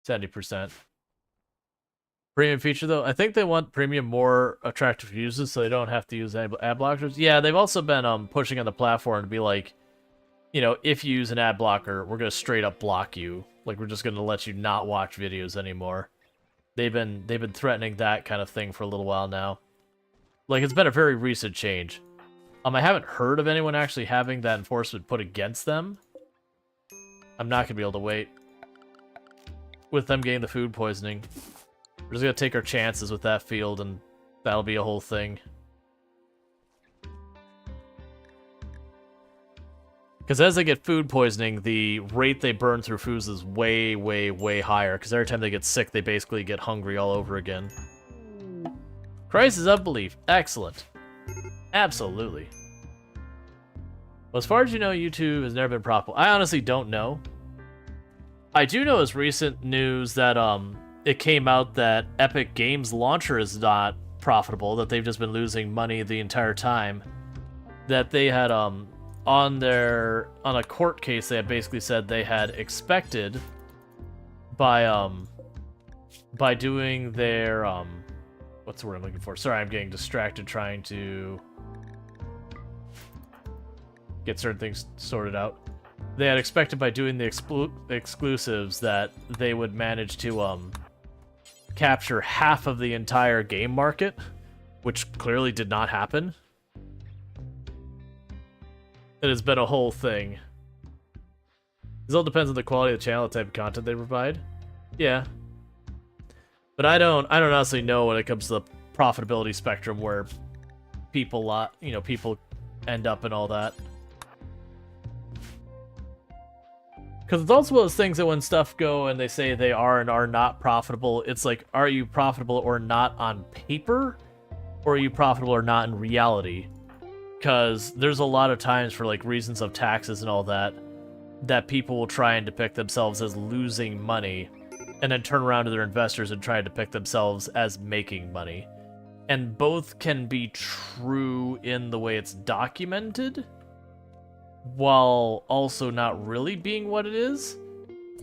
70%. Premium feature, though, I think they want premium more attractive users so they don't have to use ad blockers. Yeah, they've also been pushing on the platform to be like, you know, if you use an ad blocker, we're going to straight up block you. Like, we're just going to let you not watch videos anymore. They've been threatening that kind of thing for a little while now. Like, it's been a very recent change. I haven't heard of anyone actually having that enforcement put against them. I'm not going to be able to wait. With them getting the food poisoning. We're just gonna take our chances with that field, and that'll be a whole thing. Because as they get food poisoning, the rate they burn through foods is way, way, way higher. Because every time they get sick, they basically get hungry all over again. Crisis of belief. Excellent. Absolutely. Well, as far as you know, YouTube has never been profitable. I honestly don't know. I do know it's recent news that, it came out that Epic Games launcher is not profitable, that they've just been losing money the entire time. That they had, on a court case, they had basically said they had expected by doing their, what's the word I'm looking for? Sorry, I'm getting distracted trying to get certain things sorted out. they had expected by doing the exclusives that they would manage to capture half of the entire game market, which clearly did not happen. It has been a whole thing. This all depends on the quality of the channel, the type of content they provide. Yeah. But I don't honestly know when it comes to the profitability spectrum where people people end up and all that. Because it's also one of those things that when stuff go and they say they are and are not profitable, it's like, are you profitable or not on paper? Or are you profitable or not in reality? Because there's a lot of times for like reasons of taxes and all that, that people will try and depict themselves as losing money and then turn around to their investors and try to depict themselves as making money. And both can be true in the way it's documented, while also not really being what it is.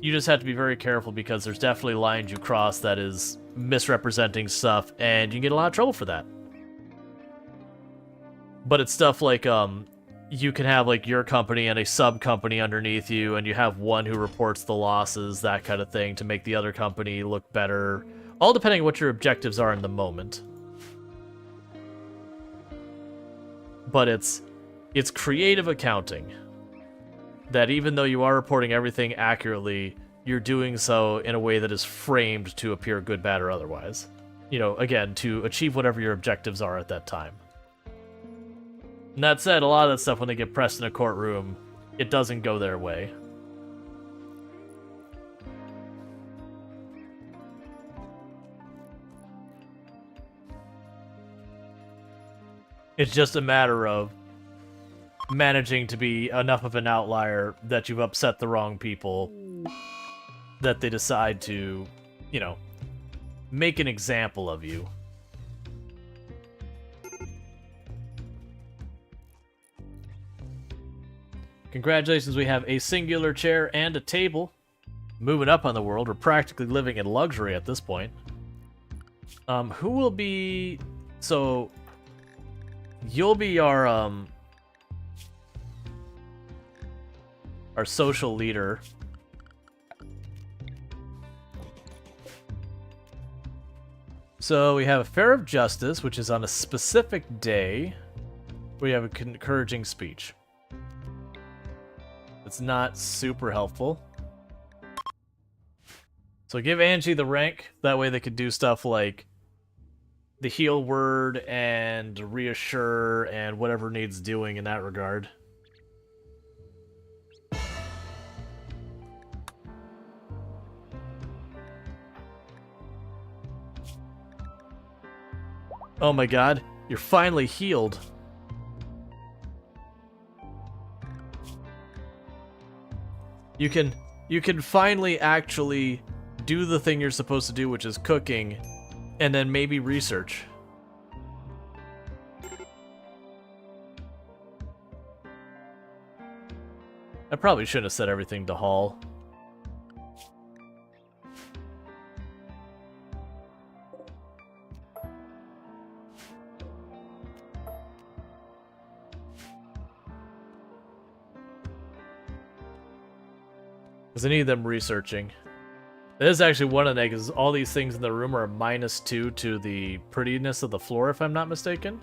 You just have to be very careful because there's definitely lines you cross that is misrepresenting stuff, and you can get a lot of trouble for that. But it's stuff like, you can have like your company and a sub-company underneath you, and you have one who reports the losses, that kind of thing, to make the other company look better. All depending on what your objectives are in the moment. But it's creative accounting. That even though you are reporting everything accurately, you're doing so in a way that is framed to appear good, bad, or otherwise. You know, again, to achieve whatever your objectives are at that time. And that said, a lot of that stuff, when they get pressed in a courtroom, it doesn't go their way. It's just a matter of managing to be enough of an outlier that you've upset the wrong people, that they decide to, you know, make an example of you. Congratulations, we have a singular chair and a table. Moving up on the world, we're practically living in luxury at this point. Who will be... So, you'll be our social leader. So we have a Fair of Justice, which is on a specific day. We have a encouraging speech. It's not super helpful. So give Angie the rank. That way they could do stuff like the heal word and reassure and whatever needs doing in that regard. Oh my god, you're finally healed. You can finally actually do the thing you're supposed to do, which is cooking, and then maybe research. I probably shouldn't have set everything to Hall. Because I need them researching. That is actually one of the negatives. All these things in the room are -2 to the prettiness of the floor, if I'm not mistaken.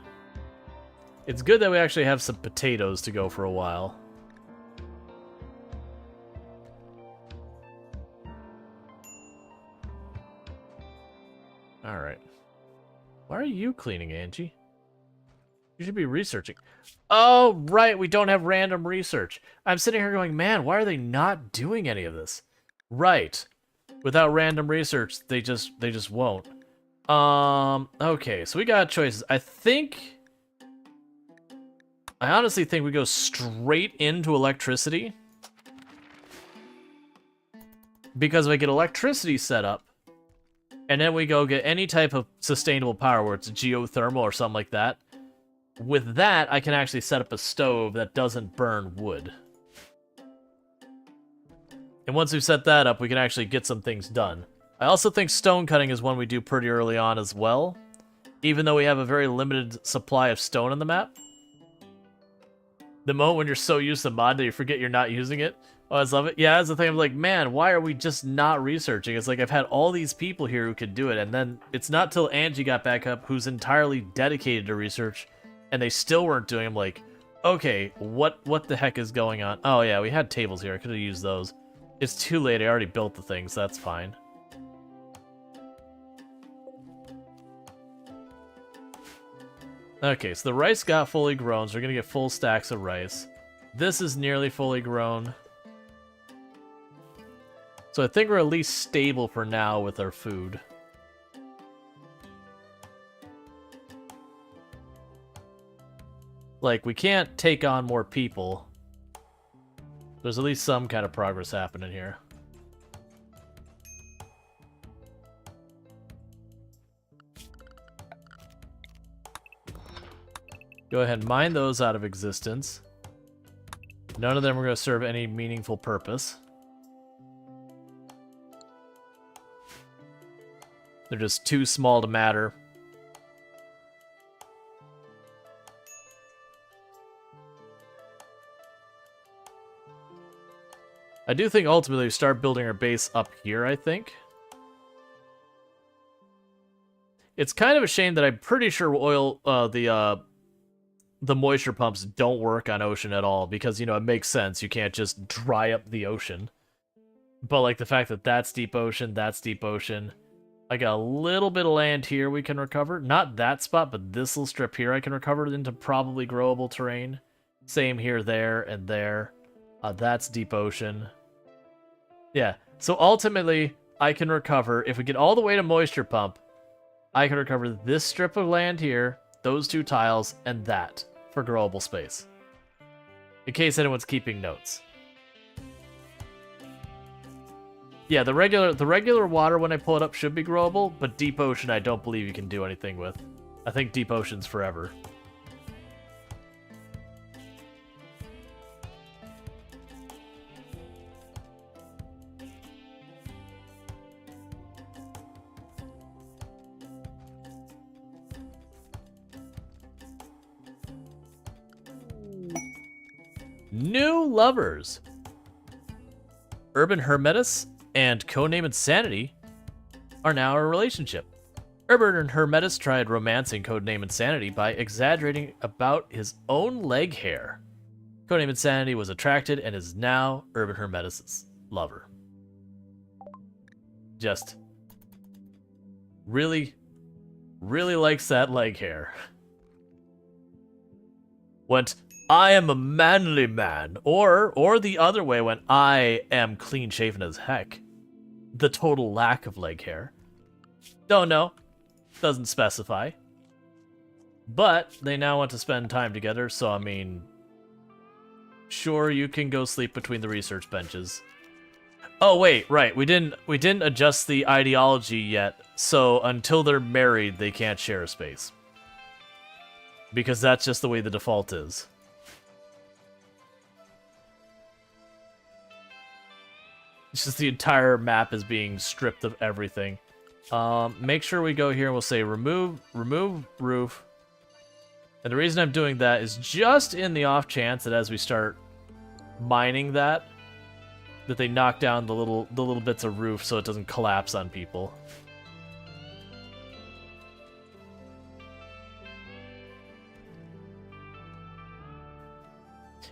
It's good that we actually have some potatoes to go for a while. Alright. Why are you cleaning, Angie? You should be researching. Oh, right, we don't have random research. I'm sitting here going, man, why are they not doing any of this? Right. Without random research, they just won't. Okay, so we got choices. I honestly think we go straight into electricity. Because if I get electricity set up, and then we go get any type of sustainable power, where it's geothermal or something like that. With that, I can actually set up a stove that doesn't burn wood. And once we've set that up, we can actually get some things done. I also think stone cutting is one we do pretty early on as well, even though we have a very limited supply of stone on the map. The moment when you're so used to mod that you forget you're not using it. Oh, I love it. Yeah, that's the thing. I'm like, man, why are we just not researching? It's like I've had all these people here who could do it, and then it's not till Angie got back up, who's entirely dedicated to research, and they still weren't doing. I'm like, okay, what the heck is going on? Oh yeah, we had tables here. I could have used those. It's too late. I already built the thing, so that's fine. Okay, so the rice got fully grown, so we're gonna get full stacks of rice. This is nearly fully grown. So I think we're at least stable for now with our food. Like, we can't take on more people. There's at least some kind of progress happening here. Go ahead and mine those out of existence. None of them are going to serve any meaningful purpose. They're just too small to matter. I do think ultimately we start building our base up here, I think. It's kind of a shame that I'm pretty sure the moisture pumps don't work on ocean at all, because, you know, it makes sense. You can't just dry up the ocean. But, like, the fact that that's deep ocean, that's deep ocean. I got a little bit of land here we can recover. Not that spot, but this little strip here I can recover into probably growable terrain. Same here, there, and there. That's deep ocean. Yeah, so ultimately, I can recover, if we get all the way to moisture pump, I can recover this strip of land here, those two tiles, and that for growable space. In case anyone's keeping notes. Yeah, the regular water when I pull it up should be growable, but deep ocean I don't believe you can do anything with. I think deep ocean's forever. New lovers. Urban Hermetus and codename Insanity are now in a relationship. Urban and Hermetus tried romancing codename Insanity by exaggerating about his own leg hair. Codename Insanity was attracted and is now Urban Hermetus' lover. Just really likes that leg hair. Went, I am a manly man, or the other way when I am clean shaven as heck. The total lack of leg hair. Don't know. Doesn't specify. But they now want to spend time together, so I mean, sure, you can go sleep between the research benches. Oh wait, right, we didn't adjust the ideology yet, so until they're married, they can't share a space. Because that's just the way the default is. It's just the entire map is being stripped of everything. Make sure we go here and we'll say remove roof. And the reason I'm doing that is just in the off chance that as we start mining that they knock down the little bits of roof so it doesn't collapse on people.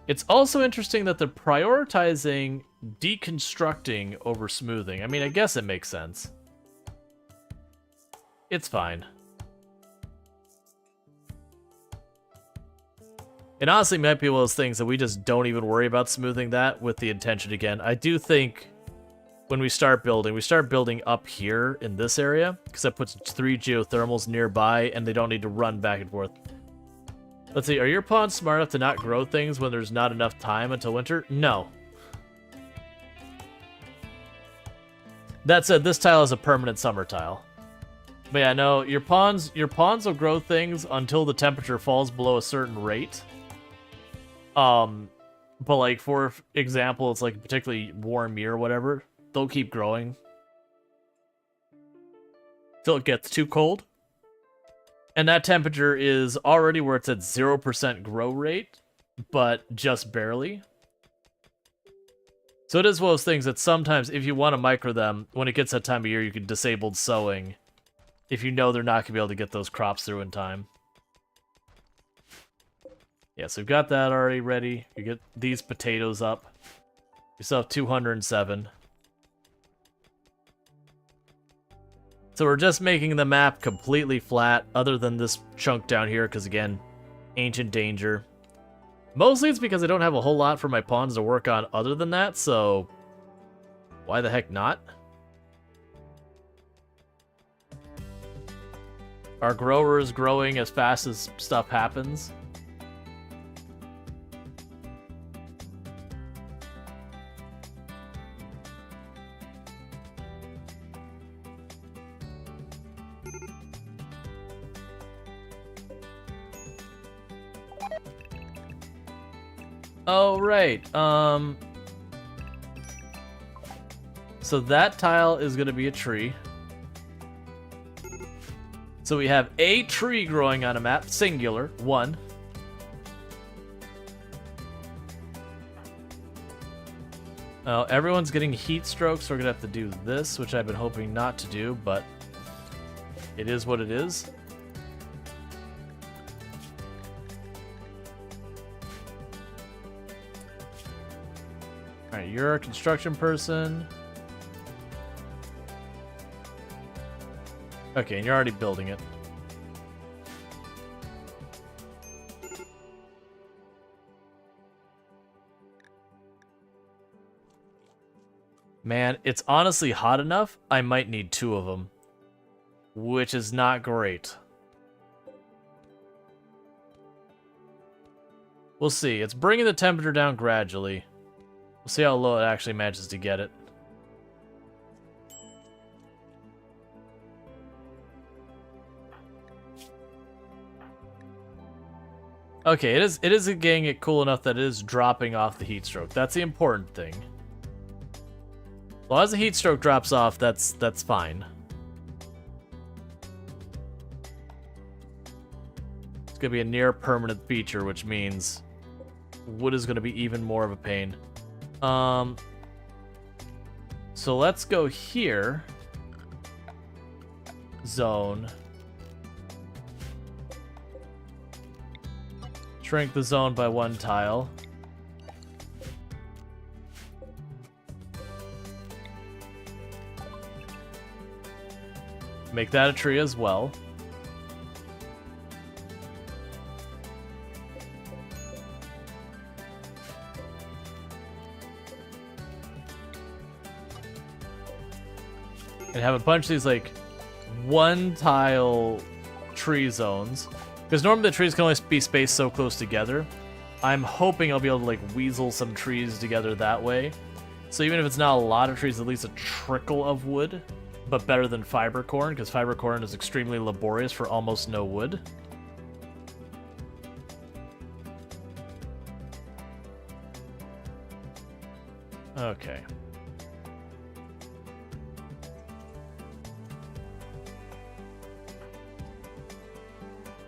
It's also interesting that they're prioritizing deconstructing over smoothing. I mean, I guess it makes sense. It's fine. It honestly might be one of those things that we just don't even worry about smoothing that with the intention again. I do think when we start building up here in this area, because that puts 3 geothermals nearby and they don't need to run back and forth. Let's see, are your pawns smart enough to not grow things when there's not enough time until winter? No. That said, this tile is a permanent summer tile. But yeah, no, your pawns will grow things until the temperature falls below a certain rate. But like, for example, it's like a particularly warm year or whatever, they'll keep growing till it gets too cold. And that temperature is already where it's at 0% grow rate. but just barely. So it is one of those things that sometimes, if you want to micro them, when it gets that time of year, you can disable sowing if you know they're not going to be able to get those crops through in time. Yeah, so we've got that already ready. You get these potatoes up. We still have 207. So we're just making the map completely flat, other than this chunk down here, because again, ancient danger. Mostly it's because I don't have a whole lot for my pawns to work on other than that, so why the heck not? Our grower is growing as fast as stuff happens. Oh, right. So that tile is going to be a tree. So we have a tree growing on a map, singular, one. Oh, everyone's getting heat strokes, so we're going to have to do this, which I've been hoping not to do, but it is what it is. Alright, you're a construction person. Okay, and you're already building it. Man, it's honestly hot enough, I might need 2 of them. Which is not great. We'll see. It's bringing the temperature down gradually. We'll see how low it actually manages to get it. Okay, it is getting it cool enough that it is dropping off the heat stroke. That's the important thing. As long as the heat stroke drops off, that's fine. It's gonna be a near permanent feature, which means wood is gonna be even more of a pain. So let's go here. Zone. Shrink the zone by 1 tile. Make that a tree as well. And have a bunch of these, like, 1 tile tree zones. Because normally the trees can only be spaced so close together. I'm hoping I'll be able to, like, weasel some trees together that way. So even if it's not a lot of trees, at least a trickle of wood. But better than fiber corn, because fiber corn is extremely laborious for almost no wood. Okay.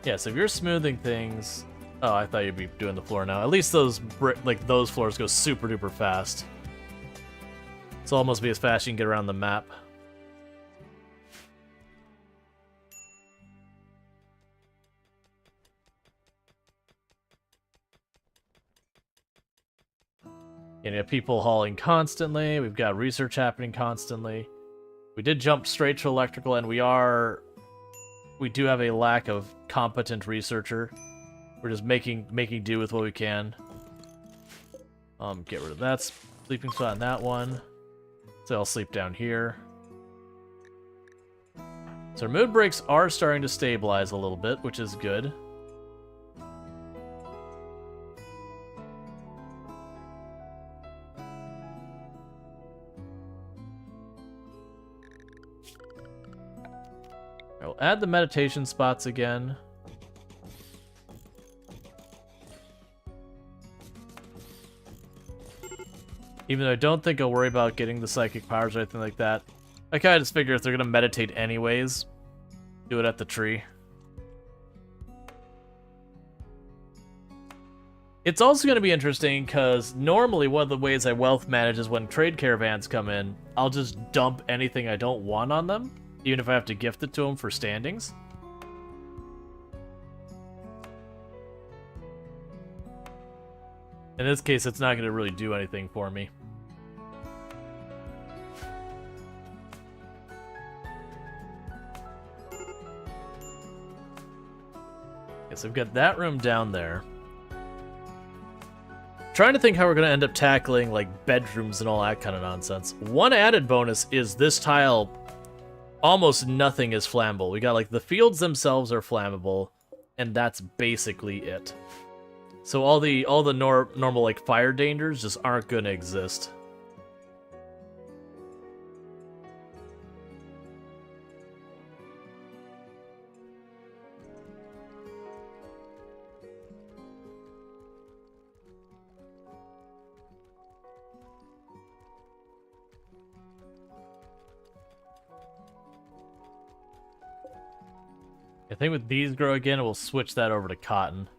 Yeah, so if you're smoothing things... Oh, I thought you'd be doing the floor now. At least those those floors go super duper fast. It'll almost be as fast as you can get around the map. And you have people hauling constantly. We've got research happening constantly. We did jump straight to electrical, and we do have a lack of competent researcher. We're just making do with what we can. Get rid of that sleeping spot in that one. So I'll sleep down here. So our mood breaks are starting to stabilize a little bit, which is good. I'll add the meditation spots again. Even though I don't think I'll worry about getting the psychic powers or anything like that. I kind of just figure if they're going to meditate anyways, do it at the tree. It's also going to be interesting because normally one of the ways I wealth manage is when trade caravans come in, I'll just dump anything I don't want on them, even if I have to gift it to them for standings. In this case, it's not going to really do anything for me. Okay, so we've got that room down there. Trying to think how we're going to end up tackling, like, bedrooms and all that kind of nonsense. One added bonus is this tile, almost nothing is flammable. We got, like, the fields themselves are flammable, and that's basically it. So all the normal, like, fire dangers just aren't going to exist. I think with these grow again, we'll switch that over to cotton.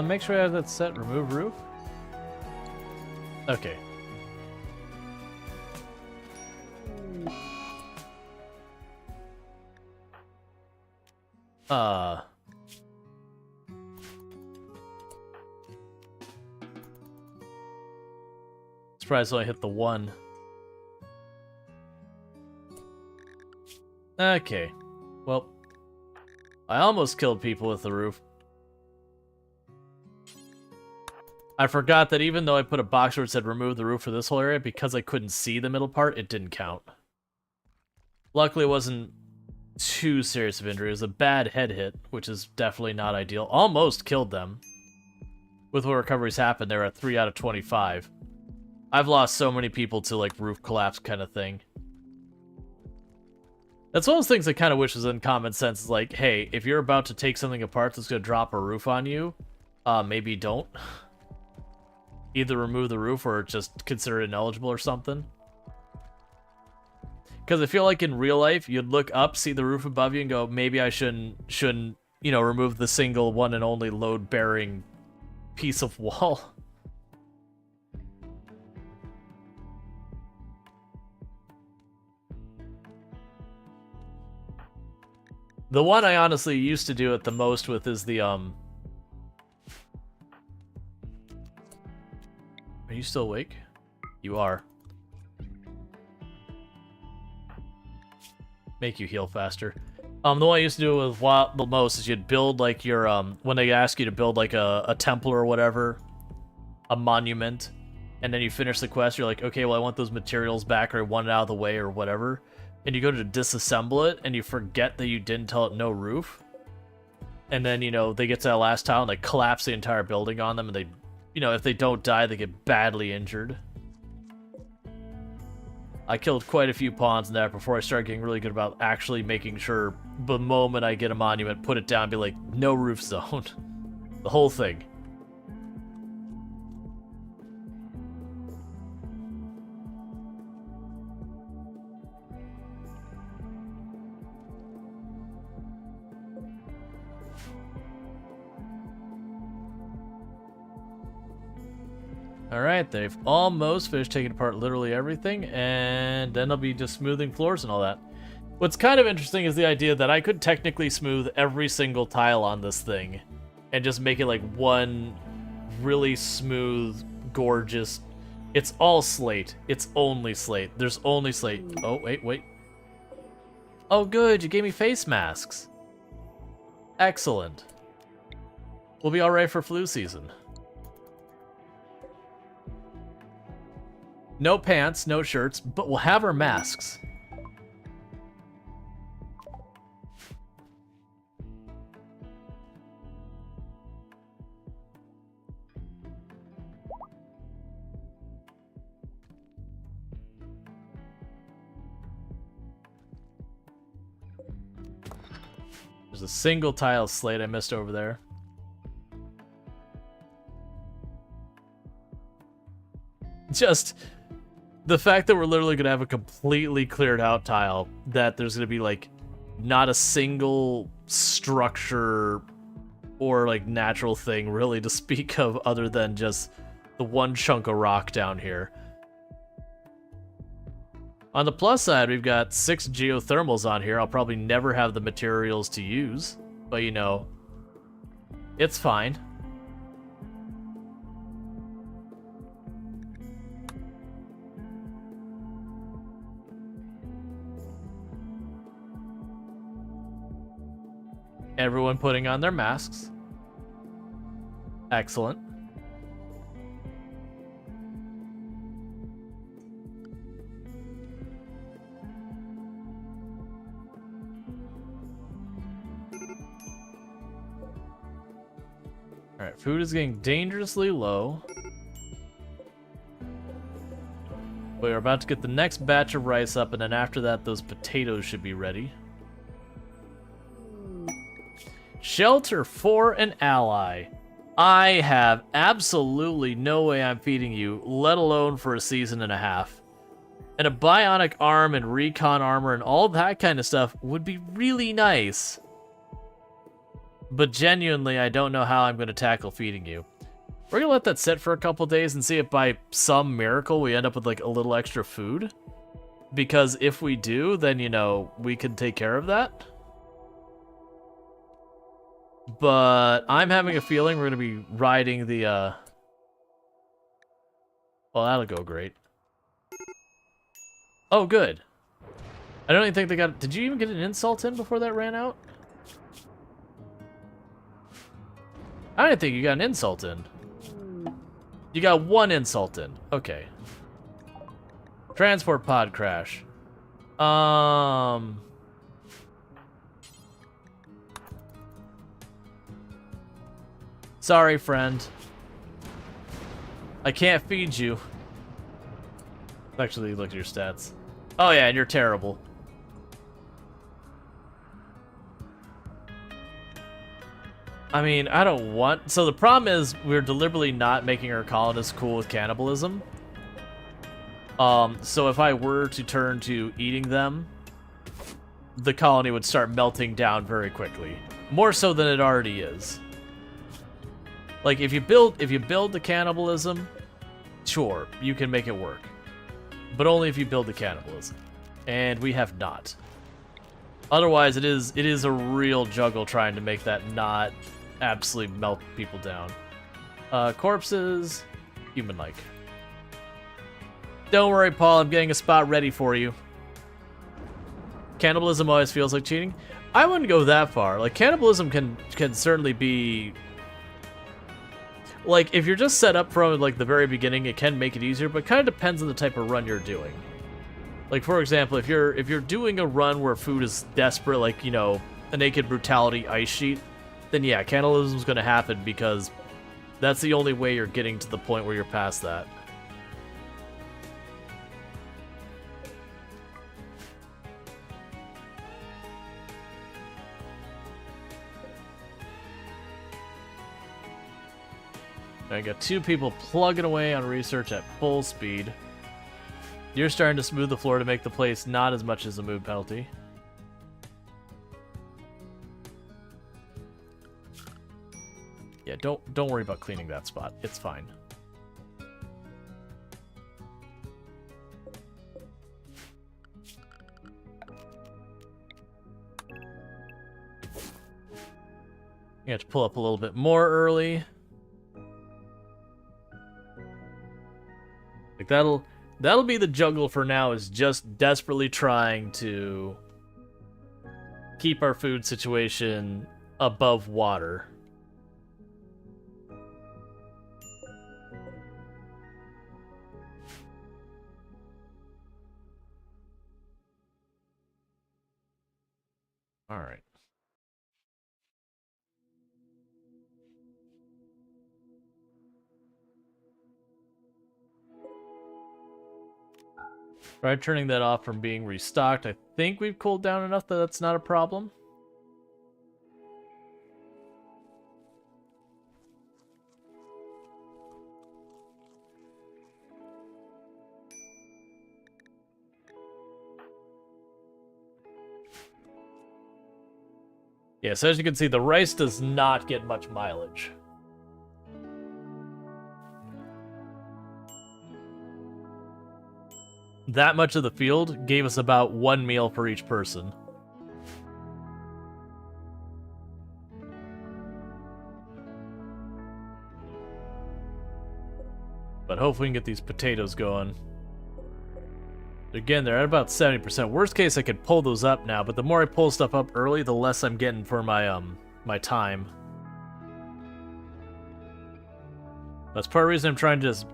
Make sure I have that set. Remove roof. Okay. Surprised I hit the one. Okay. Well, I almost killed people with the roof. I forgot that even though I put a box where it said remove the roof for this whole area, because I couldn't see the middle part, it didn't count. Luckily, it wasn't too serious of injury. It was a bad head hit, which is definitely not ideal. Almost killed them. With what recoveries happened, they were at 3 out of 25. I've lost so many people to, like, roof collapse kind of thing. That's one of those things I kind of wish was in common sense. Is like, hey, if you're about to take something apart that's going to drop a roof on you, maybe don't. Either remove the roof or just consider it ineligible or something. Because I feel like in real life, you'd look up, see the roof above you, and go, maybe I shouldn't, you know, remove the single one and only load-bearing piece of wall. The one I honestly used to do it the most with is the, Are you still awake? You are. Make you heal faster. The one I used to do with the most is you'd build, like, your, when they ask you to build, like, a temple or whatever, a monument, and then you finish the quest, you're like, okay, well, I want those materials back, or I want it out of the way, or whatever. And you go to disassemble it, and you forget that you didn't tell it no roof. And then, you know, they get to that last tile, and they collapse the entire building on them, and they, you know, if they don't die, they get badly injured. I killed quite a few pawns in that before I started getting really good about actually making sure the moment I get a monument, put it down, be like, no roof zone. The whole thing. Alright, they've almost finished taking apart literally everything, and then they'll be just smoothing floors and all that. What's kind of interesting is the idea that I could technically smooth every single tile on this thing, and just make it like one really smooth, gorgeous... It's all slate. It's only slate. There's only slate. Oh, wait. Oh, good, you gave me face masks. Excellent. We'll be alright for flu season. No pants, no shirts, but we'll have our masks. There's a single tile slate I missed over there. Just the fact that we're literally going to have a completely cleared out tile, that there's going to be, like, not a single structure or, like, natural thing really to speak of other than just the one chunk of rock down here. On the plus side, we've got 6 geothermals on here. I'll probably never have the materials to use, but, you know, it's fine. Everyone putting on their masks. Excellent. Alright, food is getting dangerously low. We're about to get the next batch of rice up, and then after that, those potatoes should be ready. Shelter for an ally. I have absolutely no way I'm feeding you, let alone for a season and a half. And a bionic arm and recon armor and all that kind of stuff would be really nice. But genuinely, I don't know how I'm going to tackle feeding you. We're going to let that sit for a couple days and see if by some miracle we end up with like a little extra food. Because if we do, then, you know, we can take care of that. But I'm having a feeling we're going to be riding the, well, that'll go great. Oh, good. I don't even think they got... Did you even get an insult in before that ran out? I didn't think you got an insult in. You got one insult in. Okay. Transport pod crash. Sorry, friend. I can't feed you. Actually, look at your stats. Oh yeah, and you're terrible. I mean, I don't want... So the problem is we're deliberately not making our colonists cool with cannibalism. So if I were to turn to eating them, the colony would start melting down very quickly. More so than it already is. Like, if you build the cannibalism, sure, you can make it work. But only if you build the cannibalism. And we have not. Otherwise, it is a real juggle trying to make that not absolutely melt people down. Corpses, human-like. Don't worry, Paul, I'm getting a spot ready for you. Cannibalism always feels like cheating. I wouldn't go that far. Like, cannibalism can certainly be... Like, if you're just set up from, like, the very beginning, it can make it easier, but it kind of depends on the type of run you're doing. Like, for example, if you're doing a run where food is desperate, like, you know, a Naked Brutality ice sheet, then yeah, cannibalism's gonna happen because that's the only way you're getting to the point where you're past that. I got 2 people plugging away on research at full speed. You're starting to smooth the floor to make the place not as much as a mood penalty. Yeah, don't worry about cleaning that spot. It's fine. You have to pull up a little bit more early. Like that'll be the juggle for now, is just desperately trying to keep our food situation above water. All right. Try turning that off from being restocked. I think we've cooled down enough that that's not a problem. Yeah, so as you can see, the rice does not get much mileage. That much of the field gave us about 1 meal for each person. But hopefully we can get these potatoes going. Again, they're at about 70%. Worst case, I could pull those up now, but the more I pull stuff up early, the less I'm getting for my my time. That's part of the reason I'm trying to just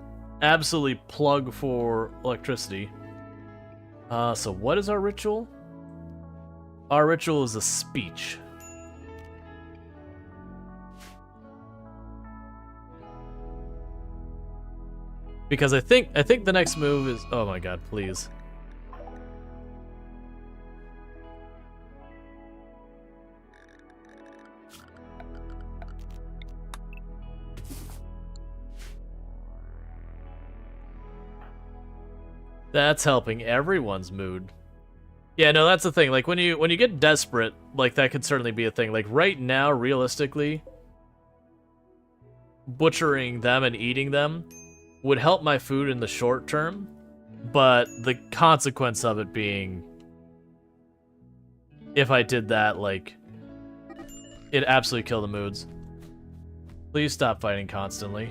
absolutely plug for electricity. So what is our ritual? Our ritual is a speech. Because I think the next move is, oh my god, please. That's helping everyone's mood. Yeah, no, that's the thing. Like when you get desperate, like that could certainly be a thing. Like right now, realistically, butchering them and eating them would help my food in the short term, but the consequence of it being, if I did that, like, it'd absolutely kill the moods. Please stop fighting constantly.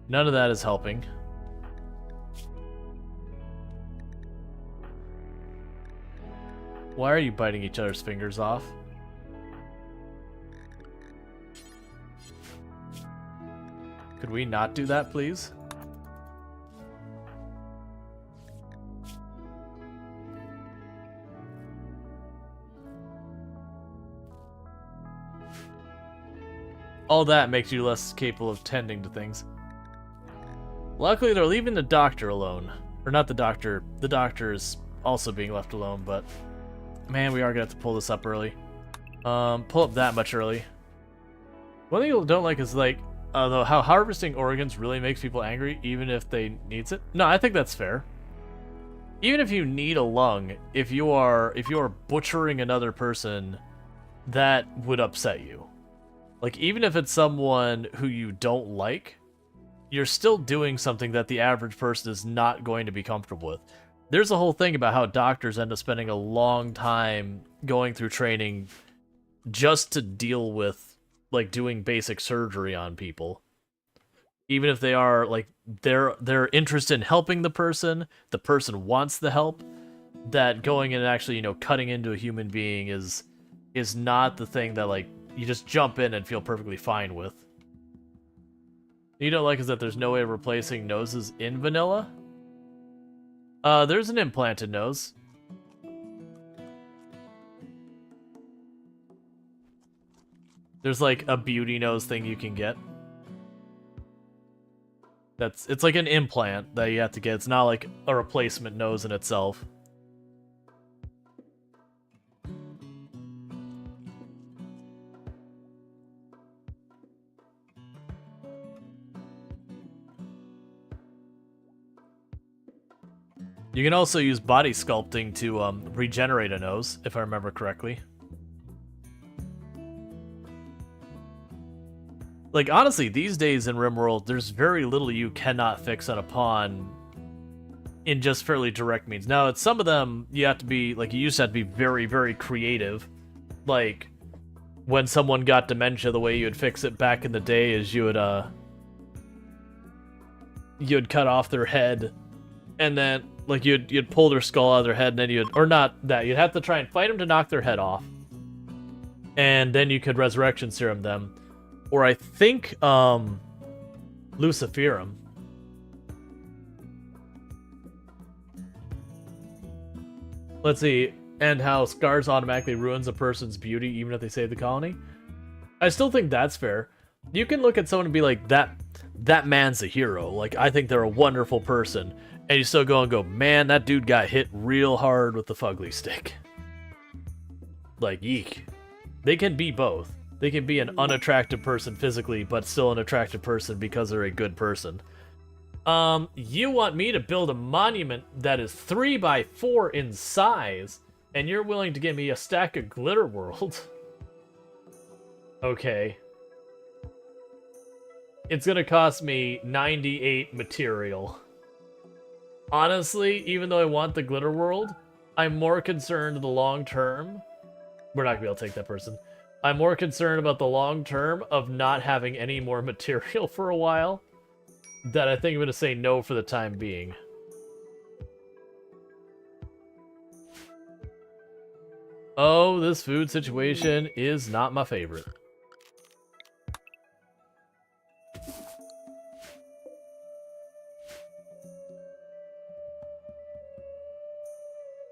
None of that is helping. Why are you biting each other's fingers off? Could we not do that, please? All that makes you less capable of tending to things. Luckily, they're leaving the doctor alone. Or not the doctor. The doctor is also being left alone, but... Man, we are gonna have to pull this up early. Pull up that much early. One thing I don't like is, like, how harvesting organs really makes people angry, even if they needs it. No, I think that's fair. Even if you need a lung, if you are butchering another person, that would upset you. Like, even if it's someone who you don't like, you're still doing something that the average person is not going to be comfortable with. There's a whole thing about how doctors end up spending a long time going through training just to deal with, like, doing basic surgery on people. Even if they are, like, they're interested in helping the person wants the help, that going in and actually, you know, cutting into a human being is not the thing that, like, you just jump in and feel perfectly fine with. You don't like is that there's no way of replacing noses in vanilla? There's an implanted nose. There's like a beauty nose thing you can get. It's like an implant that you have to get. It's not like a replacement nose in itself. You can also use body sculpting to regenerate a nose, if I remember correctly. Like, honestly, these days in RimWorld, there's very little you cannot fix on a pawn in just fairly direct means. Now, at some of them, you have to be, like, you used to have to be very, very creative. Like, when someone got dementia, the way you would fix it back in the day is you'd cut off their head, and then, like, you'd pull their skull out of their head, and then you'd have to try and fight them to knock their head off. And then you could resurrection serum them. Or I think, Luciferum. Let's see. And how scars automatically ruins a person's beauty even if they save the colony. I still think that's fair. You can look at someone and be like, that man's a hero. Like, I think they're a wonderful person. And you still go and go, man, that dude got hit real hard with the fugly stick. Like, eek. They can be both. They can be an unattractive person physically, but still an attractive person because they're a good person. You want me to build a monument that is 3 by 4 in size And you're willing to give me a stack of Glitter World? Okay. It's gonna cost me 98 material. Honestly, even though I want the Glitter World, I'm more concerned the long term. We're not gonna be able to take that person. I'm more concerned about the long term of not having any more material for a while. That I think I'm gonna say no for the time being. Oh, this food situation is not my favorite.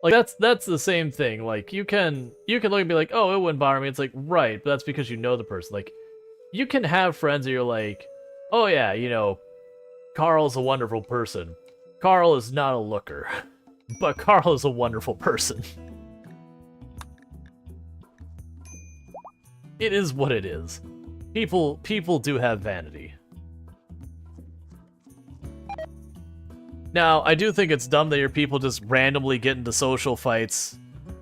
Like that's the same thing. Like you can look and be like, oh, it wouldn't bother me. It's like, right, but that's because you know the person. Like you can have friends that you're like, oh yeah, you know, Carl's a wonderful person. Carl is not a looker, but Carl is a wonderful person. It is what it is. People do have vanity. Now, I do think it's dumb that your people just randomly get into social fights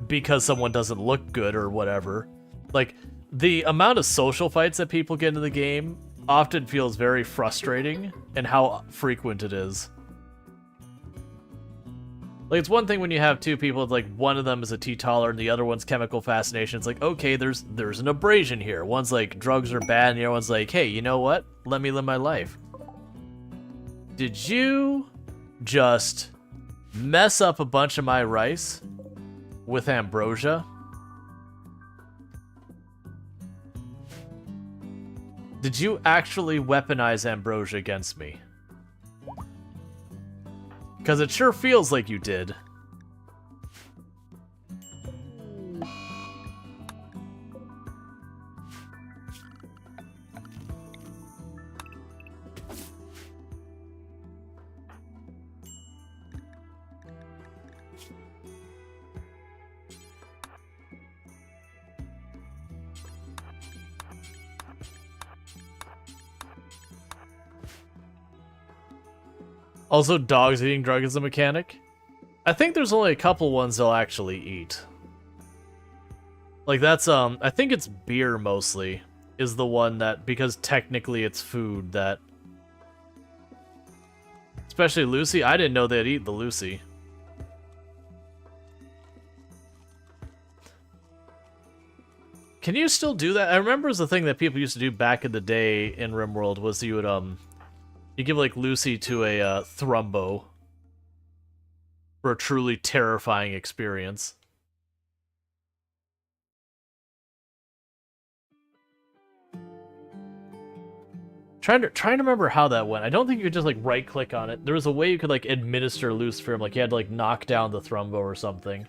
because someone doesn't look good or whatever. Like, the amount of social fights that people get into the game often feels very frustrating, and how frequent it is. Like, it's one thing when you have two people, it's like, one of them is a teetotaler and the other one's chemical fascination. It's like, okay, there's an abrasion here. One's like, drugs are bad, and the other one's like, hey, you know what? Let me live my life. Did you just mess up a bunch of my rice with ambrosia? Did you actually weaponize ambrosia against me? Because it sure feels like you did. Also, dogs eating drug is a mechanic. I think there's only a couple ones they'll actually eat. Like that's, I think it's beer mostly, is the one that, because technically it's food that... Especially Lucy, I didn't know they'd eat the Lucy. Can you still do that? I remember it was the thing that people used to do back in the day in RimWorld, was you would, you give, like, Lucy to a, Thrumbo. For a truly terrifying experience. Trying to remember how that went. I don't think you could just, like, right-click on it. There was a way you could, like, administer Lucifer, like, you had to, like, knock down the Thrumbo or something.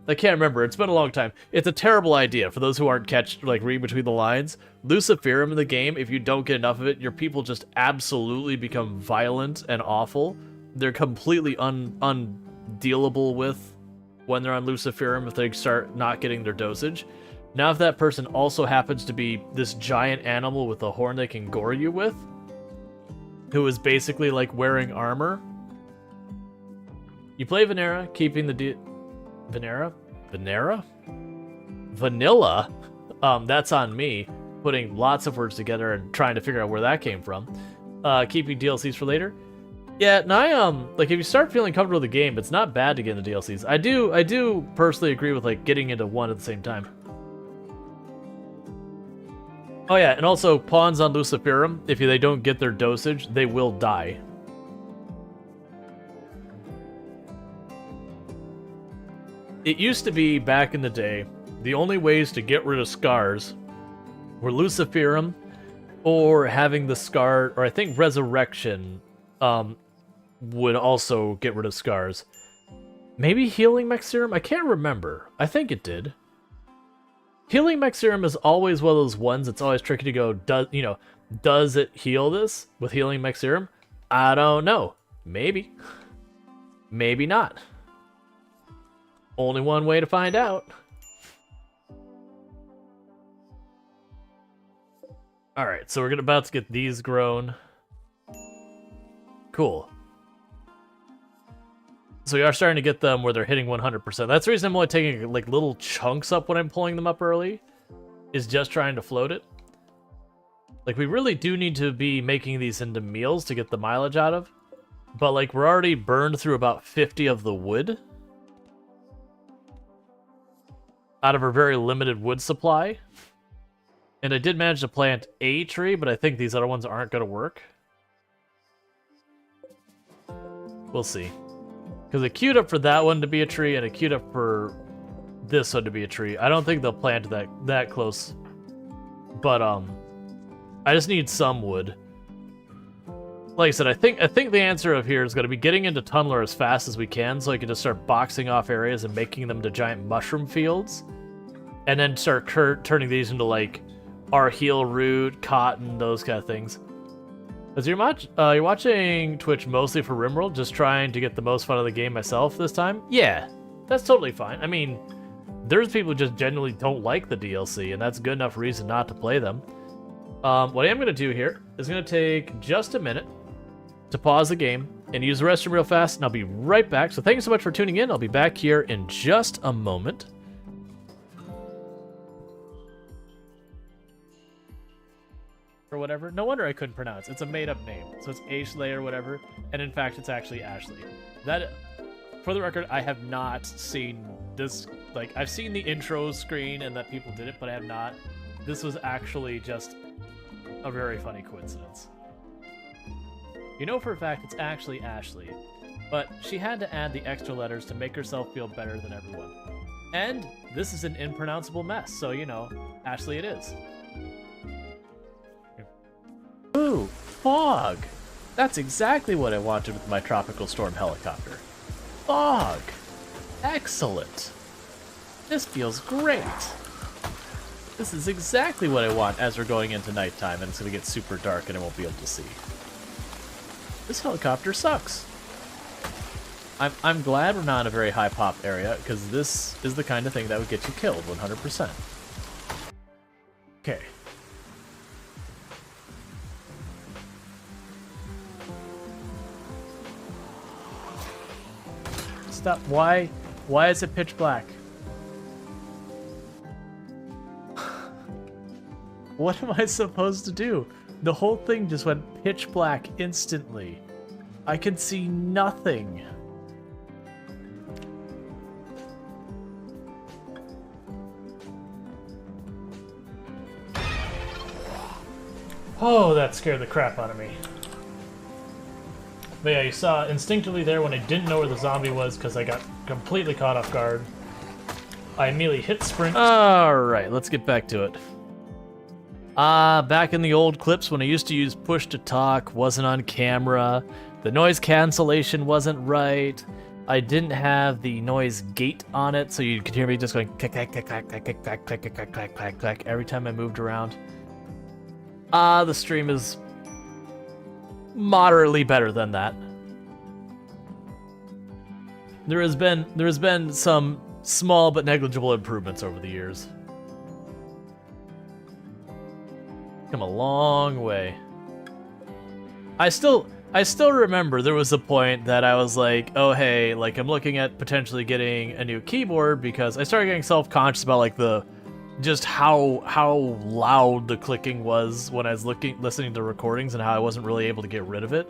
I can't remember. It's been a long time. It's a terrible idea. For those who aren't reading between the lines, Luciferum in the game, if you don't get enough of it, your people just absolutely become violent and awful. They're completely undealable with when they're on Luciferum if they start not getting their dosage. Now if that person also happens to be this giant animal with a horn they can gore you with, who is basically like wearing armor, you play Vanilla, keeping the Vanilla? That's on me. Putting lots of words together and trying to figure out where that came from. Keeping DLCs for later. Yeah, and like, if you start feeling comfortable with the game, it's not bad to get into DLCs. I do personally agree with, like, getting into one at the same time. Oh yeah, and also, pawns on Luciferum, if they don't get their dosage, they will die. It used to be, back in the day, the only ways to get rid of scars were Luciferum, or having the scar, or I think Resurrection, would also get rid of scars. Maybe Healing Mech Serum? I can't remember. I think it did. Healing Mech Serum is always one of those ones that's always tricky to go, does it heal this with Healing Mech Serum? I don't know. Maybe. Maybe not. Only one way to find out. Alright, so we're about to get these grown. Cool. So we are starting to get them where they're hitting 100%. That's the reason I'm only taking like little chunks up when I'm pulling them up early, is just trying to float it. Like, we really do need to be making these into meals to get the mileage out of. But like, we're already burned through about 50 of the wood out of our very limited wood supply. And I did manage to plant a tree, but I think these other ones aren't going to work. We'll see. Because it queued up for that one to be a tree, and it queued up for this one to be a tree. I don't think they'll plant that close. But, I just need some wood. Like I said, I think the answer of here is going to be getting into Tunneler as fast as we can, so I can just start boxing off areas and making them to giant mushroom fields. And then start turning these into, like, our heel root, cotton, those kind of things. As you're watching Twitch mostly for RimWorld, just trying to get the most fun of the game myself this time? Yeah, that's totally fine. I mean, there's people who just genuinely don't like the DLC, and that's good enough reason not to play them. What I am going to do here is going to take just a minute to pause the game and use the restroom real fast, and I'll be right back. So thank you so much for tuning in. I'll be back here in just a moment. Or whatever. No wonder I couldn't pronounce. It's a made-up name. So it's Ashley or whatever. And in fact, it's actually Ashley. That, for the record, I have not seen this. Like, I've seen the intro screen and that people did it, but I have not. This was actually just a very funny coincidence. You know for a fact it's actually Ashley, but she had to add the extra letters to make herself feel better than everyone. And this is an impronounceable mess, so you know, Ashley it is. Ooh, fog! That's exactly what I wanted with my tropical storm helicopter. Fog! Excellent! This feels great! This is exactly what I want as we're going into nighttime and it's going to get super dark and I won't be able to see. This helicopter sucks. I'm glad we're not in a very high pop area because this is the kind of thing that would get you killed 100%. Okay. Stop. Why is it pitch black? What am I supposed to do? The whole thing just went pitch black instantly. I can see nothing. Oh, that scared the crap out of me. But yeah, you saw instinctively there when I didn't know where the zombie was because I got completely caught off guard. I immediately hit sprint. Alright, let's get back to it. Back in the old clips when I used to use push to talk, wasn't on camera, the noise cancellation wasn't right, I didn't have the noise gate on it, so you could hear me just going clack, clack, clack, clack, clack, clack, clack, clack, clack, clack, clack, every time I moved around. The stream is moderately better than that. There has been some small but negligible improvements over the years. Come a long way. I still remember there was a point that I was like, oh hey, like I'm looking at potentially getting a new keyboard because I started getting self-conscious about like just how loud the clicking was when I was listening to recordings and how I wasn't really able to get rid of it.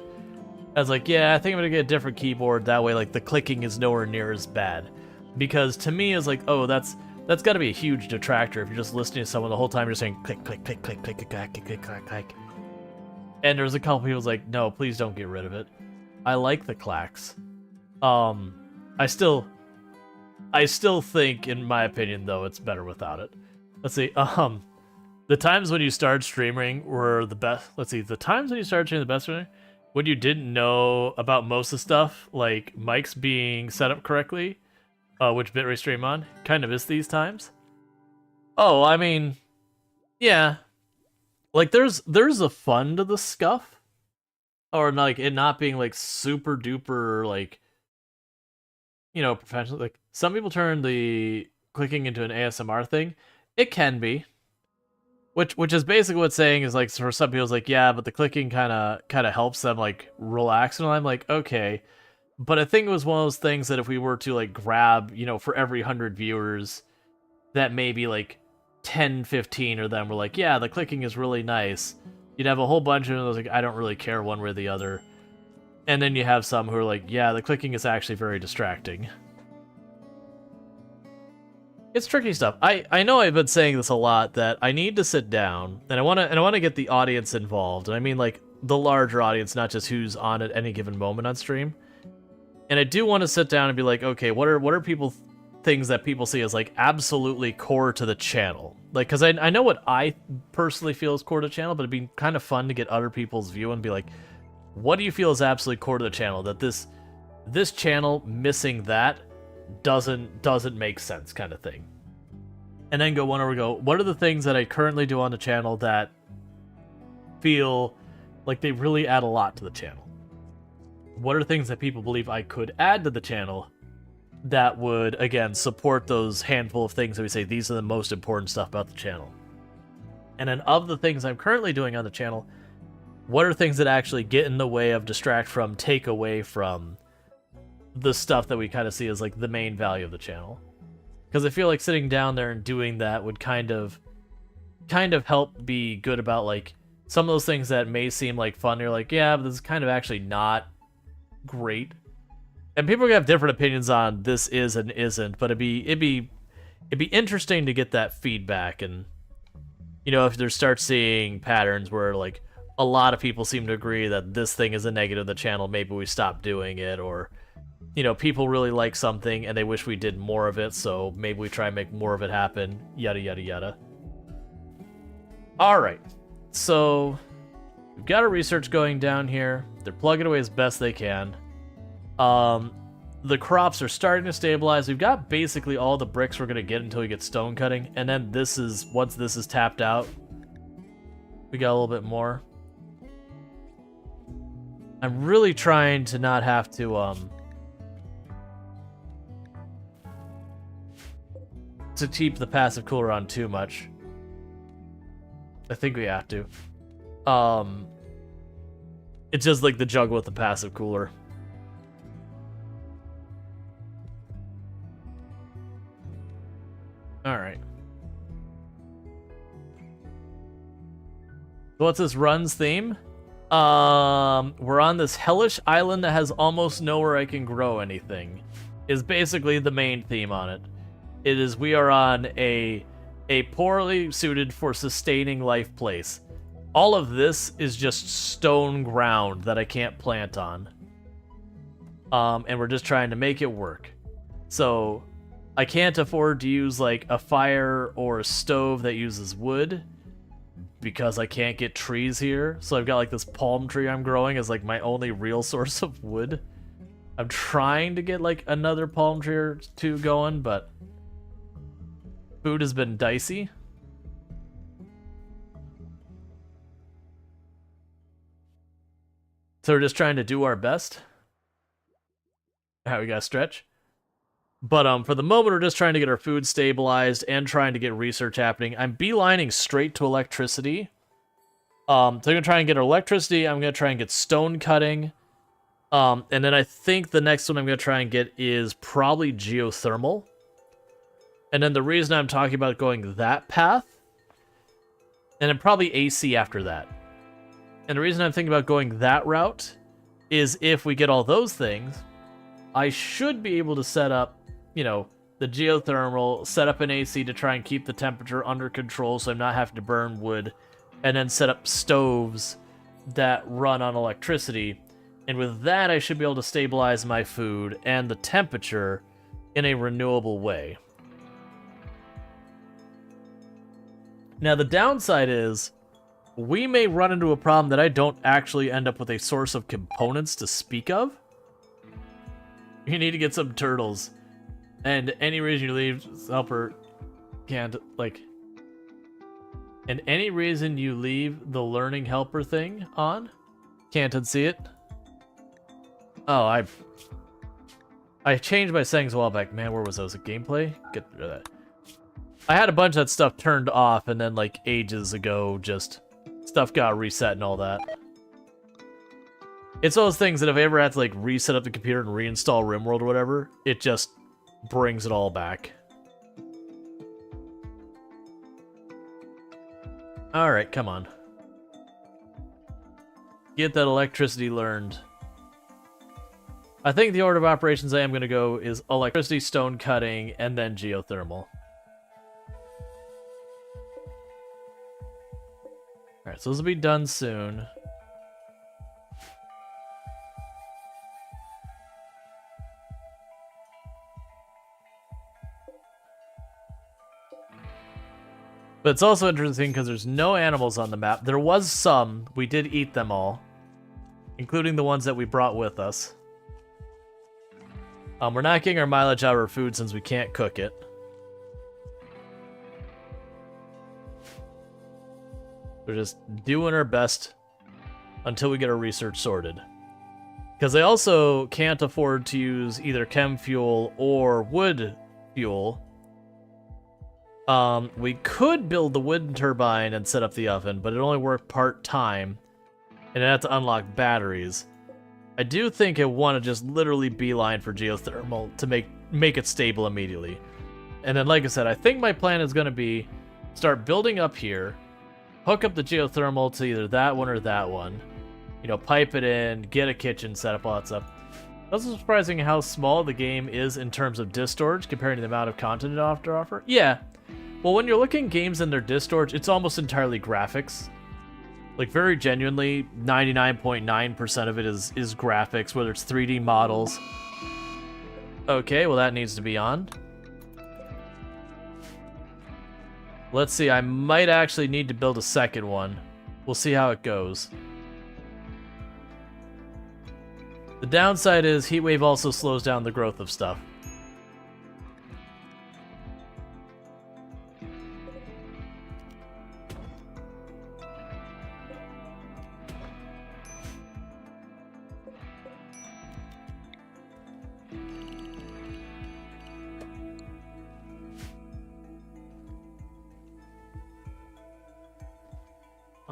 I was like, yeah, I think I'm gonna get a different keyboard, that way like the clicking is nowhere near as bad. Because to me it's like, oh, that's got to be a huge detractor if you're just listening to someone the whole time you're saying click, click, click, click, click, click, click, click, click, click, click. And there's a couple people who's like, no, please don't get rid of it. I like the clacks. I still think, in my opinion, though, it's better without it. Let's see. The times when you started streaming were the best. Let's see. The times when you started streaming the best when you didn't know about most of the stuff, like mics being set up correctly. Which bitrate stream on, kind of is these times. Oh, I mean, yeah. Like, there's a fun to the scuff. Or, like, it not being, like, super duper, like, you know, professional. Like, some people turn the clicking into an ASMR thing. It can be. Which is basically what it's saying is, like, for some people, it's like, yeah, but the clicking kind of helps them, like, relax. And I'm like, okay. But I think it was one of those things that if we were to like grab, you know, for every 100 viewers, that maybe like 10, 15 of them were like, yeah, the clicking is really nice. You'd have a whole bunch of those like, I don't really care one way or the other. And then you have some who are like, yeah, the clicking is actually very distracting. It's tricky stuff. I know I've been saying this a lot, that I need to sit down and I want to get the audience involved. And I mean like the larger audience, not just who's on at any given moment on stream. And I do want to sit down and be like, okay, what are people things that people see as like absolutely core to the channel? Like, because I know what I personally feel is core to the channel, but it'd be kind of fun to get other people's view and be like, what do you feel is absolutely core to the channel? That this channel missing that doesn't make sense, kind of thing. And then go one over, go, what are the things that I currently do on the channel that feel like they really add a lot to the channel? What are things that people believe I could add to the channel that would, again, support those handful of things that we say, these are the most important stuff about the channel? And then of the things I'm currently doing on the channel, what are things that actually get in the way of, distract from, take away from the stuff that we kind of see as like the main value of the channel? Because I feel like sitting down there and doing that would kind of help be good about like some of those things that may seem like fun. You're like, yeah, but this is kind of actually not great. And people are gonna have different opinions on this is and isn't, but it'd be interesting to get that feedback. And you know, if they start seeing patterns where like a lot of people seem to agree that this thing is a negative of the channel, maybe we stop doing it. Or you know, people really like something and they wish we did more of it, so maybe we try and make more of it happen, yada yada yada. Alright, so we've got our research going down here. They're plugging away as best they can. The crops are starting to stabilize. We've got basically all the bricks we're going to get until we get stone cutting, and then once this is tapped out, we got a little bit more. I'm really trying to not have to keep the passive cooler on too much. I think we have to. It's just like the juggle with the passive cooler. Alright. So what's this run's theme? We're on this hellish island that has almost nowhere I can grow anything. Is basically the main theme on it. It is, we are on a poorly suited for sustaining life place. All of this is just stone ground that I can't plant on. And we're just trying to make it work. So I can't afford to use like a fire or a stove that uses wood because I can't get trees here. So I've got like this palm tree I'm growing as like my only real source of wood. I'm trying to get like another palm tree or two going, but food has been dicey. So we're just trying to do our best. How we gotta stretch. But for the moment, we're just trying to get our food stabilized and trying to get research happening. I'm beelining straight to electricity. So I'm going to try and get electricity. I'm going to try and get stone cutting. And then I think the next one I'm going to try and get is probably geothermal. And then the reason I'm talking about going that path, and then probably AC after that. And the reason I'm thinking about going that route is if we get all those things, I should be able to set up, you know, the geothermal, set up an AC to try and keep the temperature under control so I'm not having to burn wood, and then set up stoves that run on electricity. And with that, I should be able to stabilize my food and the temperature in a renewable way. Now, the downside is we may run into a problem that I don't actually end up with a source of components to speak of. You need to get some turtles. And any reason you leave, helper can't, like... And any reason you leave the learning helper thing on? Can't unsee it? Oh, I changed my settings a while back. Man, where was that? Was it gameplay? Get rid of that. I had a bunch of that stuff turned off, and then, like, ages ago, just... Stuff got reset and all that. It's one of those things that if I ever had to like reset up the computer and reinstall RimWorld or whatever, it just brings it all back. Alright, come on. Get that electricity learned. I think the order of operations I am going to go is electricity, stone cutting, and then geothermal. Alright, so this will be done soon. But it's also interesting because there's no animals on the map. There was some. We did eat them all, including the ones that we brought with us. We're not getting our mileage out of our food since we can't cook it. We're just doing our best until we get our research sorted. Because they also can't afford to use either chem fuel or wood fuel. We could build the wind turbine and set up the oven, but it only worked part-time, and it had to unlock batteries. I do think I want to just literally beeline for geothermal to make it stable immediately. And then, like I said, I think my plan is going to be start building up here, hook up the geothermal to either that one or that one, you know, pipe it in, get a kitchen set up, all that stuff. It's also surprising how small the game is in terms of disk storage compared to the amount of content it has to offer. Yeah. Well, when you're looking at games in their disk storage, it's almost entirely graphics. Like, very genuinely, 99.9% of it is graphics, whether it's 3D models. Okay, well that needs to be on. Let's see, I might actually need to build a second one. We'll see how it goes. The downside is Heatwave also slows down the growth of stuff.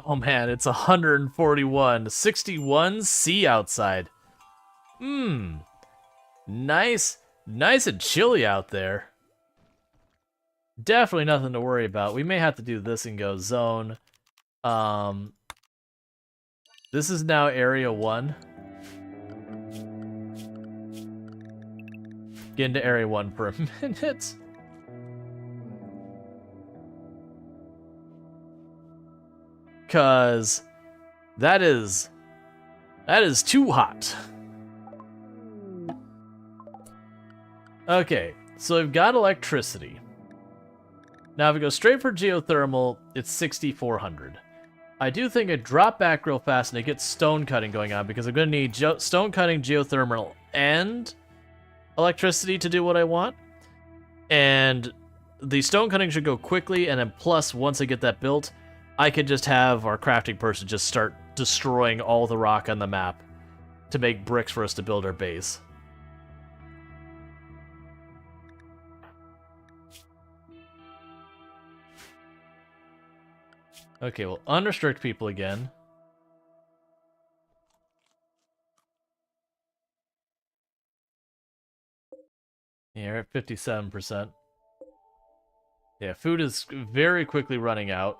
Oh man, it's 141. 61 C outside. Nice and chilly out there. Definitely nothing to worry about. We may have to do this and go zone. This is now area 1. Get into area 1 for a minute. Because that is too hot. Okay, so we've got electricity. Now if we go straight for geothermal, it's 6,400. I do think I drop back real fast and I get stone cutting going on because I'm going to need stone cutting, geothermal, and electricity to do what I want. And the stone cutting should go quickly, and then plus, once I get that built, I could just have our crafting person just start destroying all the rock on the map to make bricks for us to build our base. Okay, we'll unrestrict people again. Yeah, we're at 57%. Yeah, food is very quickly running out.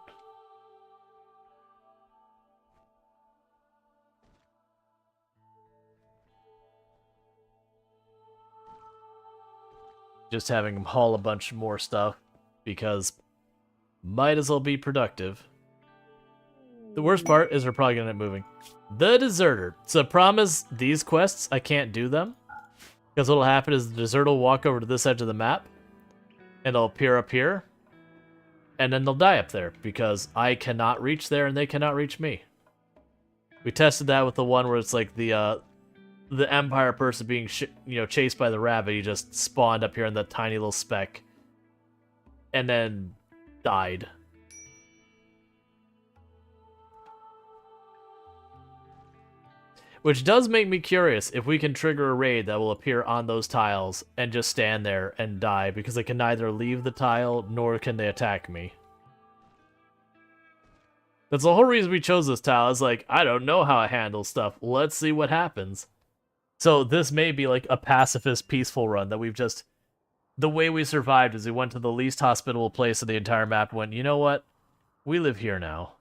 Just having them haul a bunch more stuff because might as well be productive. The worst part is we're probably gonna end up moving. The Deserter. So promise these quests, I can't do them. Because what'll happen is the Deserter will walk over to this edge of the map and they'll appear up here. And then they'll die up there because I cannot reach there and they cannot reach me. We tested that with the one where it's like the Empire person being chased by the rabbit. He just spawned up here in that tiny little speck and then died. Which does make me curious if we can trigger a raid that will appear on those tiles and just stand there and die because they can neither leave the tile nor can they attack me. That's the whole reason we chose this tile. Is like, I don't know how I handle stuff. Let's see what happens. So this may be like a pacifist, peaceful run that we've just... The way we survived is we went to the least hospitable place in the entire map and went, you know what? We live here now.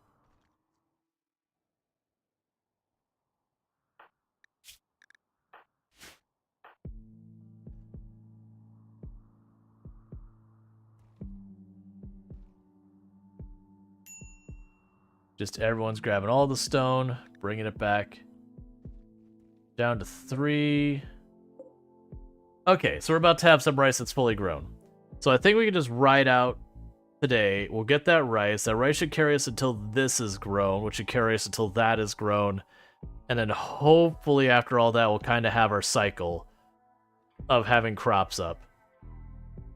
Just everyone's grabbing all the stone, bringing it back. Down to 3. Okay, so we're about to have some rice that's fully grown. So I think we can just ride out today. We'll get that rice. That rice should carry us until this is grown, which should carry us until that is grown. And then hopefully after all that, we'll kind of have our cycle of having crops up.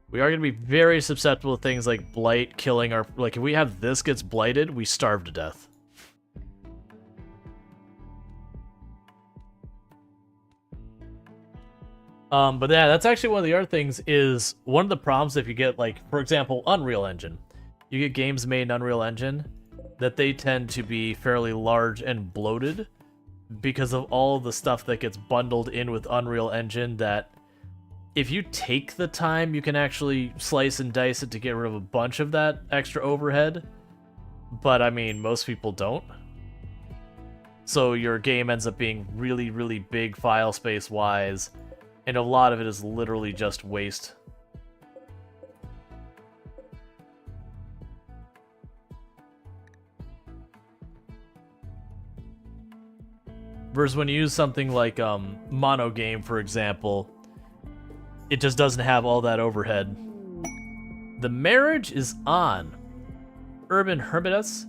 We are going to be very susceptible to things like blight killing our... Like, if we have this gets blighted, we starve to death. But yeah, that's actually one of the other things is one of the problems if you get, like, for example, Unreal Engine. You get games made in Unreal Engine that they tend to be fairly large and bloated because of all the stuff that gets bundled in with Unreal Engine that if you take the time, you can actually slice and dice it to get rid of a bunch of that extra overhead. But, I mean, most people don't. So your game ends up being really, really big file space-wise, and a lot of it is literally just waste. Versus when you use something like Mono Game, for example, it just doesn't have all that overhead. The marriage is on. Urban Hermitus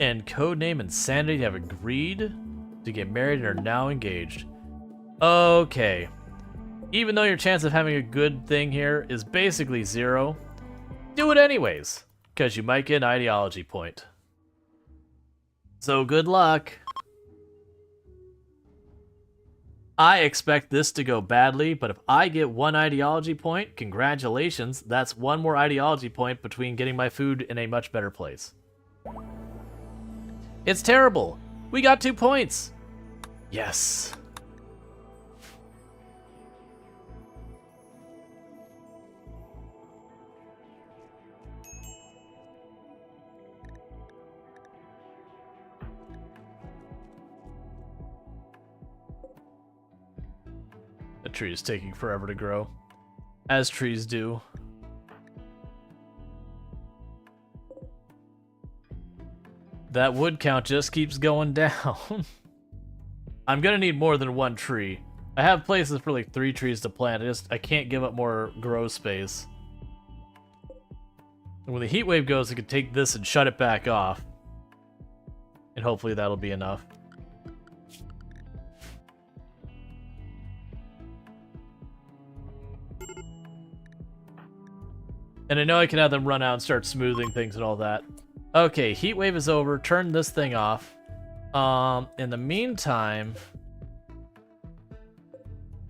and Codename Insanity have agreed to get married and are now engaged. Okay. Even though your chance of having a good thing here is basically 0, do it anyways, because you might get an ideology point. So good luck. I expect this to go badly, but if I get 1 ideology point, congratulations, that's 1 more ideology point between getting my food in a much better place. It's terrible. We got 2 points. Yes. The tree is taking forever to grow, as trees do. That wood count just keeps going down. I'm gonna need more than 1 tree. I have places for like 3 trees to plant. I can't give up more grow space. And when the heat wave goes, I can take this and shut it back off. And hopefully that'll be enough. And I know I can have them run out and start smoothing things and all that. Okay, heat wave is over. Turn this thing off. In the meantime,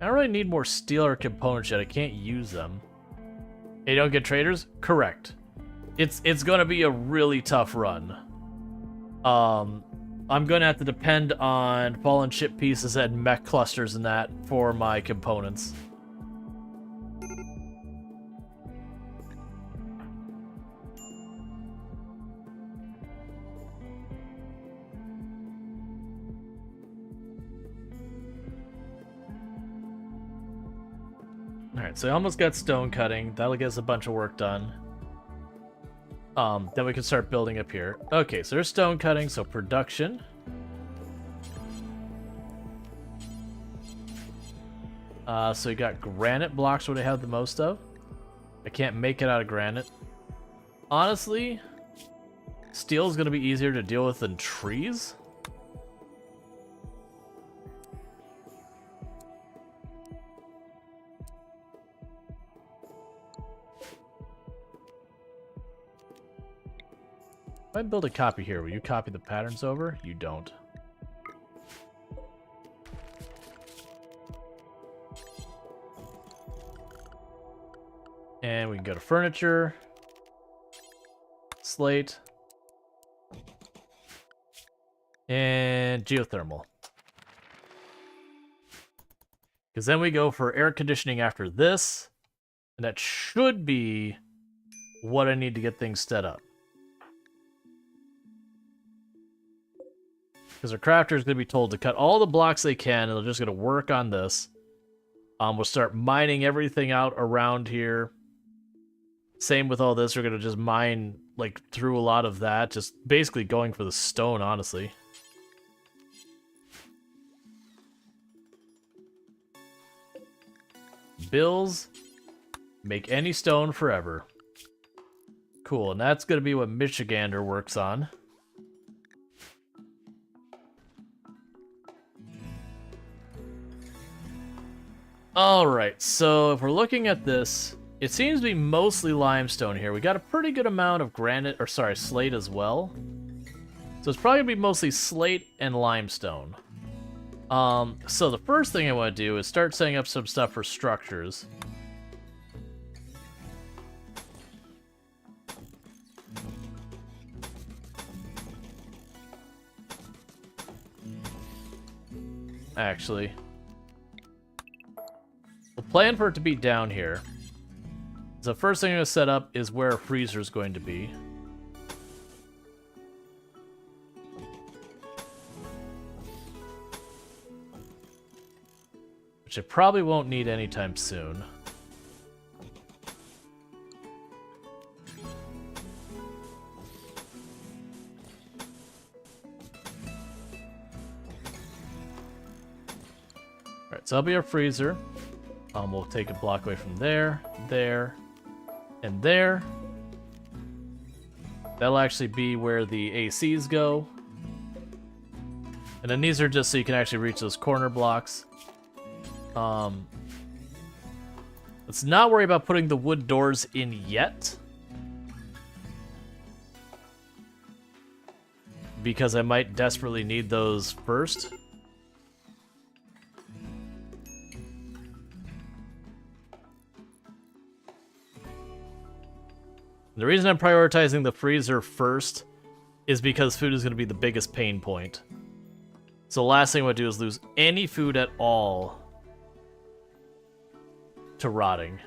I don't really need more steel or components yet. I can't use them. Hey, don't get traders? Correct. It's gonna be a really tough run. I'm gonna have to depend on fallen ship pieces and mech clusters and that for my components. Alright, so I almost got stone cutting. That'll get us a bunch of work done. Then we can start building up here. Okay, so there's stone cutting, so production. So you got granite blocks, what I have the most of. I can't make it out of granite. Honestly, steel is going to be easier to deal with than trees. If I build a copy here, will you copy the patterns over? You don't. And we can go to furniture. Slate. And geothermal. Because then we go for air conditioning after this. And that should be what I need to get things set up. Because our crafter is going to be told to cut all the blocks they can, and they're just going to work on this. We'll start mining everything out around here. Same with all this, we're going to just mine like through a lot of that, just basically going for the stone, honestly. Bills, make any stone forever. Cool, and that's going to be what Michigander works on. Alright, so if we're looking at this, it seems to be mostly limestone here. We got a pretty good amount of granite, or sorry, slate as well. So it's probably going to be mostly slate and limestone. So the first thing I want to do is start setting up some stuff for structures. Actually, the plan for it to be down here. The first thing I'm going to set up is where a freezer is going to be. Which I probably won't need anytime soon. Alright, so that'll be our freezer. We'll take a block away from there, there, and there. That'll actually be where the ACs go. And then these are just so you can actually reach those corner blocks. Let's not worry about putting the wood doors in yet. Because I might desperately need those first. The reason I'm prioritizing the freezer first is because food is going to be the biggest pain point. So the last thing I want to do is lose any food at all to rotting.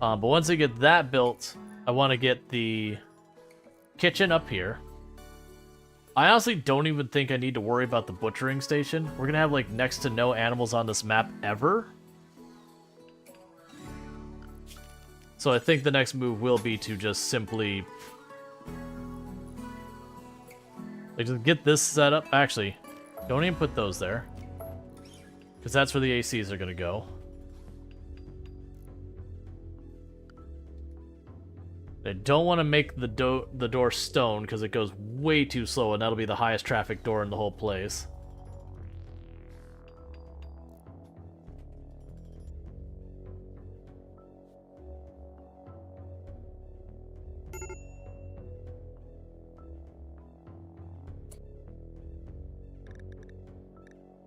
But once I get that built, I want to get the kitchen up here. I honestly don't even think I need to worry about the butchering station. We're going to have like next to no animals on this map ever. So I think the next move will be to just simply like just get this set up. Actually, don't even put those there, because that's where the ACs are going to go. I don't want to make the door stone because it goes way too slow, and that'll be the highest traffic door in the whole place.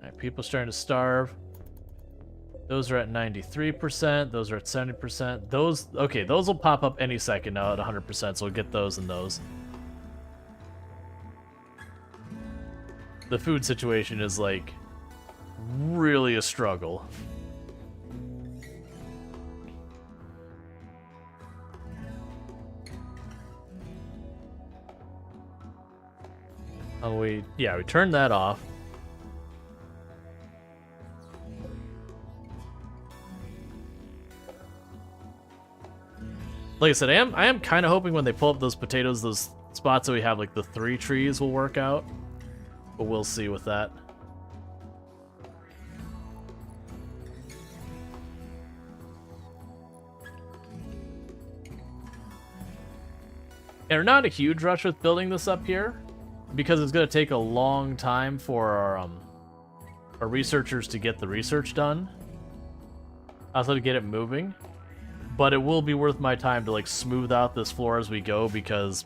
Alright, people starting to starve. Those are at 93%, those are at 70%. Those, okay, those will pop up any second now at 100%, so we'll get those and those. The food situation is, like, really a struggle. Oh, we turned that off. Like I said, I am kind of hoping when they pull up those potatoes, those spots that we have, like the 3 trees, will work out. But we'll see with that. And we're not in a huge rush with building this up here, because it's going to take a long time for our researchers to get the research done. Also to get it moving. But it will be worth my time to, like, smooth out this floor as we go, because,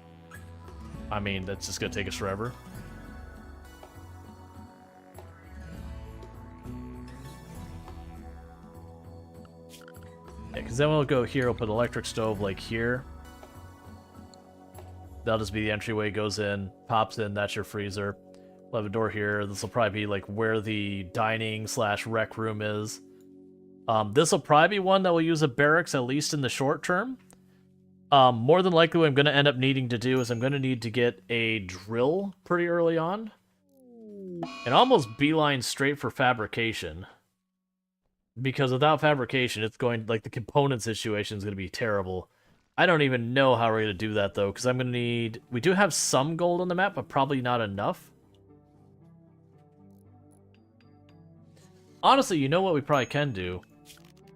I mean, that's just going to take us forever. Yeah, because then we'll go here, we'll put an electric stove, like, here. That'll just be the entryway, goes in, pops in, that's your freezer. We'll have a door here. This will probably be like where the dining / rec room is. This will probably be one that will use a barracks, at least in the short term. More than likely what I'm going to end up needing to do is I'm going to need to get a drill pretty early on. And almost beeline straight for fabrication. Because without fabrication, it's going, like, the component situation is going to be terrible. I don't even know how we're going to do that, though, because I'm going to need... We do have some gold on the map, but probably not enough. Honestly, you know what we probably can do?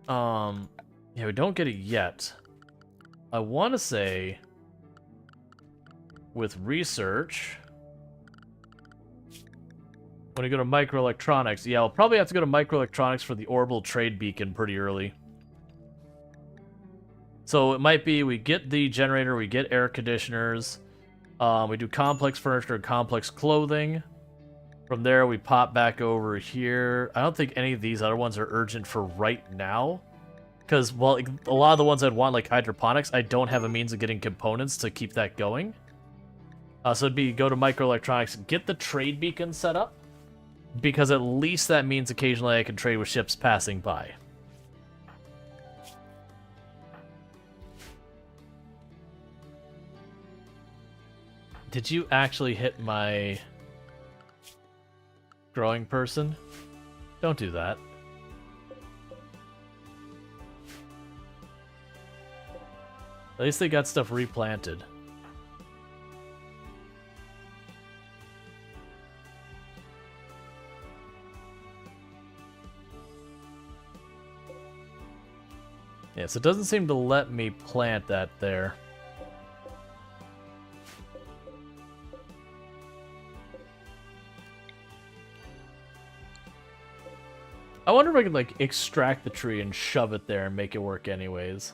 Yeah, we don't get it yet. I want to say... With research... When we go to microelectronics, yeah, we'll probably have to go to microelectronics for the orbital trade beacon pretty early. So it might be we get the generator, we get air conditioners, we do complex furniture and complex clothing. From there, we pop back over here. I don't think any of these other ones are urgent for right now. Because, well, a lot of the ones I'd want, like hydroponics, I don't have a means of getting components to keep that going. So it'd be go to microelectronics, get the trade beacon set up. Because at least that means occasionally I can trade with ships passing by. Did you actually hit my growing person? Don't do that. At least they got stuff replanted. Yes, it doesn't seem to let me plant that there. I wonder if I could, like, extract the tree and shove it there and make it work anyways.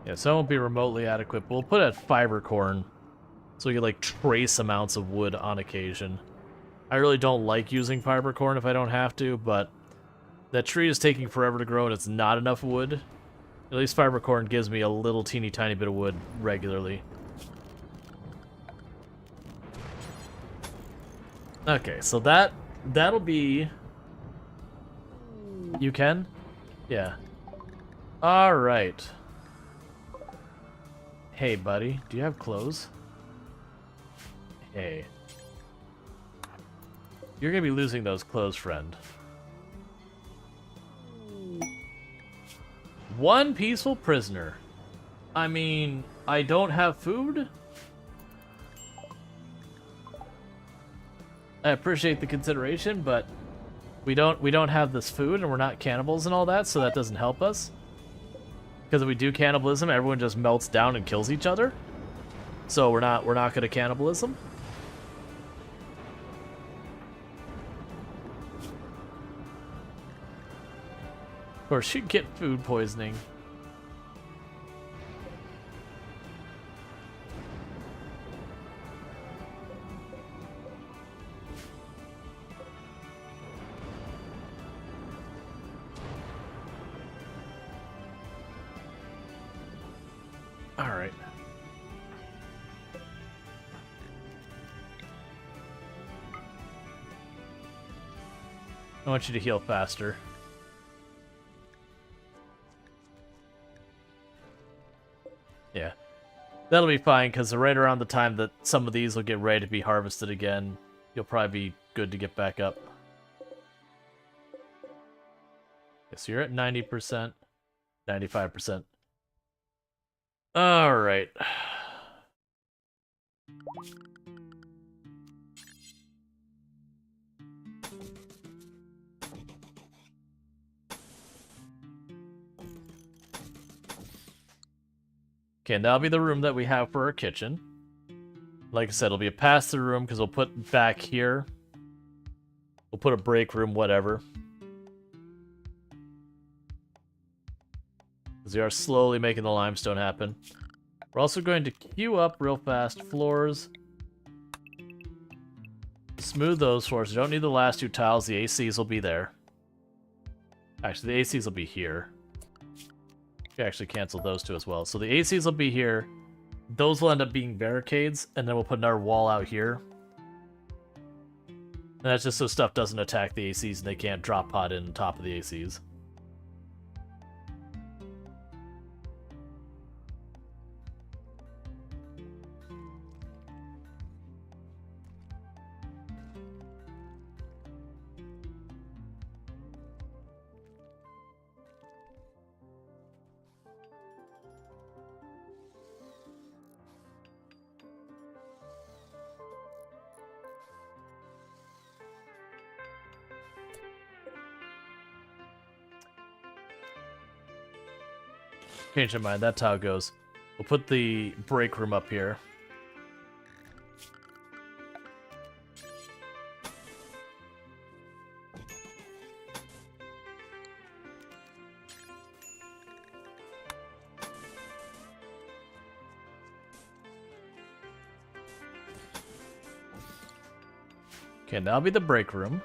Yeah, so it won't be remotely adequate, but we'll put a fiber corn so we can, like, trace amounts of wood on occasion. I really don't like using fiber corn if I don't have to, but that tree is taking forever to grow and it's not enough wood. At least fiber corn gives me a little teeny tiny bit of wood regularly. Okay, so that'll be... You can? Yeah. Alright. Hey, buddy, do you have clothes? Hey. You're gonna be losing those clothes, friend. One peaceful prisoner. I mean, I don't have food? I appreciate the consideration, but we don't have this food and we're not cannibals and all that, so that doesn't help us. Because if we do cannibalism, everyone just melts down and kills each other. So we're not gonna cannibalism. Of course, you get food poisoning. All right. I want you to heal faster. Yeah. That'll be fine, because right around the time that some of these will get ready to be harvested again, you'll probably be good to get back up. Okay, so you're at 90%, 95%. Alright. Okay, and that'll be the room that we have for our kitchen. Like I said, it'll be a pass-through room because we'll put back here. We'll put a break room, whatever. Because we are slowly making the limestone happen. We're also going to queue up real fast floors smooth those floors. You don't need the last 2 tiles. The ACs will be there. Actually, the ACs will be here. You actually cancel those 2 as well. So the ACs will be here. Those will end up being barricades, and then we'll put another wall out here. And that's just so stuff doesn't attack the ACs and they can't drop pod in on top of the ACs. Change my mind, that's how it goes. We'll put the break room up here. Okay, that'll be the break room.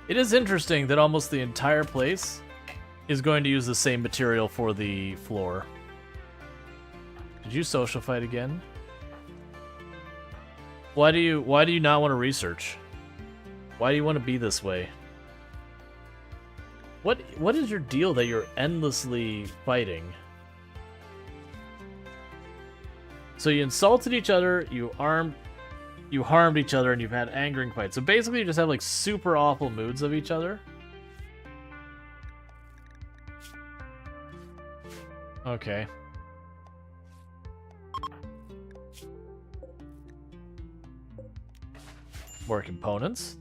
It is interesting that almost the entire place is going to use the same material for the floor. Did you social fight again? Why do you not want to research? Why do you want to be this way? What is your deal that you're endlessly fighting? So you insulted each other, you harmed each other, and you've had angering fights. So basically you just have like super awful moods of each other. Okay. More components.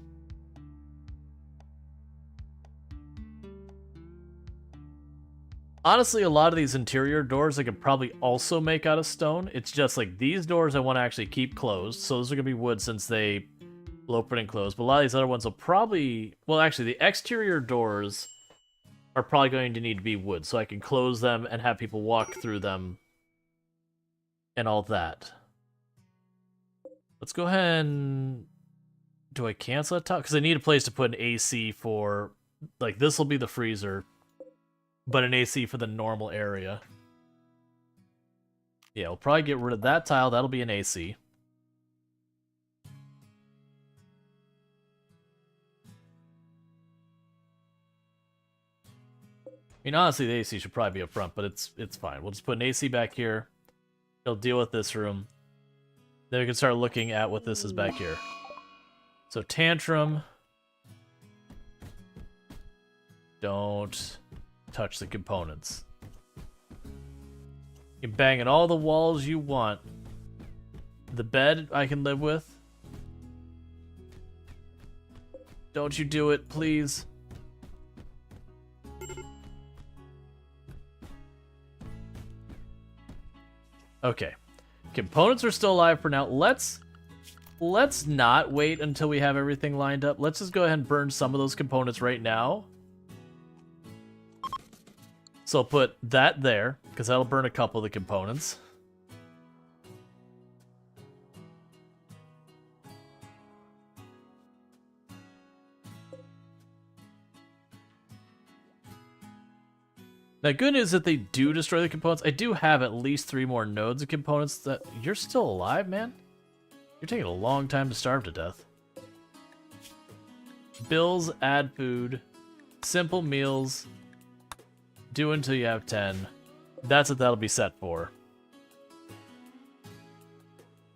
Honestly, a lot of these interior doors I could probably also make out of stone. It's just like these doors I want to actually keep closed. So those are going to be wood since they will open and close. But a lot of these other ones will probably... Well, actually, the exterior doors are probably going to need to be wood. So I can close them and have people walk through them and all that. Let's go ahead and... Do I cancel that top? Because I need a place to put an AC for... Like, this will be the freezer. But an AC for the normal area. Yeah, we'll probably get rid of that tile. That'll be an AC. I mean, honestly, the AC should probably be up front, but it's fine. We'll just put an AC back here. It'll deal with this room. Then we can start looking at what this is back here. So, Tantrum. Don't touch the components. You can bang on all the walls you want. The bed I can live with. Don't you do it, please. Okay. Components are still alive for now. Let's not wait until we have everything lined up. Let's just go ahead and burn some of those components right now. So I'll put that there, because that'll burn a couple of the components. Now, good news is that they do destroy the components. I do have at least 3 more nodes of components that... You're still alive, man? You're taking a long time to starve to death. Bills, add food, simple meals... Do until you have 10. That's what that'll be set for.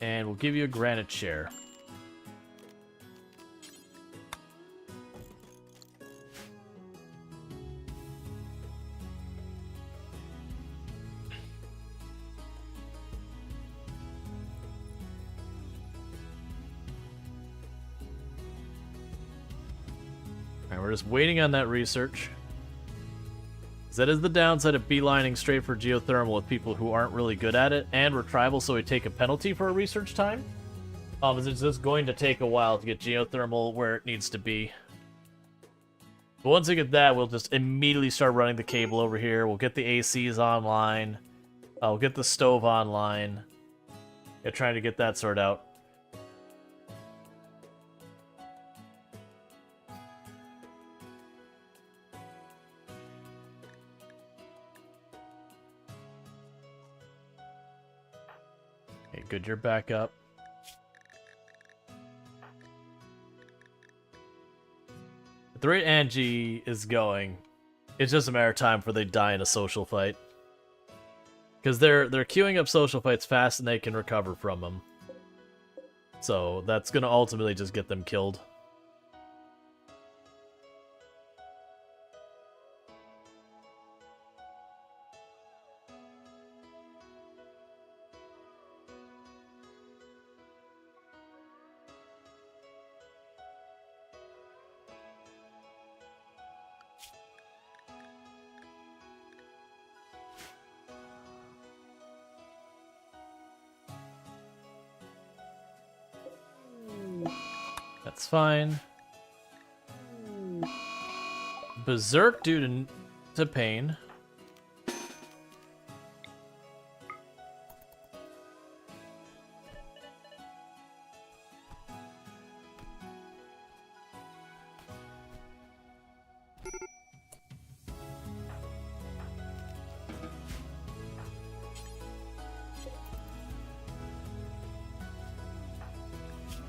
And we'll give you a granite chair. Alright, we're just waiting on that research. That is the downside of beelining straight for geothermal with people who aren't really good at it, and we're tribal, so we take a penalty for a research time. It's just going to take a while to get geothermal where it needs to be. But once we get that, we'll just immediately start running the cable over here. We'll get the ACs online. We'll get the stove online. Yeah, trying to get that sorted out. Okay, good, you're back up. At the rate Angie is going, it's just a matter of time before they die in a social fight. Because they're queuing up social fights fast and they can recover from them. So that's going to ultimately just get them killed. That's fine. Berserk due to pain.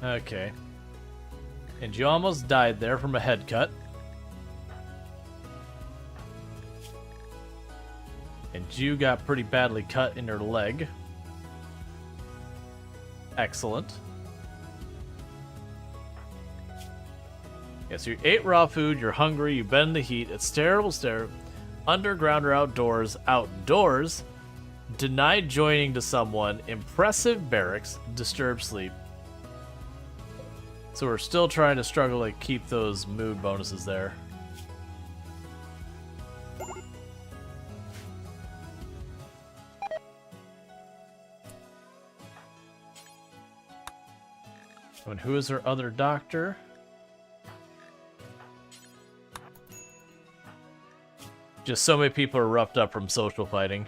Okay. And you almost died there from a head cut. And you got pretty badly cut in your leg. Excellent. Yeah, so you ate raw food, you're hungry, you've been in the heat, it's terrible stare. Underground or outdoors? Outdoors. Denied joining to someone. Impressive barracks. Disturbed sleep. So we're still trying to struggle to keep those mood bonuses there. And who is our other doctor? Just so many people are roughed up from social fighting.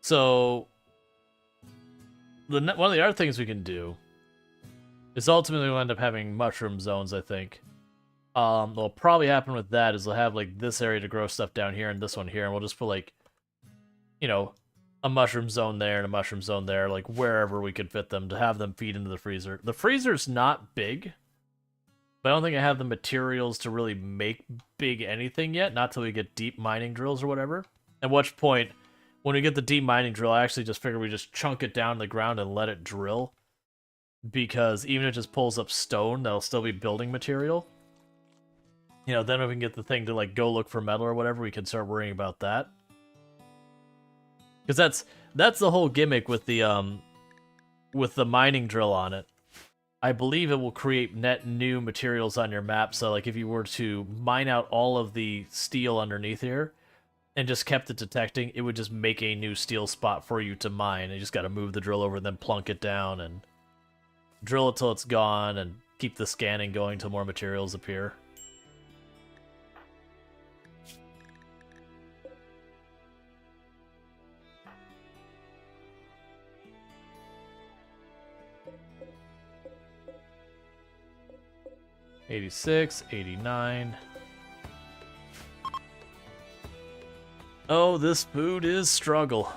So, one of the other things we can do is ultimately we'll end up having mushroom zones, I think. What'll probably happen with that is they'll have, like, this area to grow stuff down here and this one here, and we'll just put, like, you know, a mushroom zone there and a mushroom zone there, like, wherever we could fit them to have them feed into the freezer. The freezer's not big, but I don't think I have the materials to really make big anything yet, not till we get deep mining drills or whatever. At which point, when we get the deep mining drill, I actually just figure we just chunk it down to the ground and let it drill. Because even if it just pulls up stone, that'll still be building material. You know, then if we can get the thing to, like, go look for metal or whatever, we can start worrying about that. Because that's the whole gimmick with the mining drill on it. I believe it will create net new materials on your map, so, like, if you were to mine out all of the steel underneath here, and just kept it detecting, it would just make a new steel spot for you to mine. You just got to move the drill over and then plunk it down and drill it till it's gone and keep the scanning going till more materials appear. $86, $89. Oh, this food is struggle.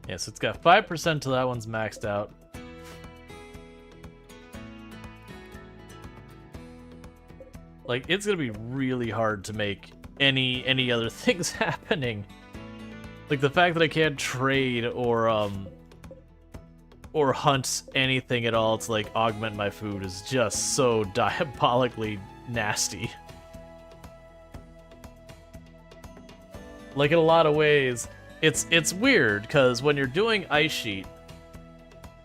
Yes, it's got 5% till that one's maxed out. Like, it's gonna be really hard to make any other things happening. Like, the fact that I can't trade or hunt anything at all to, like, augment my food is just so diabolically nasty. Like, in a lot of ways, it's weird, because when you're doing Ice Sheet,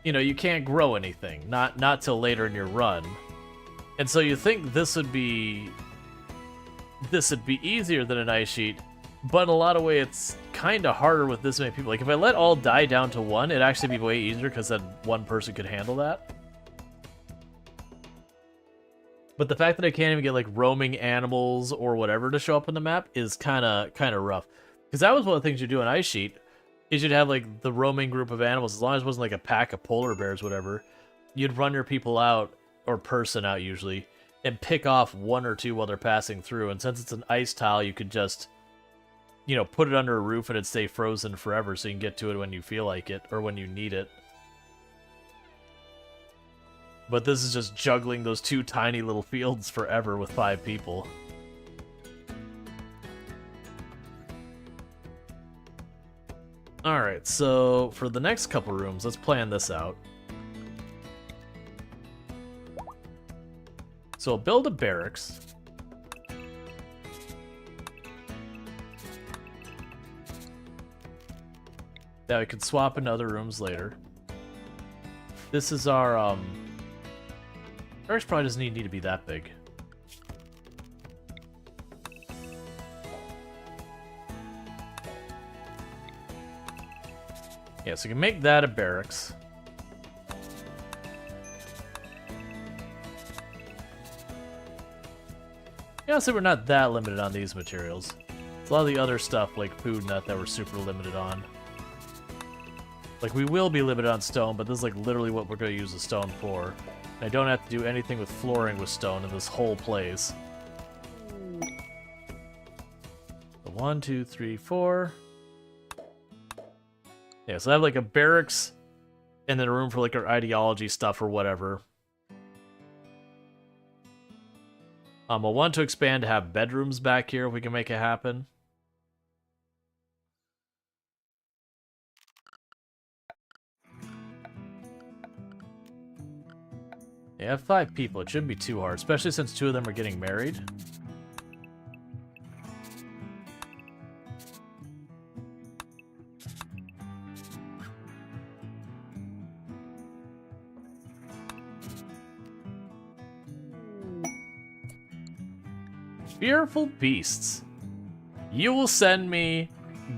you know, you can't grow anything. Not till later in your run. And so you think this would be easier than an Ice Sheet, but in a lot of ways it's kind of harder with this many people. Like, if I let all die down to 1, it'd actually be way easier, because then one person could handle that. But the fact that I can't even get, like, roaming animals or whatever to show up on the map is kind of rough. Because that was one of the things you do in Ice Sheet, is you'd have, like, the roaming group of animals. As long as it wasn't, like, a pack of polar bears, whatever, you'd run your people out, or person out usually, and pick off 1 or 2 while they're passing through. And since it's an ice tile, you could just, you know, put it under a roof and it'd stay frozen forever, so you can get to it when you feel like it, or when you need it. But this is just juggling those 2 tiny little fields forever with 5 people. Alright, so for the next couple rooms, let's plan this out. So I'll build a barracks. That we can swap into other rooms later. This is our, barracks probably doesn't need to be that big. Yeah, so we can make that a barracks. Yeah, so we're not that limited on these materials. It's a lot of the other stuff, like food nut, that we're super limited on. Like, we will be limited on stone, but this is, like, literally what we're going to use the stone for. And I don't have to do anything with flooring with stone in this whole place. So 1, 2, 3, 4... Yeah, so I have, like, a barracks and then a room for, like, our ideology stuff or whatever. I want to expand to have bedrooms back here if we can make it happen. Yeah, I have 5 people. It shouldn't be too hard, especially since 2 of them are getting married. Fearful beasts. You will send me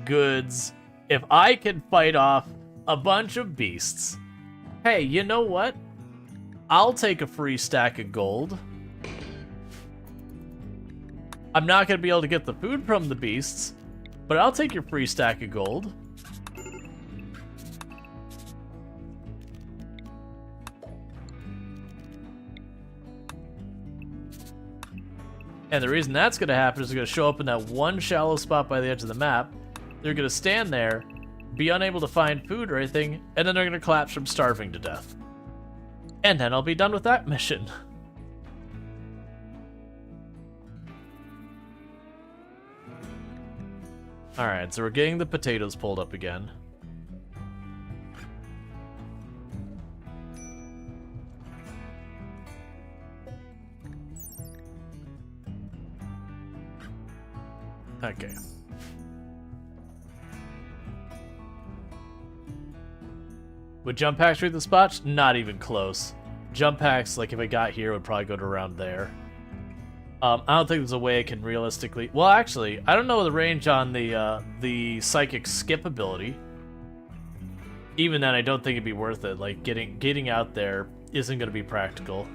goods if I can fight off a bunch of beasts. Hey, you know what? I'll take a free stack of gold. I'm not going to be able to get the food from the beasts, but I'll take your free stack of gold. And the reason that's going to happen is they're going to show up in that one shallow spot by the edge of the map. They're going to stand there, be unable to find food or anything, and then they're going to collapse from starving to death. And then I'll be done with that mission. Alright, so we're getting the potatoes pulled up again. Okay. Would jump packs reach the spots? Not even close. Jump packs, like if I got here, would probably go to around there. I don't think there's a way I can realistically... Well, actually, I don't know the range on the psychic skip ability. Even then, I don't think it'd be worth it. Like, getting out there isn't going to be practical.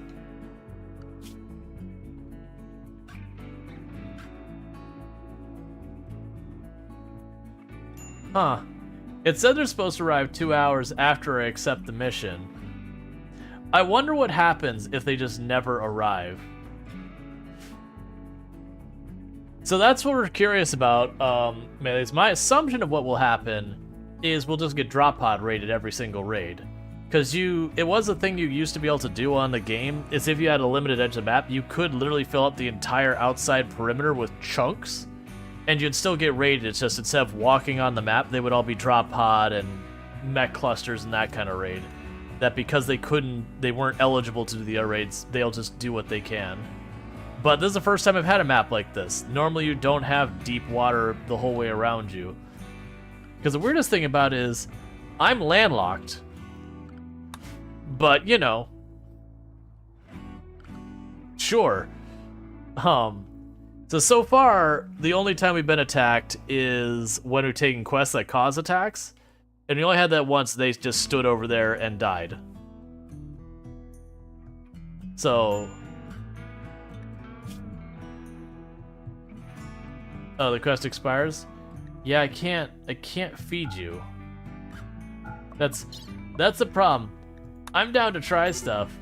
Huh. It said they're supposed to arrive 2 hours after I accept the mission. I wonder what happens if they just never arrive. So that's what we're curious about. My assumption of what will happen is we'll just get drop pod raided every single raid. Because it was a thing you used to be able to do on the game, is if you had a limited edge of the map, you could literally fill up the entire outside perimeter with chunks, and you'd still get raided. It's just instead of walking on the map, they would all be drop pod and mech clusters and that kind of raid. That because they weren't eligible to do the air raids, they'll just do what they can. But this is the first time I've had a map like this. Normally you don't have deep water the whole way around you. Because the weirdest thing about it is, I'm landlocked. But, you know. Sure. So far, the only time we've been attacked is when we're taking quests that cause attacks. And we only had that once, they just stood over there and died. So... Oh, the quest expires? Yeah, I can't feed you. That's the problem. I'm down to try stuff,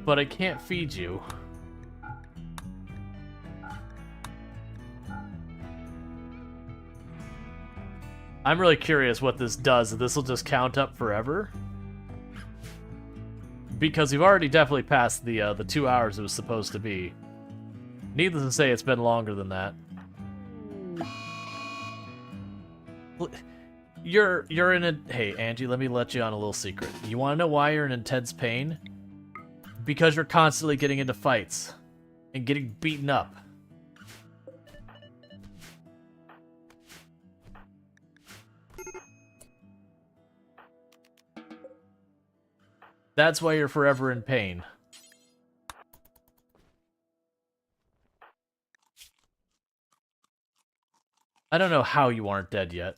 but I can't feed you. I'm really curious what this does. If this will just count up forever? Because we've already definitely passed the 2 hours it was supposed to be. Needless to say, it's been longer than that. You're in a... Hey, Angie, let me let you on a little secret. You want to know why you're in intense pain? Because you're constantly getting into fights. And getting beaten up. That's why you're forever in pain. I don't know how you aren't dead yet.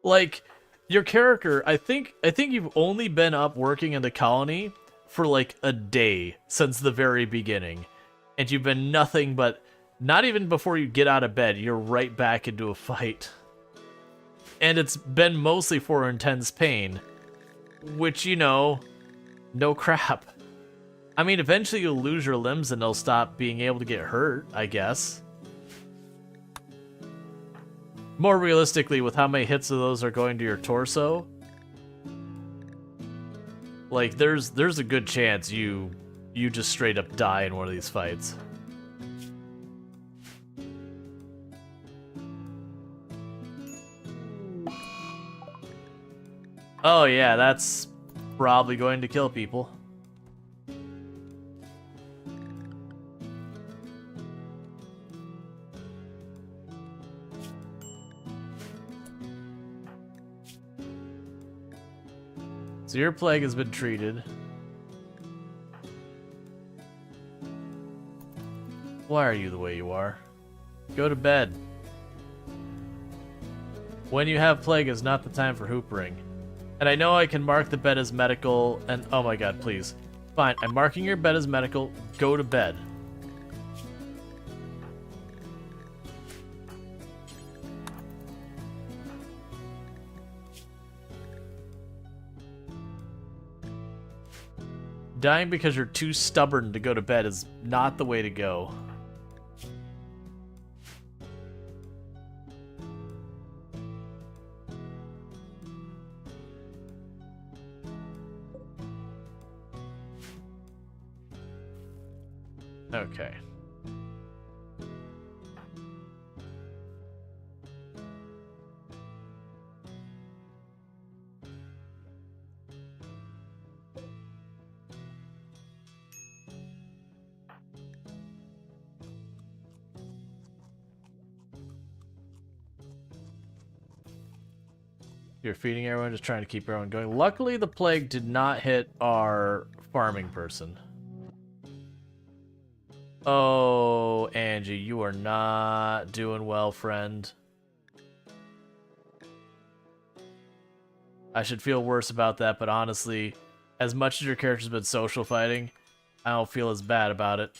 Like, your character, I think you've only been up working in the colony for like a day since the very beginning. And you've been nothing but, not even before you get out of bed, you're right back into a fight. And it's been mostly for intense pain. Which, you know, no crap. I mean, eventually you'll lose your limbs and they'll stop being able to get hurt, I guess. More realistically, with how many hits of those are going to your torso, like, there's a good chance you just straight up die in one of these fights. Oh yeah, that's probably going to kill people. So your plague has been treated. Why are you the way you are? Go to bed. When you have plague is not the time for hoopering. And I know I can mark the bed as medical, and oh my god, please. Fine, I'm marking your bed as medical. Go to bed. Dying because you're too stubborn to go to bed is not the way to go. Okay. You're feeding everyone, just trying to keep everyone going. Luckily, the plague did not hit our farming person. Oh, Angie, you are not doing well, friend. I should feel worse about that, but honestly, as much as your character's been social fighting, I don't feel as bad about it.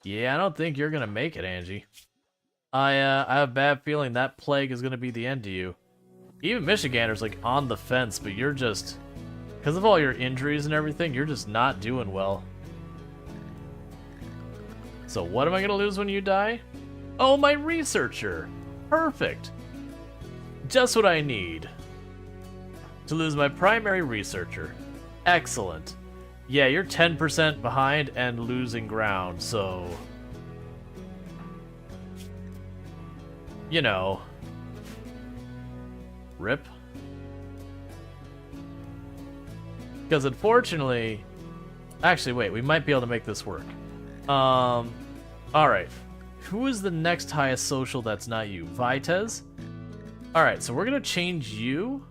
Yeah, I don't think you're gonna make it, Angie. I have a bad feeling that plague is gonna be the end to you. Even Michigander's like on the fence, but you're just, because of all your injuries and everything, you're just not doing well. So what am I gonna lose when you die? Oh, my researcher. Perfect. Just what I need. To lose my primary researcher. Excellent. Yeah, you're 10% behind and losing ground, so... You know. Rip. Because unfortunately... Actually, wait, we might be able to make this work. Alright. Who is the next highest social that's not you? Vitez? Alright, so we're gonna change you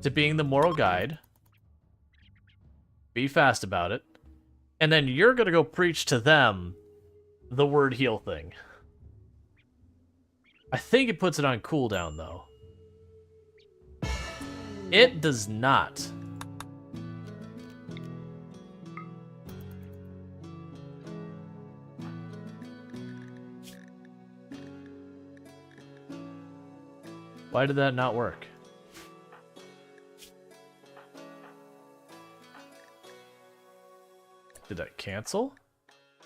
to being the moral guide. Be fast about it. And then you're gonna go preach to them the word heal thing. I think it puts it on cooldown, though. It does not. Why did that not work? Did that cancel?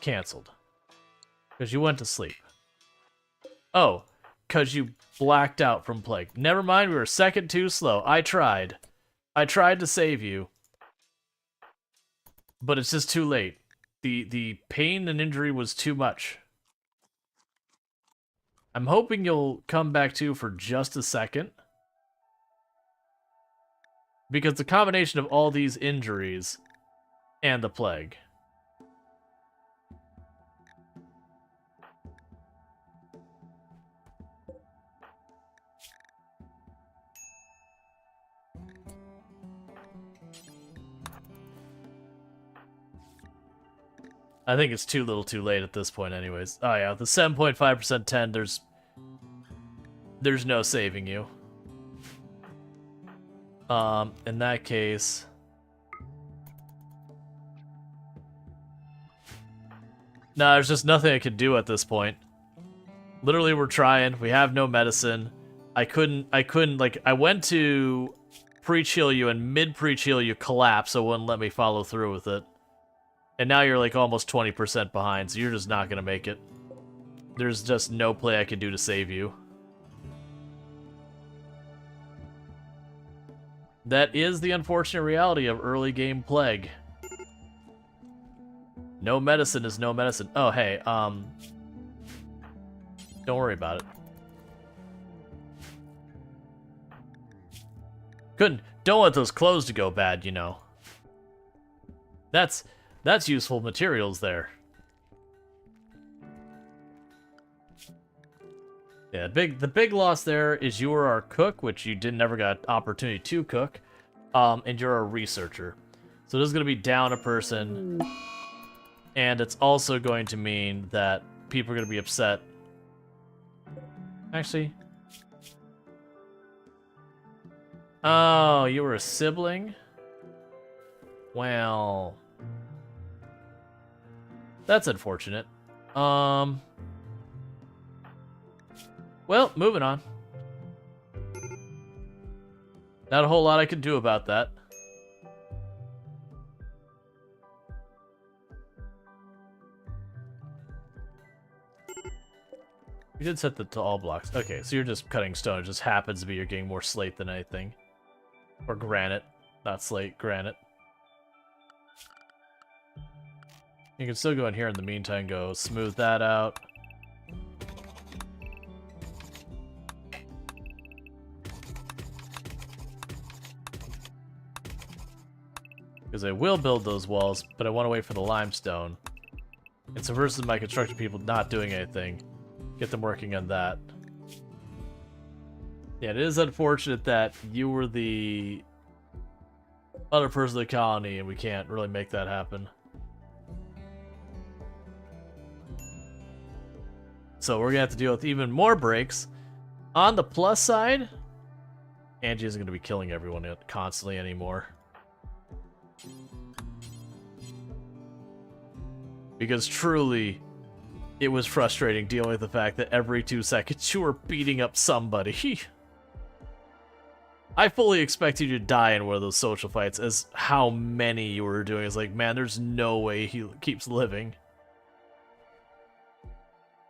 Canceled. Because you went to sleep. Oh, because you blacked out from plague. Never mind, we were a second too slow. I tried. I tried to save you. But it's just too late. The pain and injury was too much. I'm hoping you'll come back to for just a second. Because the combination of all these injuries and the plague. I think it's too little too late at this point anyways. Oh yeah, the 7.5% 10, there's no saving you. In that case... No, there's just nothing I could do at this point. Literally, we're trying. We have no medicine. I couldn't, like, I went to pre-chill you, and mid-pre-chill you collapsed, so it wouldn't let me follow through with it. And now you're, like, almost 20% behind, so you're just not gonna make it. There's just no play I can do to save you. That is the unfortunate reality of early game plague. No medicine is no medicine. Oh, hey, don't worry about it. Don't want those clothes to go bad, you know. That's useful materials there. Yeah, the big loss there is you were our cook, which you never got opportunity to cook, and you're a researcher. So this is going to be down a person, and it's also going to mean that people are going to be upset. Actually... Oh, you were a sibling? Well... That's unfortunate. Well, moving on. Not a whole lot I could do about that. You did set that to all blocks. Okay, so you're just cutting stone. It just happens to be you're getting more slate than anything. Or granite. Not slate, granite. You can still go in here in the meantime, go smooth that out. Because I will build those walls, but I want to wait for the limestone. And so versus my construction people not doing anything, get them working on that. Yeah, it is unfortunate that you were the other person of the colony and we can't really make that happen. So we're gonna have to deal with even more breaks. On the plus side, Angie isn't gonna be killing everyone constantly anymore. Because truly, it was frustrating dealing with the fact that every 2 seconds you were beating up somebody. I fully expect you to die in one of those social fights, as how many you were doing. It's like, man, there's no way he keeps living.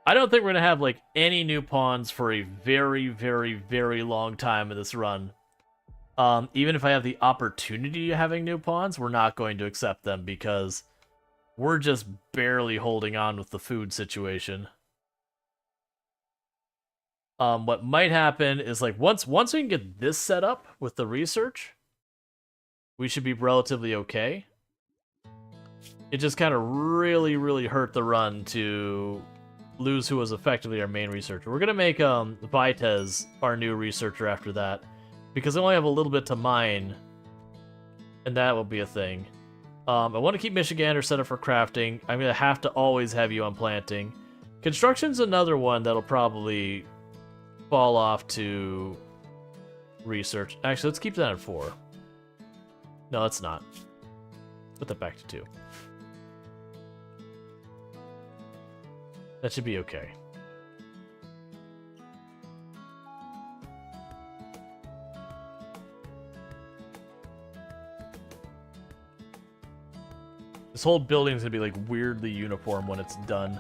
I don't think we're going to have, like, any new pawns for a very, very, very long time in this run. Even if I have the opportunity of having new pawns, we're not going to accept them because we're just barely holding on with the food situation. What might happen is, like, once we can get this set up with the research, we should be relatively okay. It just kind of really, really hurt the run to lose who was effectively our main researcher. We're gonna make Vitez our new researcher after that, because I only have a little bit to mine, and that will be a thing. I want to keep Michigander set up for crafting. I'm gonna have to always have you on planting. Construction's another one that'll probably fall off to research. Actually, let's keep that at 4. No, let's not. Put that back to 2. That should be okay. This whole building is gonna be like weirdly uniform when it's done.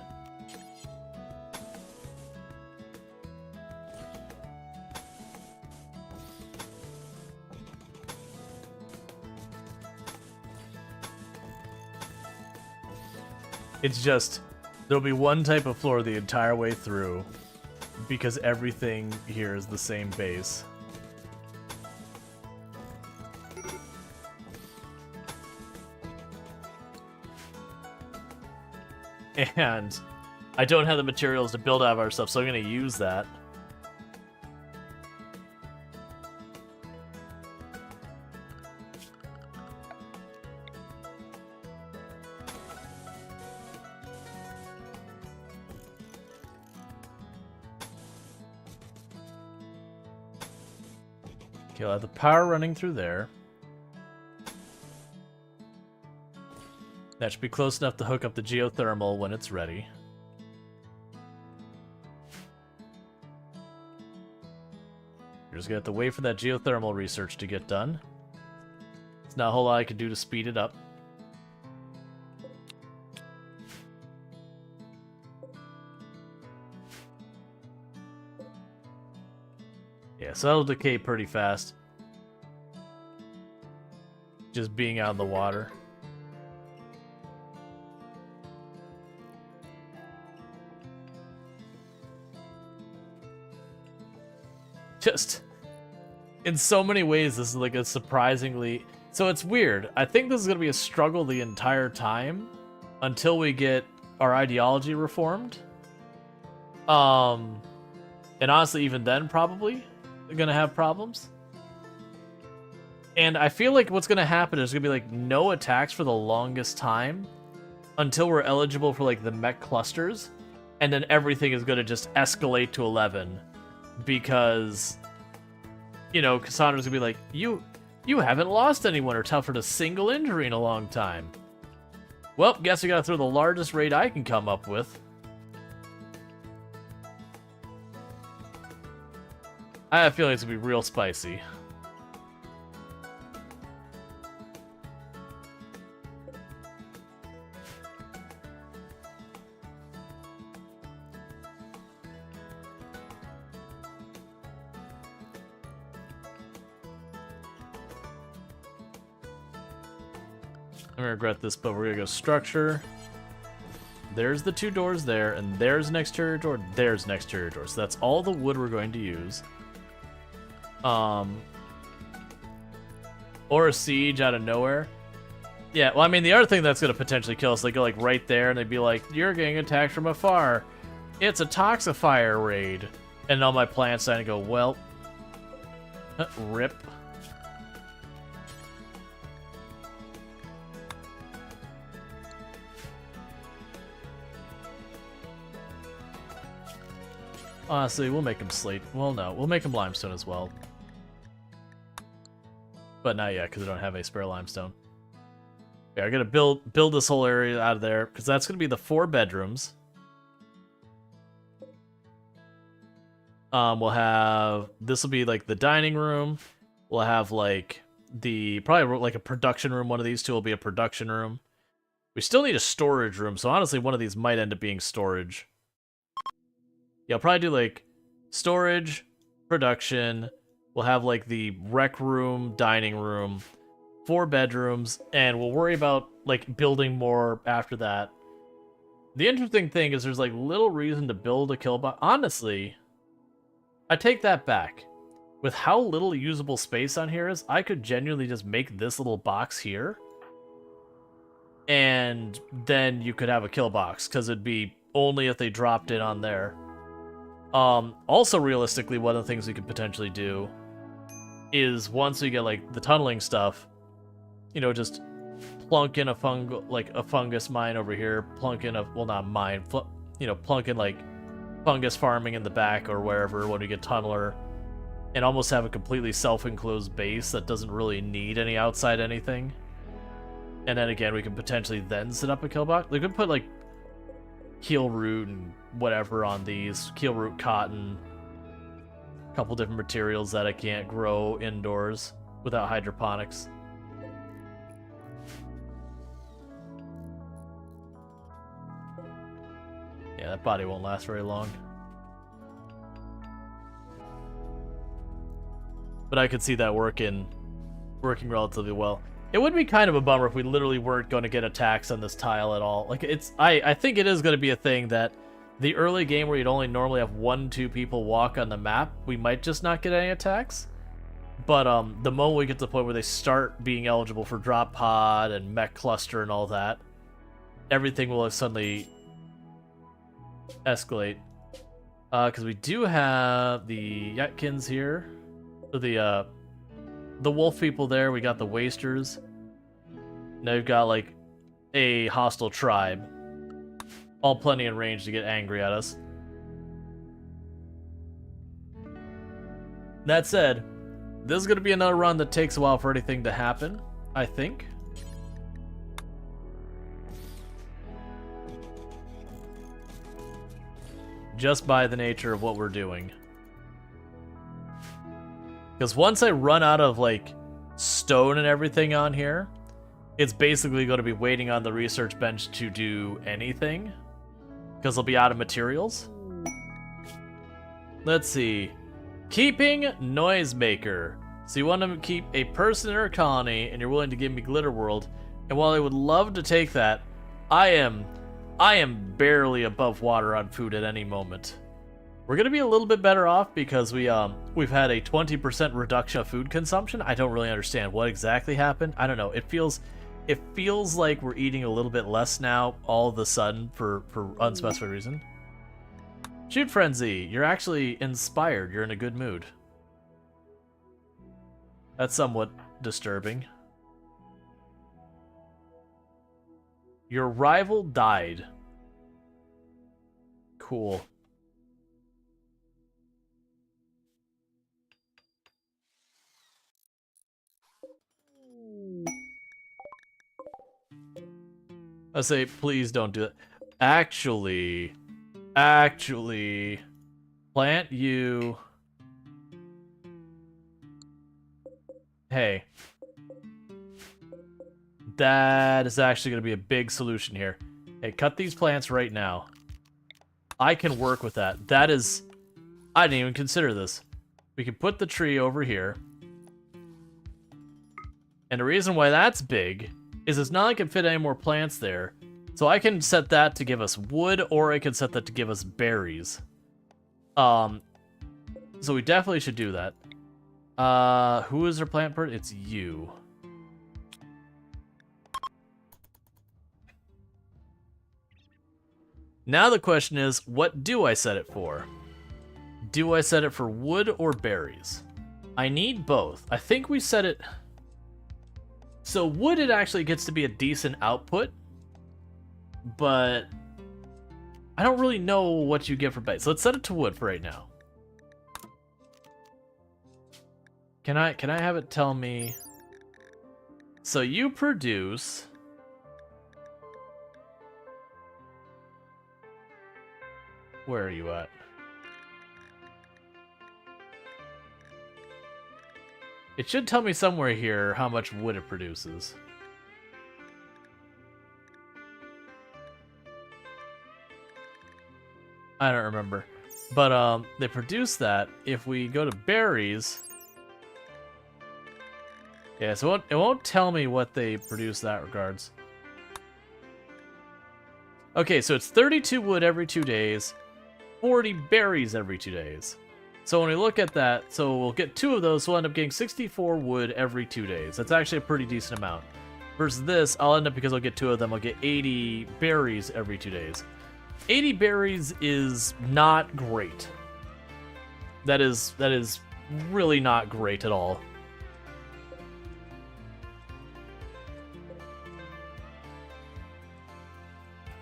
It's just, there'll be one type of floor the entire way through, because everything here is the same base. And I don't have the materials to build out of our stuff, so I'm going to use that. Okay, I'll have the power running through there. That should be close enough to hook up the geothermal when it's ready. You're just gonna have to wait for that geothermal research to get done. There's not a whole lot I can do to speed it up. Yeah, so that'll decay pretty fast. Just being out in the water. Just, in so many ways, this is like a surprisingly... So it's weird. I think this is going to be a struggle the entire time until we get our ideology reformed. And honestly, even then, probably going to have problems. And I feel like what's going to happen is going to be like no attacks for the longest time until we're eligible for like the mech clusters. And then everything is going to just escalate to 11. Because, you know, Cassandra's gonna be like, you haven't lost anyone or suffered a single injury in a long time. Well, guess we gotta throw the largest raid I can come up with. I have a feeling it's gonna be real spicy. I'm gonna regret this, but we're gonna go structure. There's the 2 doors there, and there's an exterior door, there's an exterior door. So that's all the wood we're going to use. Or a siege out of nowhere. Yeah, well, I mean, the other thing that's gonna potentially kill us, they go like right there, and they'd be like, you're getting attacked from afar. It's a toxifier raid. And all my plants sign and go, well, rip. Honestly, we'll make him slate. Well, no, we'll make him limestone as well. But not yet, because I don't have any spare limestone. Yeah, I gotta build this whole area out of there, because that's gonna be the 4 bedrooms. We'll have... This will be like the dining room. We'll have like probably like a production room. One of these two will be a production room. We still need a storage room, so honestly one of these might end up being storage. Yeah, I'll probably do like storage, production. We'll have like the rec room, dining room, 4 bedrooms, and we'll worry about like building more after that. The interesting thing is there's like little reason to build a kill box. Honestly, I take that back. With how little usable space on here is, I could genuinely just make this little box here. And then you could have a kill box, because it'd be only if they dropped it on there. Also, realistically, one of the things we could potentially do is once we get like the tunneling stuff, you know, just plunk in a fungus mine over here, plunk in a, well, not mine, you know, plunk in like fungus farming in the back or wherever when we get tunneler, and almost have a completely self-enclosed base that doesn't really need any outside anything. And then again, we can potentially then set up a kill box. We could put like keel root and whatever on these, keel root, cotton, a couple different materials that I can't grow indoors without hydroponics. Yeah, that body won't last very long. But I could see that working relatively well. It would be kind of a bummer if we literally weren't going to get attacks on this tile at all. Like, I think it is going to be a thing that the early game where you'd only normally have 1-2 people walk on the map, we might just not get any attacks. But the moment we get to the point where they start being eligible for drop pod and mech cluster and all that, everything will suddenly escalate. Because we do have the Yatkins here. The wolf people there, we got the wasters. Now you've got like a hostile tribe. All plenty in range to get angry at us. That said, this is going to be another run that takes a while for anything to happen, I think. Just by the nature of what we're doing. Because once I run out of, like, stone and everything on here, it's basically going to be waiting on the research bench to do anything. Because they'll be out of materials. Let's see. Keeping Noisemaker. So you want to keep a person in our colony, and you're willing to give me Glitter World. And while I would love to take that, I am barely above water on food at any moment. We're gonna be a little bit better off because we've had a 20% reduction of food consumption. I don't really understand what exactly happened. I don't know. It feels like we're eating a little bit less now all of a sudden for unspecified reason. Shoot Frenzy, you're actually inspired. You're in a good mood. That's somewhat disturbing. Your rival died. Cool. I say, please don't do that. Actually, plant you. Hey. That is actually going to be a big solution here. Hey, cut these plants right now. I can work with that. That is... I didn't even consider this. We can put the tree over here. And the reason why that's big is it's not like I can fit any more plants there. So I can set that to give us wood, or I can set that to give us berries. So we definitely should do that. Who is our plant bird? It's you. Now the question is, what do I set it for? Do I set it for wood or berries? I need both. I think we set it... So wood, it actually gets to be a decent output, but I don't really know what you get for berries. So let's set it to wood for right now. Can I have it tell me... So you produce... Where are you at? It should tell me somewhere here how much wood it produces. I don't remember. But they produce that. If we go to berries... Yeah, so it won't tell me what they produce that regards. Okay, so it's 32 wood every 2 days, 40 berries every 2 days. So when we look at that, so we'll get 2 of those, so we'll end up getting 64 wood every 2 days. That's actually a pretty decent amount. Versus this, I'll end up, because I'll get 2 of them, I'll get 80 berries every 2 days. 80 berries is not great. That is really not great at all.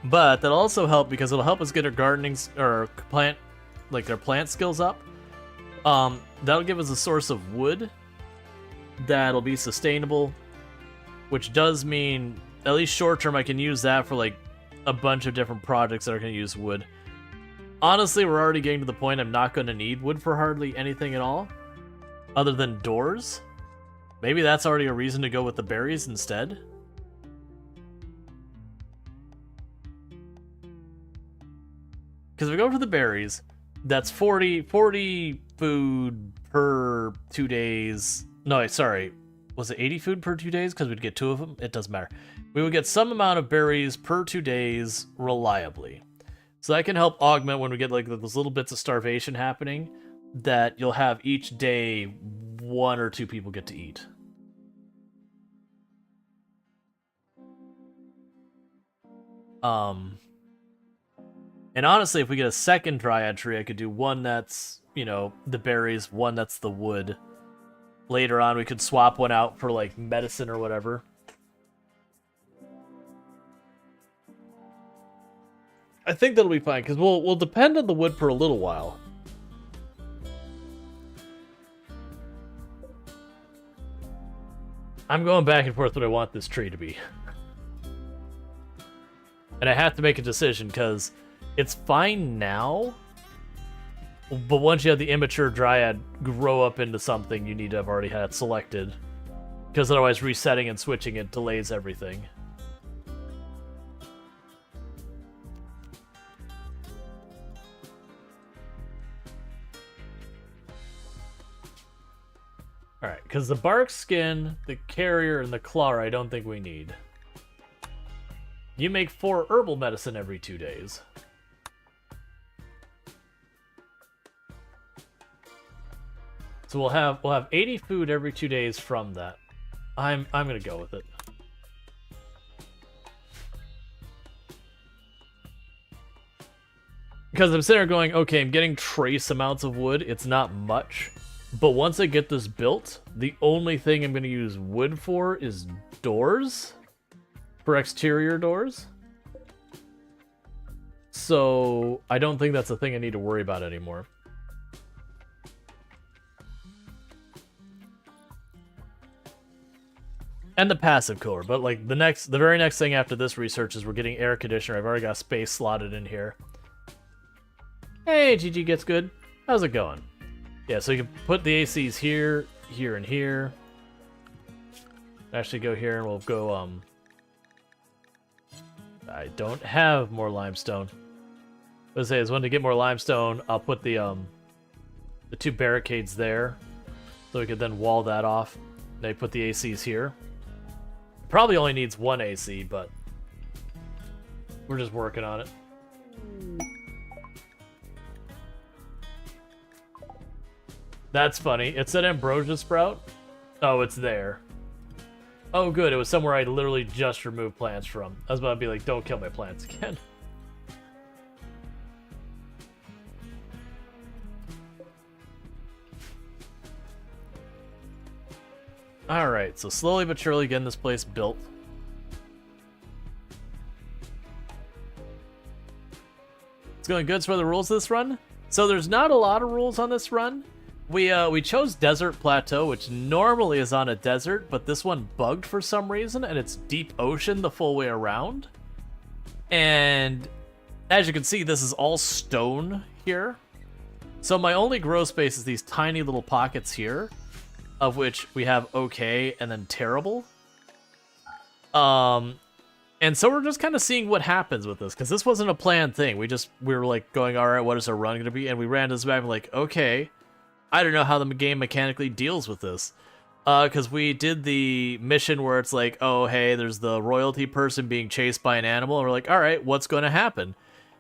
But that'll also help because it'll help us get our gardening or plant, like our plant skills up. That'll give us a source of wood that'll be sustainable, which does mean at least short term I can use that for like a bunch of different projects that are going to use wood. Honestly, we're already getting to the point I'm not going to need wood for hardly anything at all, other than doors. Maybe that's already a reason to go with the berries instead. Because if we go for the berries, that's 40 food per 2 days. No, sorry. Was it 80 food per 2 days? Because we'd get 2 of them? It doesn't matter. We would get some amount of berries per 2 days reliably. So that can help augment when we get like those little bits of starvation happening, that you'll have each day 1 or 2 people get to eat. And honestly, if we get a second dryad tree, I could do one that's, you know, the berries, one that's the wood. Later on, we could swap one out for, like, medicine or whatever. I think that'll be fine, because we'll depend on the wood for a little while. I'm going back and forth what I want this tree to be. And I have to make a decision, because it's fine now, but once you have the immature dryad grow up into something, you need to have already had it selected. Because otherwise resetting and switching it delays everything. Alright, because the bark skin, the carrier, and the claw I don't think we need. You make 4 herbal medicine every 2 days. So we'll have 80 food every 2 days from that. I'm gonna go with it. Because I'm sitting there going, okay, I'm getting trace amounts of wood. It's not much. But once I get this built, the only thing I'm gonna use wood for is doors. For exterior doors. So I don't think that's a thing I need to worry about anymore. And the passive cooler, but like the very next thing after this research is we're getting air conditioner. I've already got space slotted in here. Hey, GG gets good. How's it going? Yeah, so you can put the ACs here, here, and here. Actually go here and we'll go, I don't have more limestone. What I say is when to get more limestone, I'll put the 2 barricades there. So we could then wall that off. Then put the ACs here. Probably only needs 1 AC, but we're just working on it. That's funny. It said ambrosia sprout. Oh, it's there. Oh, good. It was somewhere I literally just removed plants from. I was about to be like, don't kill my plants again. Alright, so slowly but surely getting this place built. It's going good for the rules of this run. So there's not a lot of rules on this run. We chose Desert Plateau, which normally is on a desert, but this one bugged for some reason, and it's deep ocean the full way around. And as you can see, this is all stone here. So my only grow space is these tiny little pockets here. of which we have okay and then terrible. And so we're just kind of seeing what happens with this, because this wasn't a planned thing. We were like going, all right, what is our run going to be? And we ran this back and like, okay, I don't know how the game mechanically deals with this. Because we did the mission where it's like, oh, hey, there's the royalty person being chased by an animal. And we're like, all right, what's going to happen?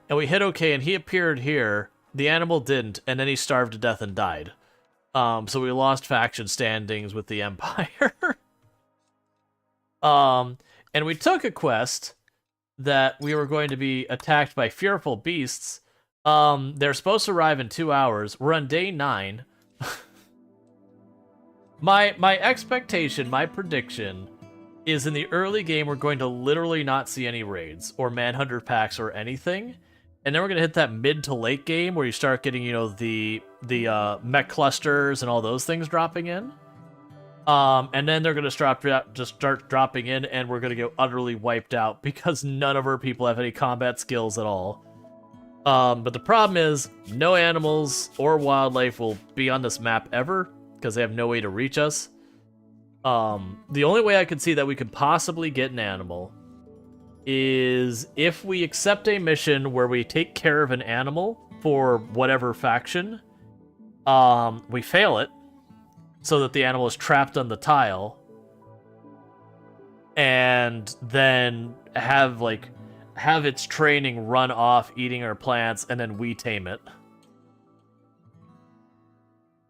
And we hit okay, and he appeared here. The animal didn't, and then he starved to death and died. So we lost faction standings with the Empire. And we took a quest that we were going to be attacked by fearful beasts. They're supposed to arrive in 2 hours. We're on day 9. My expectation, my prediction, is in the early game we're going to literally not see any raids or manhunter packs or anything. And then we're going to hit that mid to late game where you start getting, you know, the mech clusters and all those things dropping in. And then they're going to start dropping in, and we're going to get utterly wiped out because none of our people have any combat skills at all. But the problem is, no animals or wildlife will be on this map ever, because they have no way to reach us. The only way I could see that we could possibly get an animal is if we accept a mission where we take care of an animal for whatever faction. We fail it, so that the animal is trapped on the tile, and then have its training run off eating our plants, and then we tame it.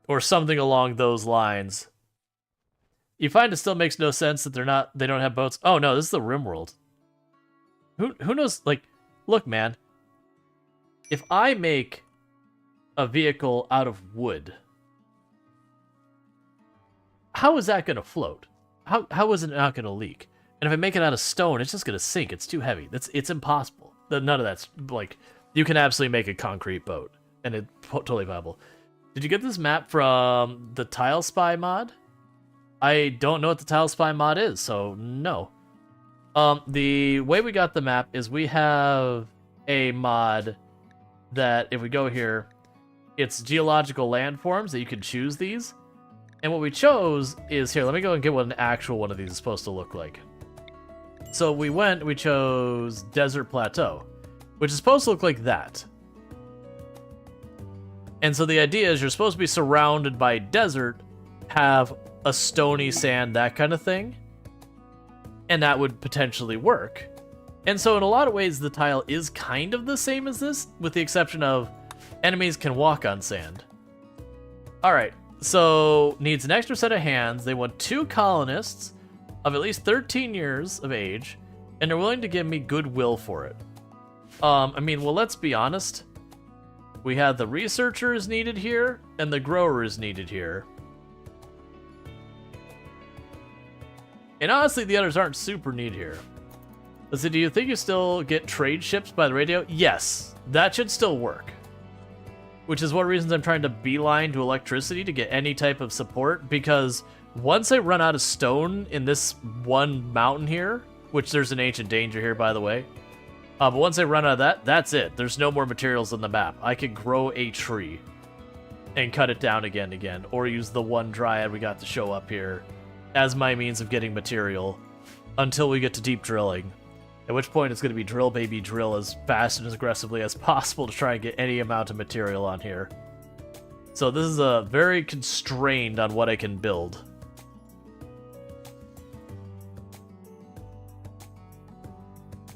Or something along those lines. You find it still makes no sense that they don't have boats. Oh no, this is the RimWorld. Who knows, like, look man, if I make a vehicle out of wood, how is that going to float? How is it not going to leak? And if I make it out of stone, it's just going to sink. It's too heavy. It's impossible. None of that's, like, you can absolutely make a concrete boat, and it's totally viable. Did you get this map from the Tile Spy mod? I don't know what the Tile Spy mod is, so no. The way we got the map is we have a mod that, if we go here, it's geological landforms that you can choose these. And what we chose is, here, let me go and get what an actual one of these is supposed to look like. So we chose Desert Plateau, which is supposed to look like that. And so the idea is you're supposed to be surrounded by desert, have a stony sand, that kind of thing. And that would potentially work. And so in a lot of ways, the tile is kind of the same as this, with the exception of enemies can walk on sand. Alright, so needs an extra set of hands. They want 2 colonists of at least 13 years of age, and they're willing to give me goodwill for it. I mean, well, let's be honest. We have the researchers needed here, and the growers needed here. And honestly, the others aren't super neat here. Let's see, do you think you still get trade ships by the radio? Yes, that should still work. Which is one of the reasons I'm trying to beeline to electricity to get any type of support, because once I run out of stone in this one mountain here, which there's an ancient danger here, by the way, but once I run out of that, that's it. There's no more materials on the map. I can grow a tree and cut it down again, or use the one dryad we got to show up here as my means of getting material until we get to deep drilling. At which point it's going to be drill baby drill as fast and as aggressively as possible to try and get any amount of material on here. So this is very constrained on what I can build.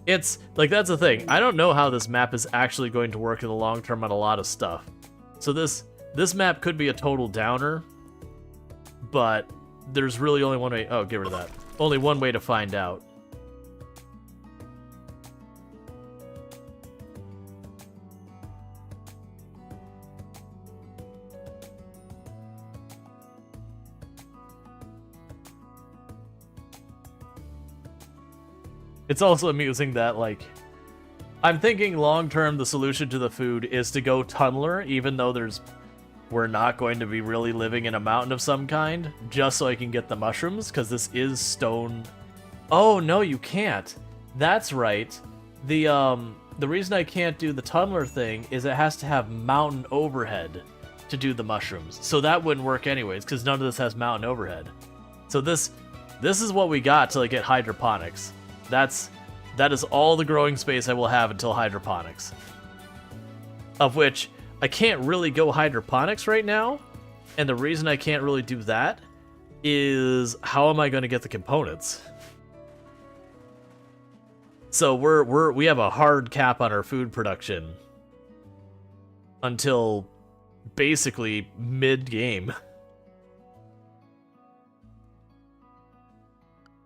It's, like, that's the thing. I don't know how this map is actually going to work in the long term on a lot of stuff. So this map could be a total downer, but there's really only one way. Oh, get rid of that. Only one way to find out. It's also amusing that, like, I'm thinking long-term the solution to the food is to go tunneler, even though we're not going to be really living in a mountain of some kind, just so I can get the mushrooms, because this is stone. Oh, no, you can't. That's right. The reason I can't do the tunneler thing is it has to have mountain overhead to do the mushrooms. So that wouldn't work anyways, because none of this has mountain overhead. So this is what we got to like get hydroponics. That is all the growing space I will have until hydroponics. Of which I can't really go hydroponics right now, and the reason I can't really do that is how am I going to get the components? So we have a hard cap on our food production until basically mid-game.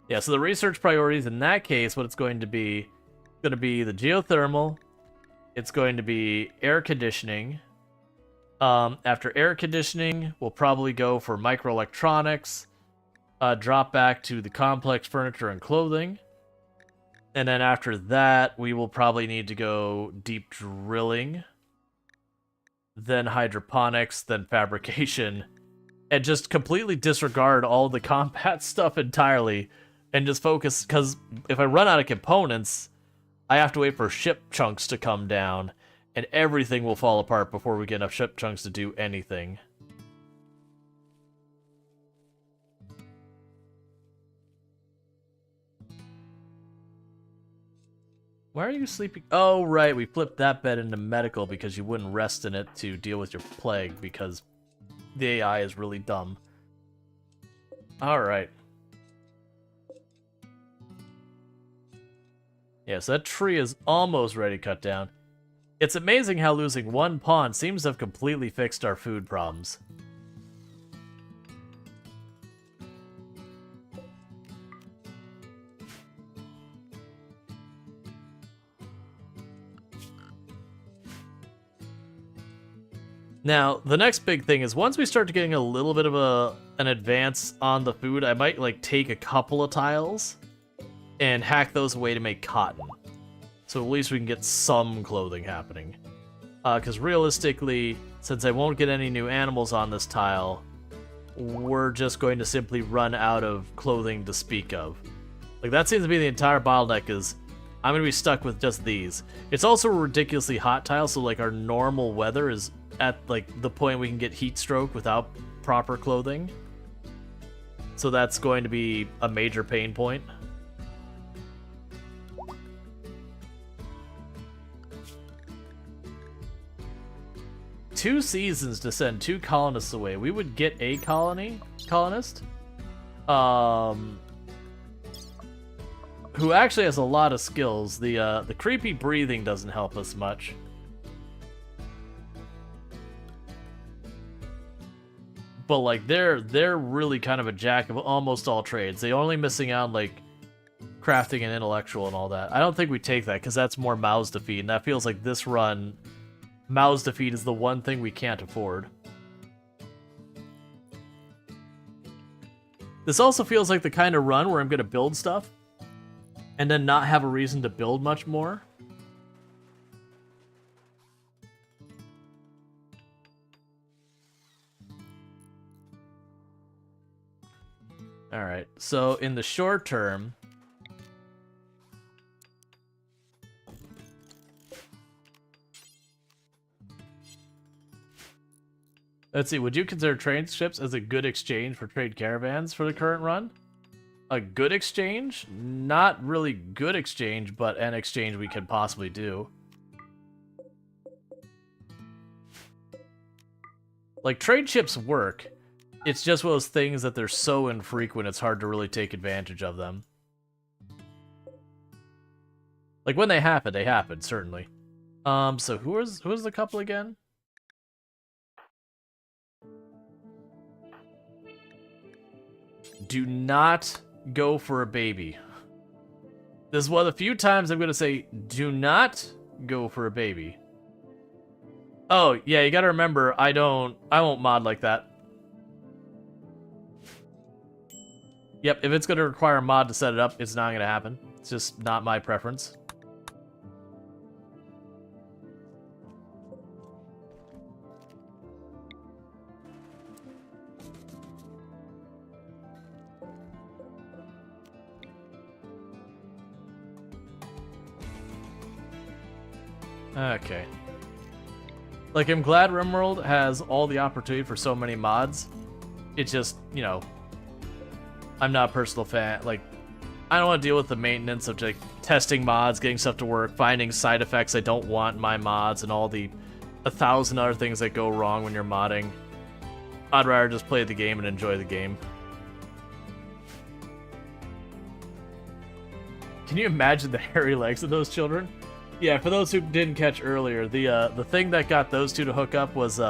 Yeah, so the research priorities in that case, what it's going to be the geothermal, it's going to be air conditioning. After air conditioning, we'll probably go for microelectronics, drop back to the complex furniture and clothing. And then after that, we will probably need to go deep drilling, then hydroponics, then fabrication, and just completely disregard all the combat stuff entirely and just focus, because if I run out of components, I have to wait for ship chunks to come down, and everything will fall apart before we get enough ship chunks to do anything. Why are you sleeping? Oh, right, we flipped that bed into medical because you wouldn't rest in it to deal with your plague because the AI is really dumb. Alright. Yeah, so that tree is almost ready to cut down. It's amazing how losing one pawn seems to have completely fixed our food problems. Now, the next big thing is once we start getting a little bit of an advance on the food, I might like take a couple of tiles and hack those away to make cotton. So at least we can get some clothing happening. Because realistically, since I won't get any new animals on this tile, we're just going to simply run out of clothing to speak of. Like, that seems to be the entire bottleneck is I'm going to be stuck with just these. It's also a ridiculously hot tile, so like our normal weather is at like the point we can get heat stroke without proper clothing. So that's going to be a major pain point. Two seasons to send 2 colonists away. We would get a colonist. Who actually has a lot of skills. The creepy breathing doesn't help us much. But like they're really kind of a jack of almost all trades. They only missing out on like crafting and intellectual and all that. I don't think we take that because that's more mouths to feed, and that feels like this run, mouths to feed is the one thing we can't afford. This also feels like the kind of run where I'm gonna build stuff and then not have a reason to build much more. Alright, so in the short term, let's see, would you consider trade ships as a good exchange for trade caravans for the current run? A good exchange? Not really good exchange, but an exchange we could possibly do. Like, trade ships work. It's just one of those things that they're so infrequent, it's hard to really take advantage of them. Like, when they happen, certainly. So who is the couple again? Do not go for a baby. This is one of the few times I'm gonna say, do not go for a baby. Oh, yeah, you gotta remember, I won't mod like that. Yep, if it's going to require a mod to set it up, it's not going to happen. It's just not my preference. Okay. Like, I'm glad RimWorld has all the opportunity for so many mods. It's just, you know, I'm not a personal fan. Like, I don't want to deal with the maintenance of, like, testing mods, getting stuff to work, finding side effects I don't want in my mods, and all the 1,000 other things that go wrong when you're modding. I'd rather just play the game and enjoy the game. Can you imagine the hairy legs of those children? Yeah, for those who didn't catch earlier, the thing that got those two to hook up was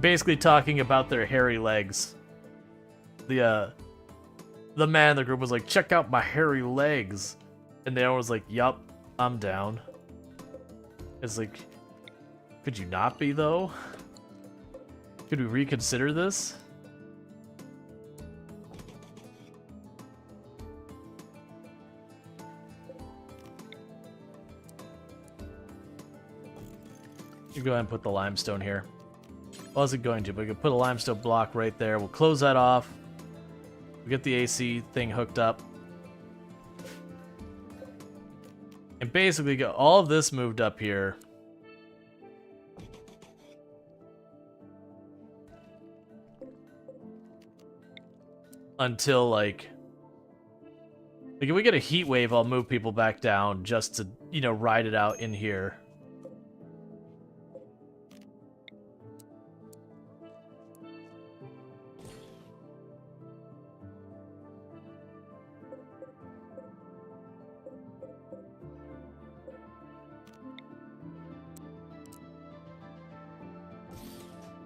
basically talking about their hairy legs. The man in the group was like, "Check out my hairy legs," and the other was like, "Yup, I'm down." It's like, could you not be though? Could we reconsider this? You go ahead and put the limestone here. Well, I wasn't going to, but we could put a limestone block right there. We'll close that off. We'll get the AC thing hooked up. And basically get all of this moved up here. Until, like if we get a heat wave, I'll move people back down just to, you know, ride it out in here.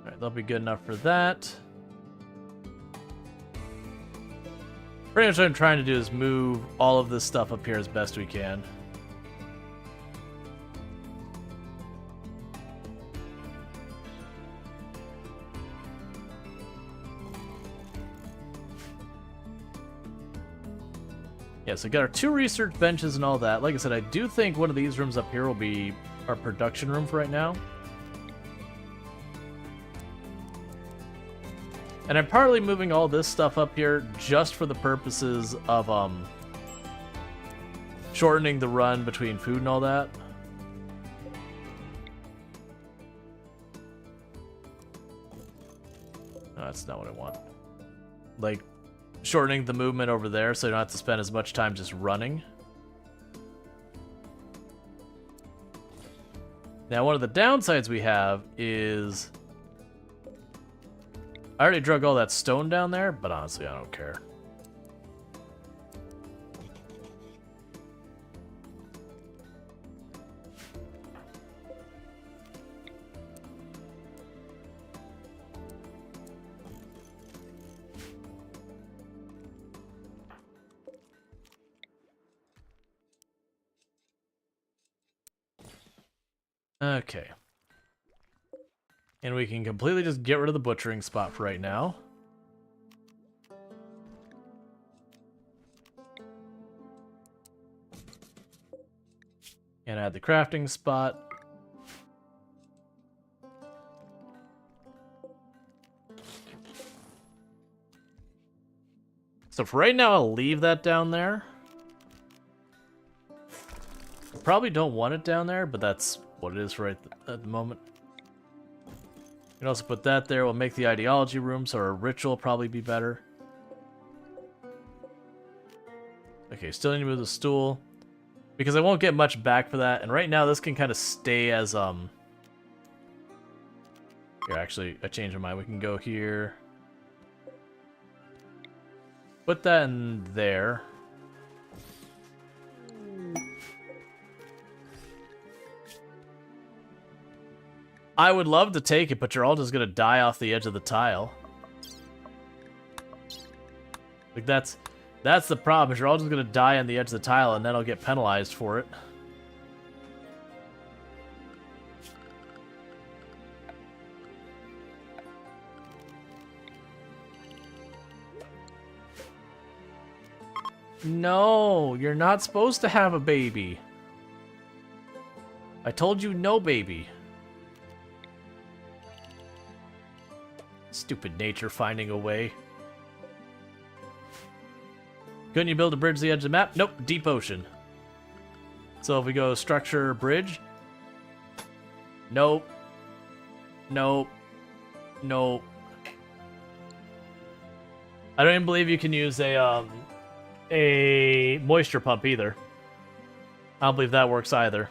Alright, that'll be good enough for that. Pretty much what I'm trying to do is move all of this stuff up here as best we can. Yeah, so we got our 2 research benches and all that. Like I said, I do think one of these rooms up here will be our production room for right now. And I'm partly moving all this stuff up here just for the purposes of shortening the run between food and all that. No, that's not what I want. Like, shortening the movement over there so you don't have to spend as much time just running. Now, one of the downsides we have is I already drug all that stone down there, but honestly, I don't care. Okay. And we can completely just get rid of the butchering spot for right now. And add the crafting spot. So for right now, I'll leave that down there. Probably don't want it down there, but that's what it is right at the moment. You can also put that there. We'll make the ideology room, so our ritual will probably be better. Okay, still need to move the stool. Because I won't get much back for that. And right now, this can kind of stay as, Here, actually, I changed my mind. We can go here. Put that in there. I would love to take it, but you're all just gonna die off the edge of the tile. Like, that's the problem, is you're all just gonna die on the edge of the tile, and then I'll get penalized for it. No, you're not supposed to have a baby. I told you no baby. Stupid nature finding a way. Couldn't you build a bridge to the edge of the map? Nope, deep ocean. So if we go structure bridge. Nope. Nope. Nope. I don't even believe you can use a moisture pump either. I don't believe that works either.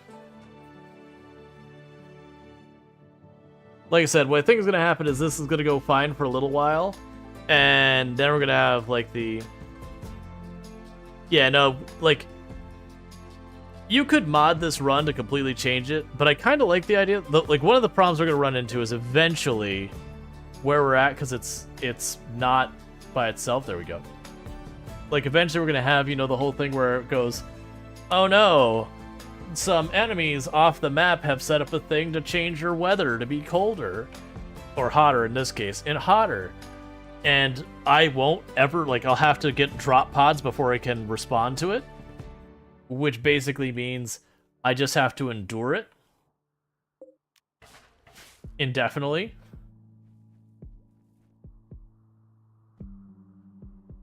Like I said, what I think is going to happen is this is going to go fine for a little while, and then we're going to have, like, the... Yeah, no, like... You could mod this run to completely change it, but I kind of like the idea. Like, one of the problems we're going to run into is eventually where we're at, because it's not by itself. There we go. Like, eventually we're going to have, you know, the whole thing where it goes, oh no, some enemies off the map have set up a thing to change your weather to be colder. Or hotter in this case, and hotter. And I won't ever, like, I'll have to get drop pods before I can respond to it. Which basically means I just have to endure it indefinitely.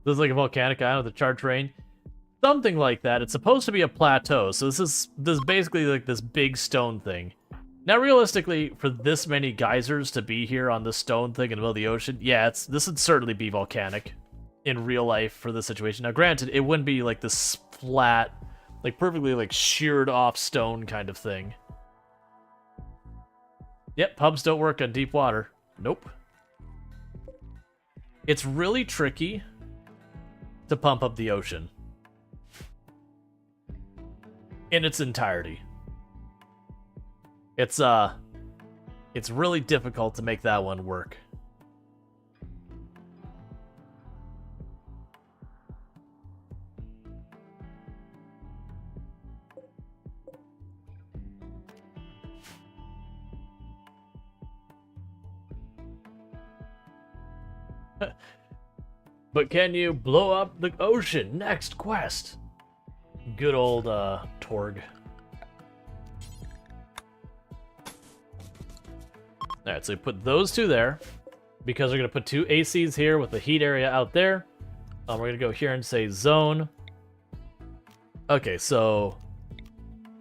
This is like a volcanic island with a charged rain. Something like that. It's supposed to be a plateau, so this is basically like this big stone thing. Now, realistically, for this many geysers to be here on this stone thing in the middle of the ocean, yeah, this would certainly be volcanic in real life for this situation. Now, granted, it wouldn't be like this flat, like perfectly like sheared off stone kind of thing. Yep, pumps don't work on deep water. Nope. It's really tricky to pump up the ocean in its entirety. It's really difficult to make that one work. But can you blow up the ocean? Next quest. Good old Torg. Alright, so we put those two there, because we're going to put two ACs here with the heat area out there. We're going to go here and say zone. Okay, so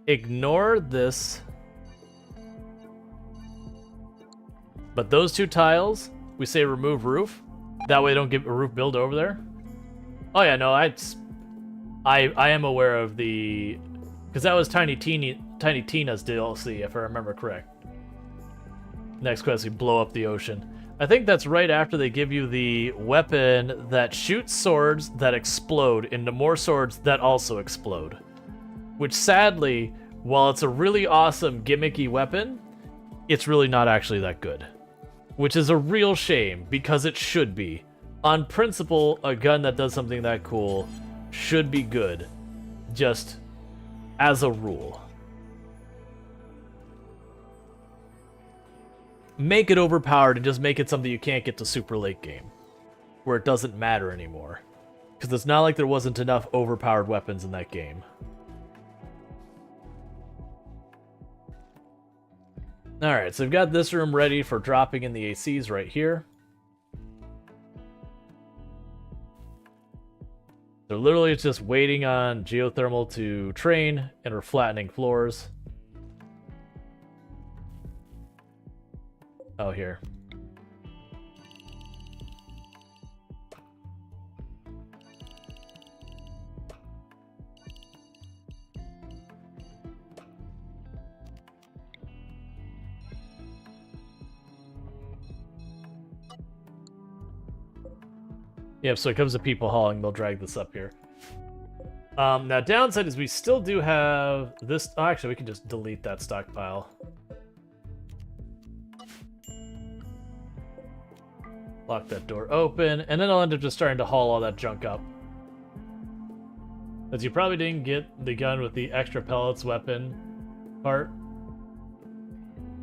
ignore this. But those two tiles, we say remove roof. That way they don't get a roof build over there. Oh yeah, no, I am aware of the... Because that was Tiny Tina's DLC, if I remember correct. Next quest, we blow up the ocean. I think that's right after they give you the weapon that shoots swords that explode into more swords that also explode. Which sadly, while it's a really awesome gimmicky weapon, it's really not actually that good. Which is a real shame, because it should be. On principle, a gun that does something that cool should be good. Just as a rule. Make it overpowered and just make it something you can't get to super late game. Where it doesn't matter anymore. Because it's not like there wasn't enough overpowered weapons in that game. Alright, so we've got this room ready for dropping in the ACs right here. So literally it's just waiting on geothermal to train, and we're flattening floors. Oh, here. Yep, so it comes to people hauling, they'll drag this up here. Now, downside is we still do have this... Oh, actually, we can just delete that stockpile. Lock that door open, and then I'll end up just starting to haul all that junk up. As you probably didn't get the gun with the extra pellets weapon part.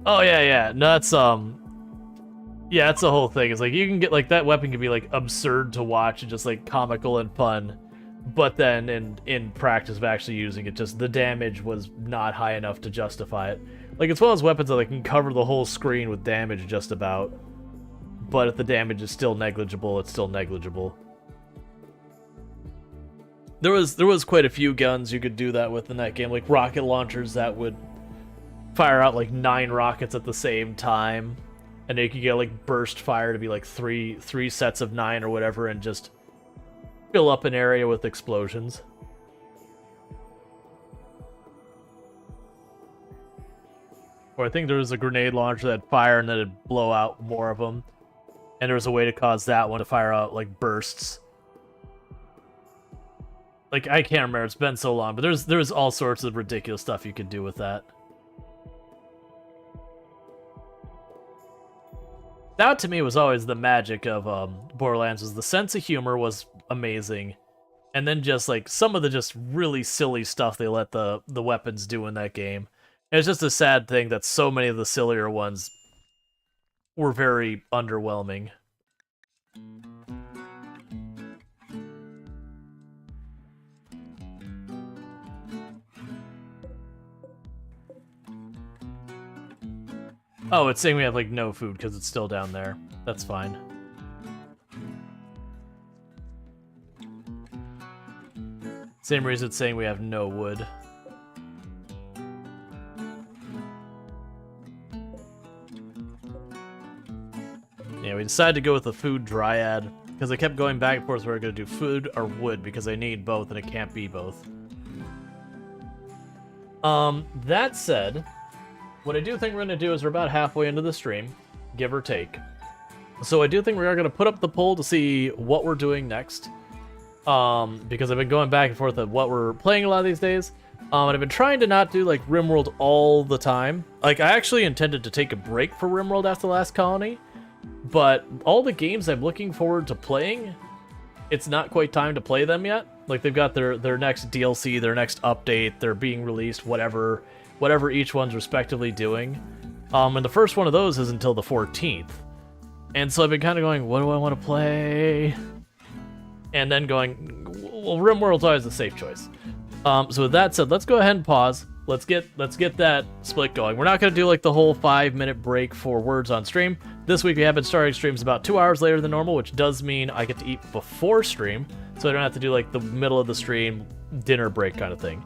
Oh, yeah. No, that's, yeah, that's the whole thing. It's like, you can get, like, that weapon can be, like, absurd to watch and just, like, comical and fun. But then, in practice of actually using it, just the damage was not high enough to justify it. Like, it's one of those weapons that, like, can cover the whole screen with damage just about. But if the damage is still negligible, it's still negligible. There was quite a few guns you could do that with in that game, like rocket launchers that would fire out like 9 rockets at the same time, and then you can get like burst fire to be like three sets of 9 or whatever, and just fill up an area with explosions. Or I think there was a grenade launcher that'd fire and then it'd blow out more of them, and there was a way to cause that one to fire out like bursts. Like, I can't remember, it's been so long, but there's all sorts of ridiculous stuff you could do with that. That to me was always the magic of Borderlands, was the sense of humor was amazing. And then just like some of the just really silly stuff they let the weapons do in that game. And it's just a sad thing that so many of the sillier ones were very underwhelming. Oh, it's saying we have, like, no food because it's still down there. That's fine. Same reason it's saying we have no wood. Yeah, we decided to go with the food dryad because I kept going back and forth where we're going to do food or wood because I need both and it can't be both. That said, what I do think we're going to do is we're about halfway into the stream, give or take. So I do think we are going to put up the poll to see what we're doing next. Because I've been going back and forth at what we're playing a lot of these days. And I've been trying to not do, like, RimWorld all the time. Like, I actually intended to take a break for RimWorld after the last colony. But all the games I'm looking forward to playing, it's not quite time to play them yet. Like, they've got their next DLC, their next update, they're being released, whatever each one's respectively doing. And the first one of those is until the 14th. And so I've been kind of going, what do I want to play? And then going, well, RimWorld's always a safe choice. So with that said, let's go ahead and pause. Let's get that split going. We're not going to do like the whole 5-minute break for words on stream. This week we have been starting streams about 2 hours later than normal, which does mean I get to eat before stream, so I don't have to do like the middle of the stream dinner break kind of thing.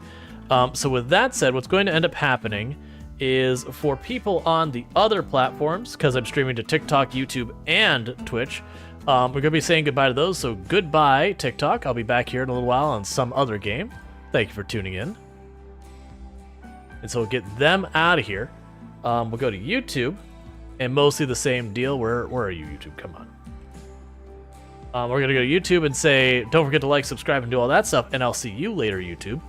So with that said, what's going to end up happening is for people on the other platforms, because I'm streaming to TikTok, YouTube, and Twitch, we're going to be saying goodbye to those, so goodbye, TikTok. I'll be back here in a little while on some other game. Thank you for tuning in. And so we'll get them out of here. We'll go to YouTube, and mostly the same deal. Where are you, YouTube? Come on. We're going to go to YouTube and say, don't forget to like, subscribe, and do all that stuff, and I'll see you later, YouTube.